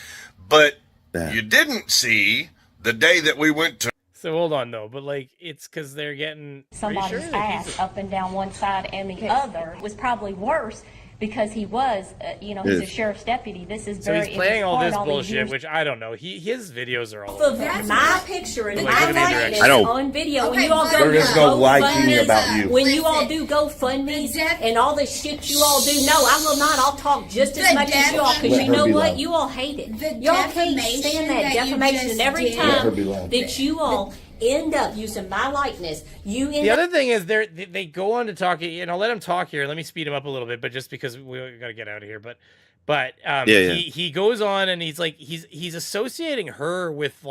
But you didn't see the day that we went to. So hold on, though. But it's because they're getting Somebody's ass up and down one side and the other. It was probably worse because he was, he's a sheriff's deputy. This is so he's playing all this bullshit, which I don't know. His videos are all over. My picture and my likeness on video. Okay, when you all go there is no liking about you. When you all do GoFundMes and all the shit you all do, no, I will not. I'll talk just as much as you all, because you know what? You all hate it. Y'all can't stand that defamation, and every time that you all end up using my likeness, the other thing is they go on to talk, and I'll let him talk here. Let me speed him up a little bit, but just because we got to get out of here. But he goes on and he's associating her with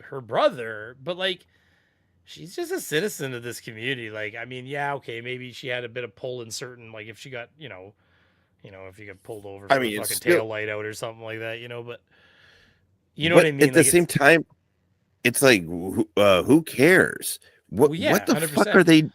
her brother, but she's just a citizen of this community. I mean, yeah, okay, maybe she had a bit of pull in certain, if she got if you got pulled over for a fucking tail light out or something like that, but you know what I mean. At the same time, it's who cares? What the 100%. Fuck are they?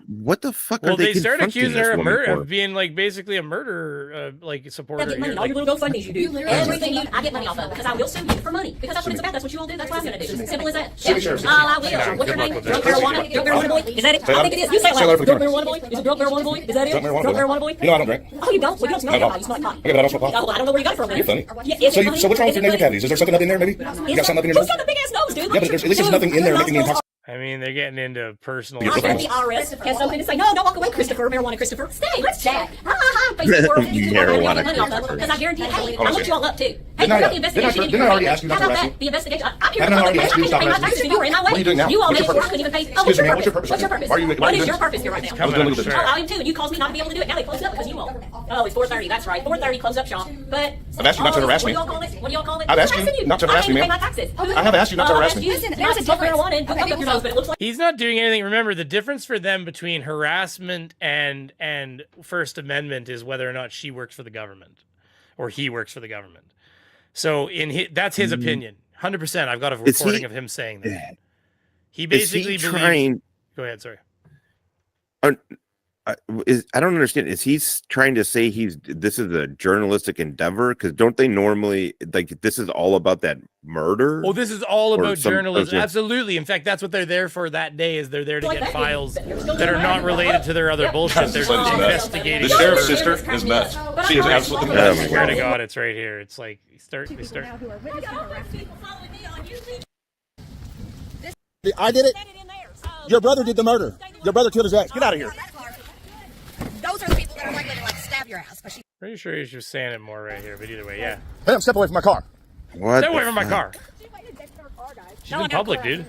what the fuck Well, are they they started confronting accusing her this of woman murder, for? of being like basically a murder, like supporter. I get money. here, All like- your little GoFundMes you do. Everything you, I get money off of because I will sue you for money. Because that's what it's about. That's what you all do. That's what I'm going to do. Simple as that. Sue me, Yeah. sure. I will. What's your name? Drunk marijuana? Drunk marijuana boy? Is that it? I think it is. You say it Say it loud. loud for Drunk the marijuana boy? Is it drunk marijuana boy? Is that it? Drunk marijuana Drunk boy. marijuana boy? You know I don't drink. Oh, you don't? Well, you don't smell I like don't. pot. You smell like pot. Okay, but I don't smoke pot. Oh, I don't know where you got it from. You're funny. Yeah, is So, it you, funny? so what's wrong with Is your it nasal funny? cavities? Is there something up in there, maybe? You got something up in your Who's nose? got the big ass nose, dude? Yeah, but there's, at least there's nothing in there making me intoxicated. I mean, they're getting into personal. I bet the IRS has something to say. No, don't walk away, Christopher. Marijuana, Christopher. Stay. Let's chat. Ha ha ha. Facebook world. Marijuana, Because I guarantee. Hey, I Hold on a want you all up too. Hey, Didn't I- about the investigation. didn't I already ask you not to How about harass that? The investigation. I'm here. Haven't I already asked you to stop pay my harassing me? taxes. You were in my way. What are you doing now? You all What's made your sure I purpose? couldn't even pay. Oh, Excuse me, what's your what's your purpose? purpose? What's your purpose? Why are you What doing is this? your purpose here right now? I was doing legal business. Oh, I am too. And you caused me not to be able to do it. Now they closed up because you all. Oh, it's 4:30. That's right. 4:30 close up shop. But I've asked you not to harass what me. do y'all call it? What do y'all call it? I've asked you not to harass me, I ma'am. pay my taxes. I have asked you not to harass me. There's a difference. Marijuana and hook up your nose, but it looks like. He's not doing anything. Remember, the difference for them between harassment and First Amendment is whether or not she works for the government or he works for the government. So that's his opinion. 100%. I've got a recording of him saying that. He basically believes. Go ahead. Sorry. I don't understand. Is he trying to say this is a journalistic endeavor? Because don't they normally this is all about that murder? Oh, this is all Or about some- journalism. or- Absolutely. In fact, that's what they're there for that day. Is they're there to get files that are not related to their other bullshit. They're just investigating. The sheriff's sister is nuts. She is absolutely nuts. I swear to God, it's right here. It's like they start. I did it. Your brother did the murder. Your brother killed his ex. Get out of here. Those are the people that are likely to like stab your ass. But she Pretty sure he's just saying it more right here, but either way, yeah. Ma'am, step away from my car. What? Stay away the from my fuck? car. She's in public, dude.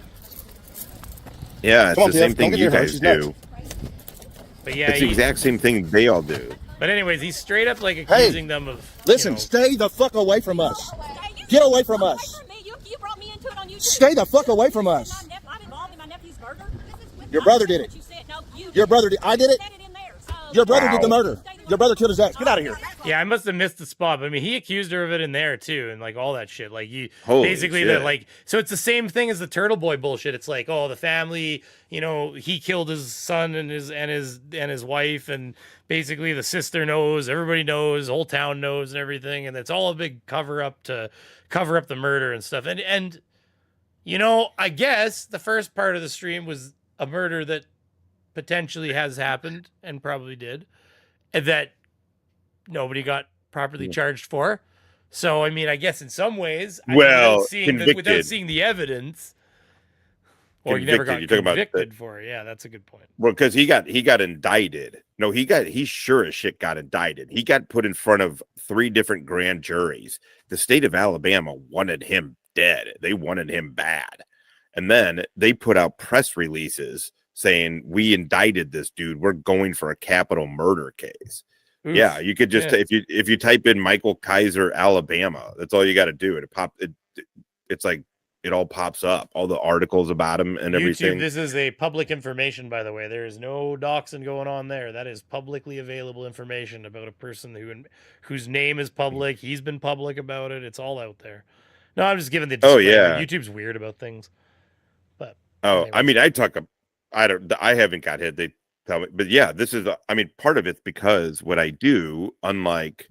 Yeah, it's Come on, the same Tiff, thing don't you get near her. guys She's do. But yeah, It's the exact same thing they all do. But anyways, he's straight up like accusing them of. Listen, stay the fuck away from us. Get away from us. Stay the fuck away from us. Your brother did it. Your brother did. I did it. Your brother did the murder. Your brother killed his ex. Get out of here. Yeah, I must have missed the spot. But I mean, he accused her of it in there too, and like all that shit. Like you, Holy basically, shit. that like, so it's the same thing as the Turtle Boy bullshit. It's like, oh, the family, he killed his son and his wife, and basically the sister knows, everybody knows, the whole town knows, and everything, and it's all a big cover up to cover up the murder and stuff. And I guess the first part of the stream was a murder that potentially has happened and probably did, and that nobody got properly charged for. So, I mean, I guess in some ways, without seeing the evidence, or you never got You're talking about convicted for it. Yeah, that's a good point. Well, because he got indicted. No, he sure as shit got indicted. He got put in front of 3 different grand juries. The state of Alabama wanted him dead. They wanted him bad. And then they put out press releases saying, we indicted this dude. We're going for a capital murder case. Oof. Yeah, you could just, Yeah. if you type in Michael Kaiser, Alabama, that's all you got to do. It's like, it all pops up, all the articles about him and everything. YouTube, this is a public information, by the way. There is no doxing going on there. That is publicly available information about a person whose name is public. He's been public about it. It's all out there. No, I'm just giving the disclaimer. yeah. YouTube's weird about things. But I mean, I haven't got hit. They tell me, but yeah, this is, part of it's because what I do, unlike,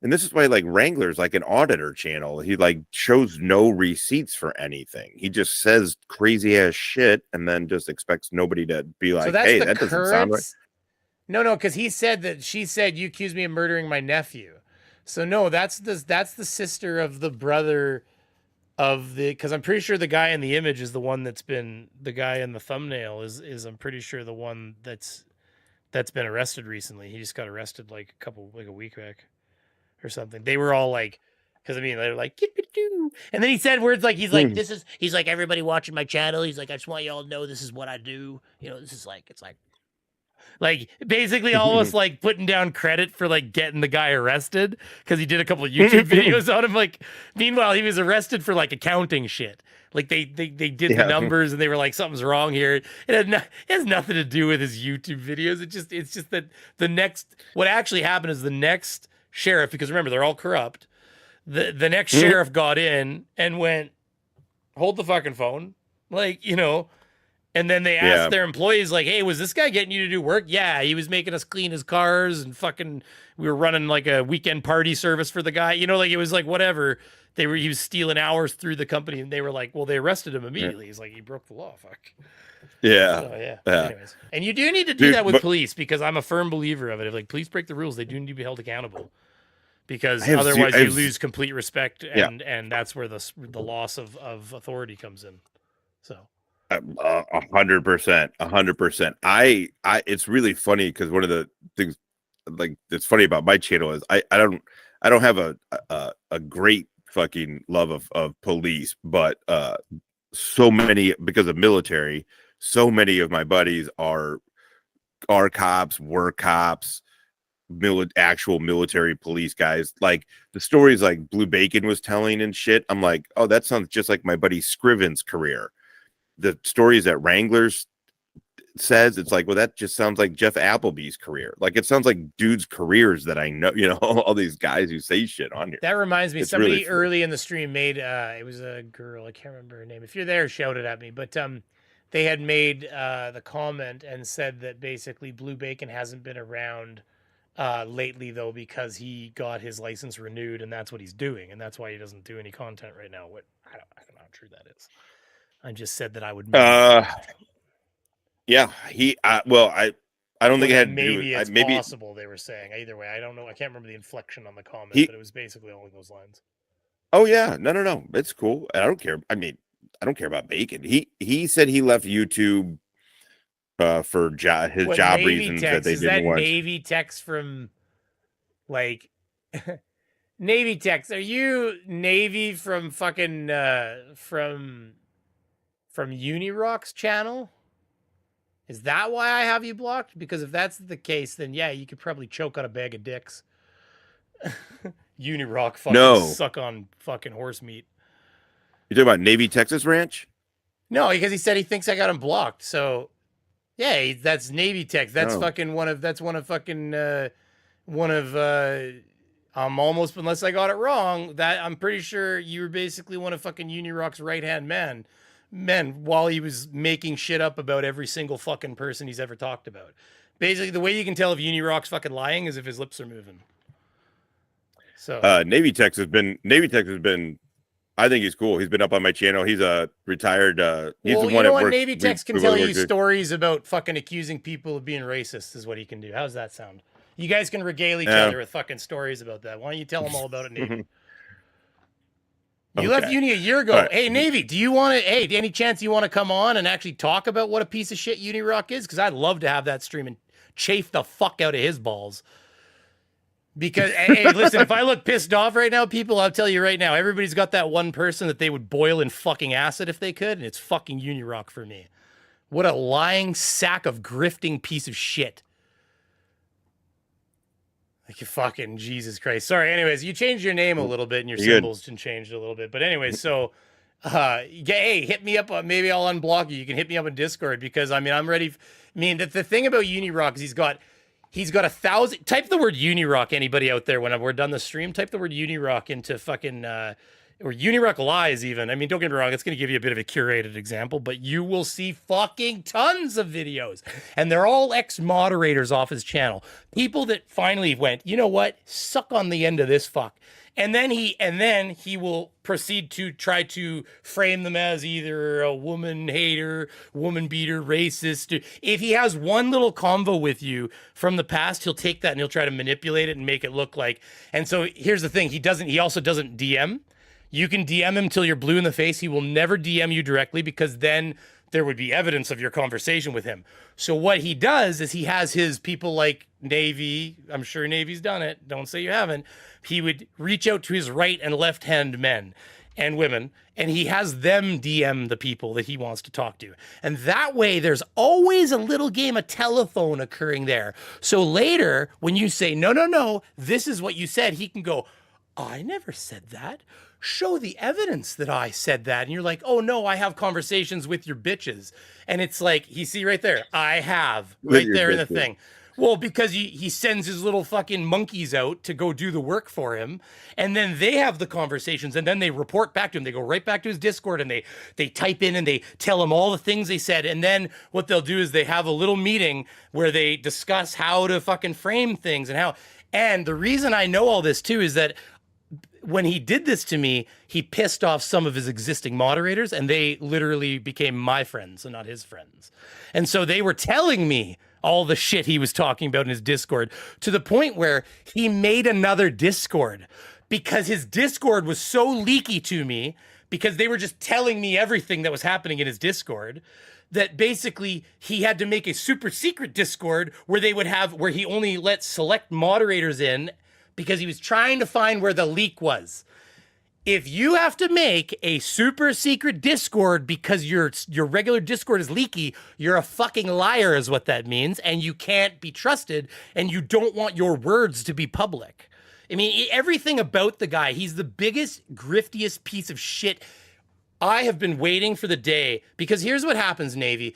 and this is why like Wrangler's like an auditor channel. He like shows no receipts for anything. He just says crazy ass shit and then just expects nobody to be like, hey, that doesn't sound right. No, because she said, you accused me of murdering my nephew. So no, that's the sister of the brother of because I'm pretty sure the guy in the image is the one that's been, the guy in the thumbnail is I'm pretty sure the one that's been arrested recently. He just got arrested like a week back or something. They were all like, because they're like, and then he said words like, he's like, everybody watching my channel, he's like, I just want you all to know this is what I do. This is like, it's like basically almost like putting down credit for like getting the guy arrested because he did a couple of YouTube videos on him. Like, meanwhile, he was arrested for like accounting shit. Like they did the numbers and they were like, something's wrong here. It has nothing to do with his YouTube videos. It's just that what actually happened is the next sheriff, because remember, they're all corrupt. The next sheriff got in and went, hold the fucking phone. Like, And then they asked their employees, like, hey, was this guy getting you to do work? Yeah, he was making us clean his cars and fucking, we were running like a weekend party service for the guy. You know, like it was like whatever. He was stealing hours through the company and they were like, well, they arrested him immediately. He's like, he broke the law. Fuck. Yeah. So, yeah. Anyways. And you do need to do that with police because I'm a firm believer of it. If like police break the rules, they do need to be held accountable because otherwise you lose complete respect and that's where the loss of authority comes in. So. 100%. I it's really funny because one of the things like that's funny about my channel is I don't have a great fucking love of police, but so many because of military, so many of my buddies are cops, were cops, actual military police guys. Like the stories like Blue Bacon was telling and shit. I'm like, oh, that sounds just like my buddy Scriven's career. The stories that Wranglers says, it's like, well, that just sounds like Jeff Appleby's career. Like it sounds like dudes' careers that I know, you know, all these guys who say shit on here. That reminds me, it's somebody really early in the stream made, it was a girl, I can't remember her name. If you're there, shout it at me. But they had made the comment and said that basically Blue Bacon hasn't been around lately though, because he got his license renewed and that's what he's doing. And that's why he doesn't do any content right now. What I don't know how true that is. I just said that I would. Yeah, I don't think it had maybe it's maybe possible. They were saying either way. I don't know. I can't remember the inflection on the comment, but it was basically along those lines. Oh yeah, no, it's cool. I don't care. I mean, I don't care about Bacon. He said he left YouTube for his job reasons that they didn't want. Navy text from like Navy text. Are you Navy from fucking from Unirock's channel? Is that why I have you blocked? Because if that's the case, then yeah, you could probably choke on a bag of dicks. Unirock fucking suck on fucking horse meat. You talking about Navy Texas Ranch? No, because he said he thinks I got him blocked. So yeah, that's Navy text. That's fucking one of I'm almost, unless I got it wrong, that I'm pretty sure you were basically one of fucking Unirock's right-hand men while he was making shit up about every single fucking person he's ever talked about. Basically, the way you can tell if Unirock's fucking lying is if his lips are moving. So Navy Tex has been I think he's cool. He's been up on my channel. He's a retired he's well, the one you know that what? works, Navy Tex can tell you stories about fucking accusing people of being racist is what he can do. How's that sound? You guys can regale each other with fucking stories about that. Why don't you tell them all about it, Navy? You left uni a year ago. Right. Hey, Navy, do you want to, any chance you want to come on and actually talk about what a piece of shit Unirock is? Because I'd love to have that stream and chafe the fuck out of his balls. Because, hey, listen, if I look pissed off right now, people, I'll tell you right now, everybody's got that one person that they would boil in fucking acid if they could, and it's fucking Unirock for me. What a lying sack of grifting piece of shit. Like, you fucking Jesus Christ. Sorry, anyways, you changed your name a little bit and your symbols changed a little bit. But anyways, so, hey, hit me up. Maybe I'll unblock you. You can hit me up on Discord because, I mean, I'm ready. I mean, the thing about Unirock is he's got 1,000. Type the word Unirock, anybody out there, when we're done the stream, type the word Unirock into fucking, or Unirock lies even. I mean, don't get me wrong, it's going to give you a bit of a curated example, but you will see fucking tons of videos. And they're all ex-moderators off his channel. People that finally went, you know what? Suck on the end of this fuck. And then he will proceed to try to frame them as either a woman hater, woman beater, racist. If he has one little convo with you from the past, he'll take that and he'll try to manipulate it and make it look like. And so here's the thing. He also doesn't DM. You can DM him till you're blue in the face. He will never DM you directly because then there would be evidence of your conversation with him. So what he does is he has his people like Navy. I'm sure Navy's done it. Don't say you haven't. He would reach out to his right and left hand men and women, and he has them DM the people that he wants to talk to. And that way there's always a little game of telephone occurring there. So later when you say, no, this is what you said, he can go, I never said that. Show the evidence that I said that. And you're like, oh no, I have conversations with your bitches. And it's like, you see right there, I have right there in the thing. Well, because he sends his little fucking monkeys out to go do the work for him, and then they have the conversations, and then they report back to him. They go right back to his Discord, and they type in and they tell him all the things they said, and then what they'll do is they have a little meeting where they discuss how to fucking frame things and how. And the reason I know all this too is that when he did this to me, he pissed off some of his existing moderators, and they literally became my friends and not his friends. And so they were telling me all the shit he was talking about in his Discord, to the point where he made another Discord because his Discord was so leaky to me, because they were just telling me everything that was happening in his Discord, that basically he had to make a super secret Discord where he only let select moderators in, because he was trying to find where the leak was. If you have to make a super secret Discord because your regular Discord is leaky, you're a fucking liar is what that means, and you can't be trusted, and you don't want your words to be public. I mean, everything about the guy, he's the biggest, griftiest piece of shit. I have been waiting for the day, because here's what happens, Navy.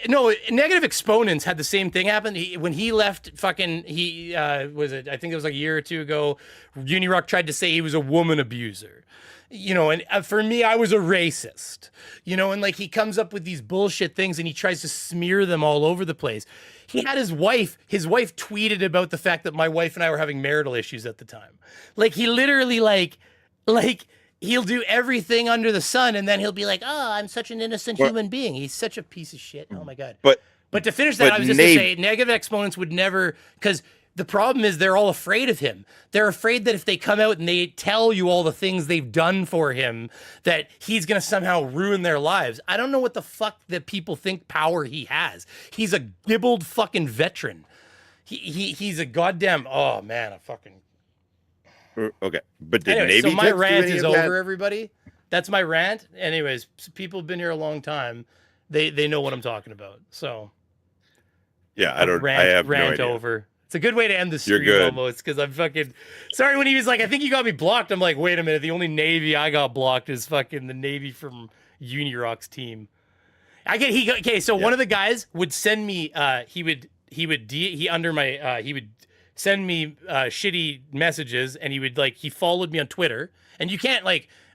No, negative exponents had the same thing happen. When he left, I think it was like a year or two ago, Unirock tried to say he was a woman abuser, and for me, I was a racist, and like he comes up with these bullshit things and he tries to smear them all over the place. He had his wife tweeted about the fact that my wife and I were having marital issues at the time. Like, he literally like he'll do everything under the sun, and then he'll be like, "Oh, I'm such an innocent human being." He's such a piece of shit. Oh my God. But to finish that, I was just going to say, negative exponents would never, because the problem is they're all afraid of him. They're afraid that if they come out and they tell you all the things they've done for him, that he's going to somehow ruin their lives. I don't know what the fuck that people think power he has. He's a gibbled fucking veteran. He's a goddamn, oh man, a fucking... Okay, but did anyway, Navy so my Tech do rant any is of that? over, everybody. That's my rant. Anyways, people have been here a long time. They know what I'm talking about. So yeah, I have no idea. over. It's a good way to end the You're stream good. almost, because I'm fucking sorry when he was like, "I think you got me blocked." I'm like, wait a minute, the only Navy I got blocked is fucking the Navy from Unirock's team. So one of the guys would send me he would send me shitty messages, and he followed me on Twitter, and you can't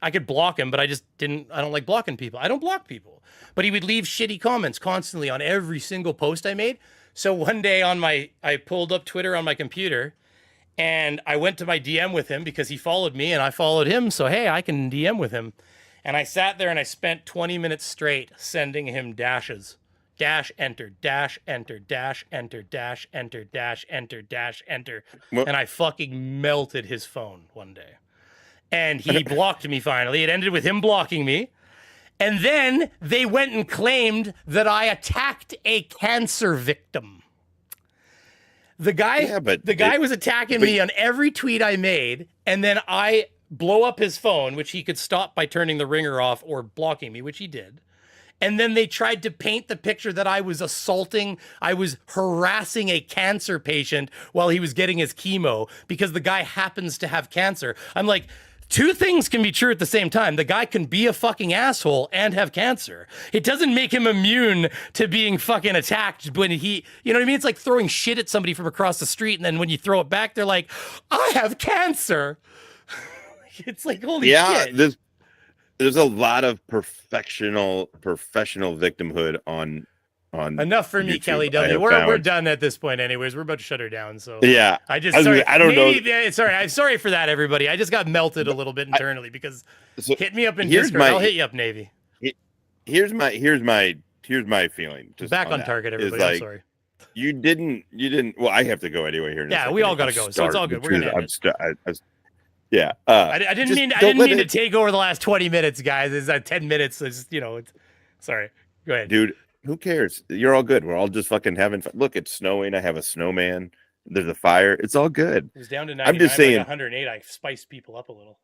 I could block him, but I don't like blocking people. I don't block people, but he would leave shitty comments constantly on every single post I made. So one day I pulled up Twitter on my computer, and I went to my DM with him because he followed me and I followed him. So, hey, I can DM with him. And I sat there and I spent 20 minutes straight sending him dashes. Dash, enter, dash, enter, dash, enter, dash, enter, dash, enter, dash, enter. And I fucking melted his phone one day. And he blocked me finally. It ended with him blocking me. And then they went and claimed that I attacked a cancer victim. The guy was attacking me on every tweet I made, and then I blow up his phone, which he could stop by turning the ringer off or blocking me, which he did. And then they tried to paint the picture that I was harassing a cancer patient while he was getting his chemo because the guy happens to have cancer. I'm like, two things can be true at the same time. The guy can be a fucking asshole and have cancer. It doesn't make him immune to being fucking attacked when you know what I mean? It's like throwing shit at somebody from across the street, and then when you throw it back, they're like, I have cancer. It's like, holy shit. There's a lot of professional victimhood on enough for me, YouTube, Kelly W. We're done at this point anyways. We're about to shut her down. So yeah, I don't know. Sorry, I'm sorry for that, everybody. I just got melted a little bit internally because hit me up in Discord. I'll hit you up, Navy. Here's my feeling. Just back on target, everybody. I'm sorry. You didn't. Well, I have to go anyway here. Yeah, we all got to go, so it's all good. We're gonna end it. Yeah. I didn't mean to take over the last 20 minutes, guys. It's 10 minutes. It's sorry. Go ahead, dude. Who cares? You're all good. We're all just fucking having fun. Look, it's snowing. I have a snowman. There's a fire. It's all good. It was down to 99. I'm just saying. 108. I spiced people up a little.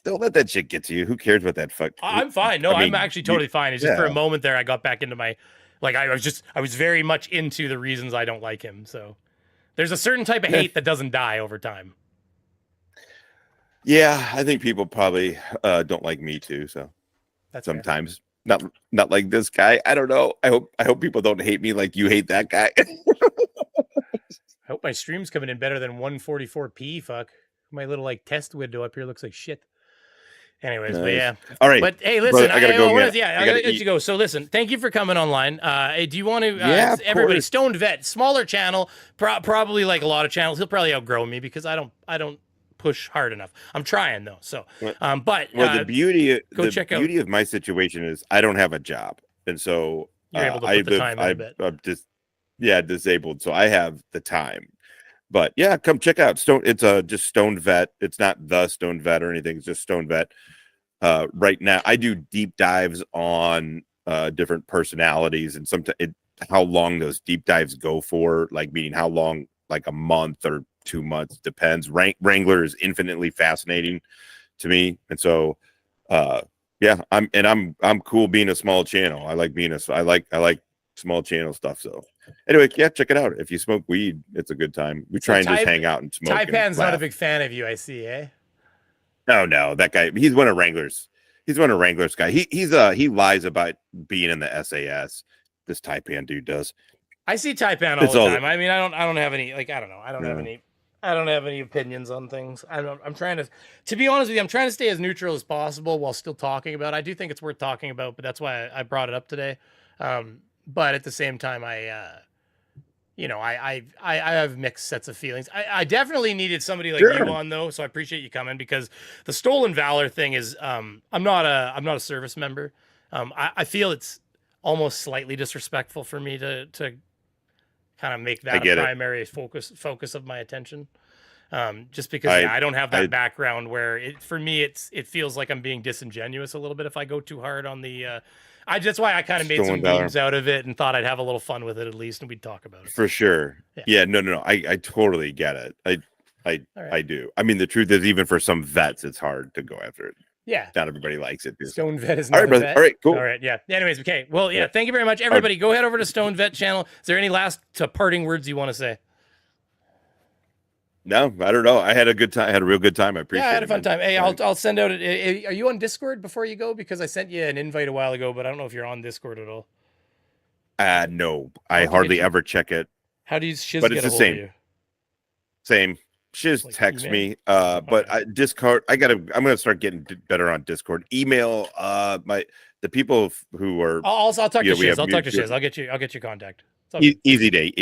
Don't let that shit get to you. Who cares what that fuck? I'm fine. No, I'm actually totally fine. It's just for a moment there, I got back into my, I was very much into the reasons I don't like him. So there's a certain type of hate that doesn't die over time. Yeah, I think people probably don't like me too. So that's sometimes. not like this guy. I don't know. I hope people don't hate me like you hate that guy. I hope my stream's coming in better than 144p. Fuck. My little like test window up here looks like shit. Anyways, but yeah. All right. But hey, listen, Brother, I gotta go. I gotta let you go. So listen, thank you for coming online. Do you want to? Yeah, everybody, course. Stoned Vet, smaller channel, probably like a lot of channels. He'll probably outgrow me because I don't push hard enough. I'm trying though. So, but the beauty check out. of my situation is I don't have a job, and so You're able to put the time in a bit. I'm just disabled, so I have the time. But yeah, come check out Stone. It's just Stoned Vet. It's not the Stoned Vet or anything. It's just Stoned Vet. Right now, I do deep dives on different personalities, and sometimes how long those deep dives go for, like meaning how long, like a month or 2 months, depends. Wrangler is infinitely fascinating to me, and so yeah, I'm cool being a small channel. I like being I like small channel stuff. So anyway, yeah, check it out. If you smoke weed, it's a good time. We try and just hang out and smoke. Taipan's not a big fan of you, I see, eh? No, that guy. He's one of Wrangler's. He's one of Wrangler's guy. He lies about being in the SAS. This Taipan dude does. I see Taipan all the time. I mean, I don't have any, like, I don't know. I don't have any opinions on things. I'm trying to be honest with you, I'm trying to stay as neutral as possible while still talking about it. I do think it's worth talking about, but that's why I brought it up today. But at the same time, I have mixed sets of feelings. I definitely needed somebody like you on though, so I appreciate you coming, because the stolen valor thing is I'm not a service member. I feel it's almost slightly disrespectful for me to kind of make that a primary focus of my attention. Just because I don't have that background where for me it feels like I'm being disingenuous a little bit if I go too hard on the that's why I kind of made some memes out of it and thought I'd have a little fun with it at least, and we'd talk about it. For sure. Yeah, no. I totally get it. I do. I mean, the truth is, even for some vets, it's hard to go after it. Yeah. Not everybody likes it. Stone Vet is not a vet. All right, cool. All right, yeah. Anyways, okay. Well, yeah, thank you very much. Everybody, go head over to Stone Vet channel. Is there any last parting words you want to say? No, I don't know. I had a good time. I had a real good time. I appreciate it. Yeah, I had a fun time. Hey, I'll send out it. Are you on Discord before you go? Because I sent you an invite a while ago, but I don't know if you're on Discord at all. No, I hardly ever check it. How do you Shiz but get it's a the hold of you? Same. Shiz Like text email? me. But Discord, I'm gonna start getting better on Discord. Email the people who are. I'll talk to Shiz. I'll talk to Shiz. I'll get your contact. Easy day.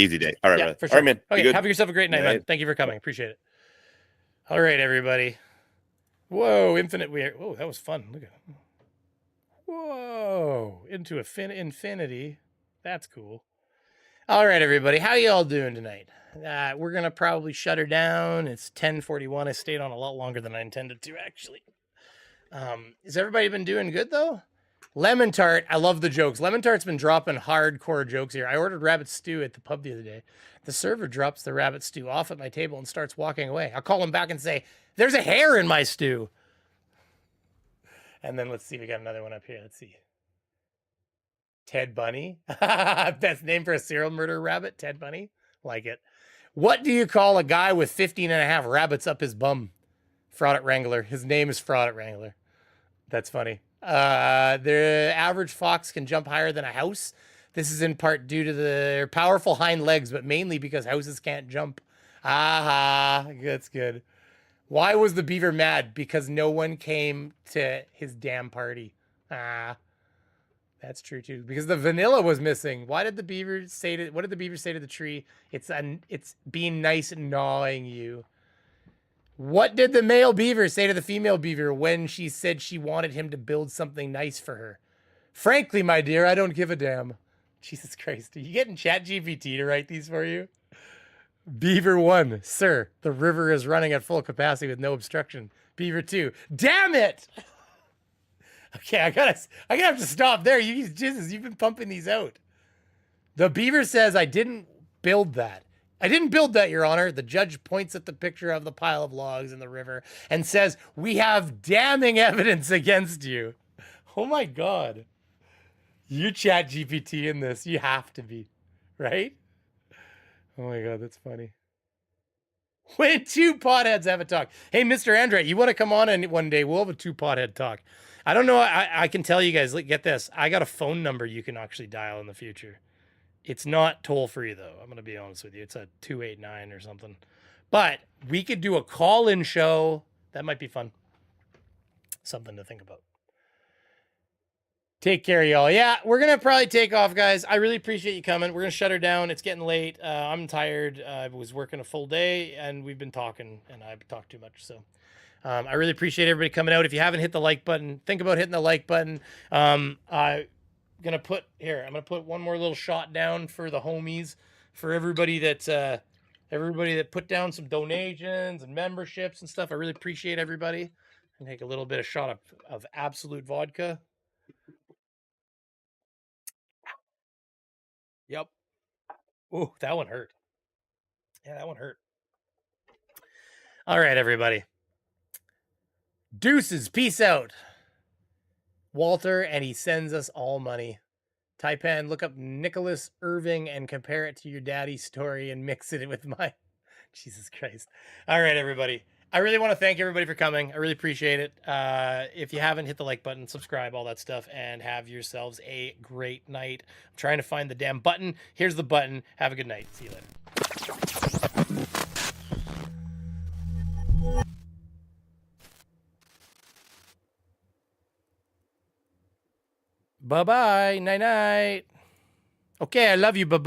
All right, yeah, brother. for sure. All right, man. Okay, Good? have yourself a great night, man. Thank you for coming. Appreciate it. All right, everybody. Whoa, infinite weird. Whoa, that was fun. Look at it. Whoa, into infinity. That's cool. All right, everybody. How y'all doing tonight? We're gonna probably shut her down. It's 10:41. I stayed on a lot longer than I intended to, actually. Has everybody been doing good though? Lemon Tart, I love the jokes. Lemon Tart's been dropping hardcore jokes here. I ordered rabbit stew at the pub the other day. The server drops the rabbit stew off at my table and starts walking away. I'll call him back and say, "There's a hair in my stew." And then let's see, we got another one up here. Let's see. Ted Bunny. Best name for a serial murder rabbit, Ted Bunny. Like it. What do you call a guy with 15 and a half rabbits up his bum? Frauditor Wrangler. His name is Frauditor Wrangler. That's funny. The average fox can jump higher than a house. This is in part due to their powerful hind legs, but mainly because houses can't jump. Aha, that's good. Why was the beaver mad? Because no one came to his damn party. That's true too. Because the vanilla was missing. What did the beaver say to the tree? It's being nice and gnawing you. What did the male beaver say to the female beaver when she said she wanted him to build something nice for her? Frankly, my dear, I don't give a damn. Jesus Christ. Are you getting ChatGPT to write these for you? Beaver 1, sir, the river is running at full capacity with no obstruction. Beaver 2, damn it! Okay, I gotta have to stop there. You've been pumping these out. The beaver says, I didn't build that. I didn't build that, Your Honor. The judge points at the picture of the pile of logs in the river and says, we have damning evidence against you. Oh my God. You ChatGPT in this. You have to be, right? Oh my God, that's funny. When two potheads have a talk. Hey, Mr. Andre, you want to come on and one day? We'll have a two pothead talk. I don't know. I can tell you guys, get this. I got a phone number you can actually dial in the future. It's not toll free, though. I'm going to be honest with you. It's a 289 or something. But we could do a call-in show. That might be fun. Something to think about. Take care, y'all. Yeah, we're going to probably take off, guys. I really appreciate you coming. We're going to shut her down. It's getting late. I'm tired. I was working a full day, and we've been talking, and I've talked too much. So I really appreciate everybody coming out. If you haven't hit the like button, think about hitting the like button. I'm going to put one more little shot down for the homies, for everybody that put down some donations and memberships and stuff. I really appreciate everybody. And take a little bit of shot of absolute vodka. Yep. Oh, that one hurt. Yeah, that one hurt. All right, everybody. Deuces. Peace out. Walter, and he sends us all money. Taipan, look up Nicholas Irving and compare it to your daddy's story and mix it with mine. Jesus Christ. All right, everybody. I really want to thank everybody for coming. I really appreciate it. If you haven't, hit the like button, subscribe, all that stuff, and have yourselves a great night. I'm trying to find the damn button. Here's the button. Have a good night. See you later. Bye-bye. Night-night. Okay, I love you. Bye-bye.